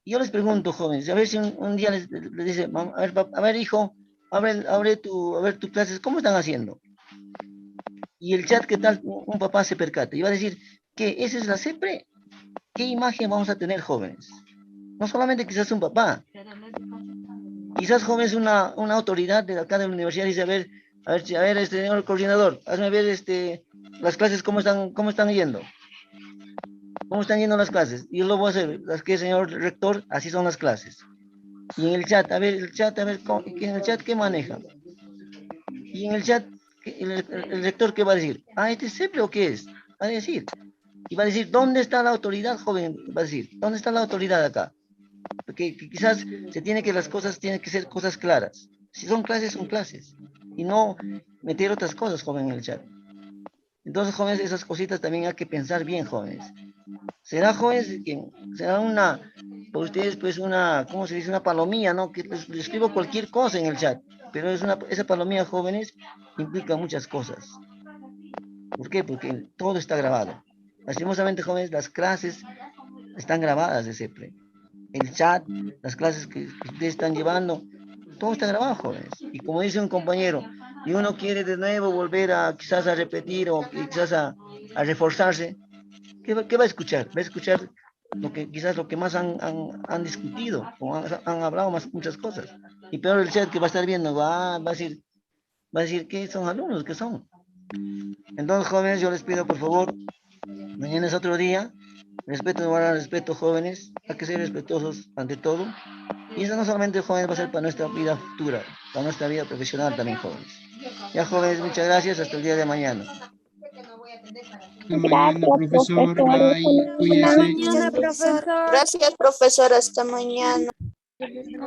Yo les pregunto, jóvenes, a ver si un día les dice, a ver, hijo, abre tus clases, ¿cómo están haciendo? Y el chat, ¿qué tal? Un papá se percata y va a decir, que esa es la CEPRE, ¿qué imagen vamos a tener, jóvenes? No solamente quizás un papá, quizás jóvenes una autoridad de acá de la universidad dice, a ver, señor coordinador, hazme ver las clases cómo están yendo. ¿Cómo están yendo las clases? Yo lo voy a hacer, las que señor rector, así son las clases. Y en el chat, a ver, en el chat, ¿qué maneja? Y en el chat, el rector, ¿qué va a decir? ¿Este es CEPRE o qué es? Va a decir. Y va a decir, ¿dónde está la autoridad, joven? Va a decir, ¿dónde está la autoridad acá? Porque quizás las cosas tienen que ser cosas claras. Si son clases, son clases. Y no meter otras cosas, joven, en el chat. Entonces, jóvenes, esas cositas también hay que pensar bien, jóvenes. Será, jóvenes, será por ustedes, pues ¿cómo se dice? Una palomilla, ¿no? Que les escribo cualquier cosa en el chat. Pero esa palomilla, jóvenes, implica muchas cosas. ¿Por qué? Porque todo está grabado. Lastimosamente, jóvenes, las clases están grabadas de CEPRE. El chat, las clases que ustedes están llevando, todo está grabado, jóvenes. Y como dice un compañero, y uno quiere de nuevo volver quizás a repetir o quizás a reforzarse, ¿qué va a escuchar? Va a escuchar quizás lo que más han discutido, o han hablado muchas cosas. Y peor el chat que va a estar viendo, va a decir que son alumnos, que son. Entonces, jóvenes, yo les pido, por favor, mañana es otro día, respeto, jóvenes, hay que ser respetuosos ante todo. Y eso no solamente, jóvenes, va a ser para nuestra vida futura, para nuestra vida profesional también, jóvenes. Ya, jóvenes, muchas gracias, hasta el día de mañana. Hasta mañana, profesor. Bye. Cuídese. Gracias, profesor. Hasta mañana.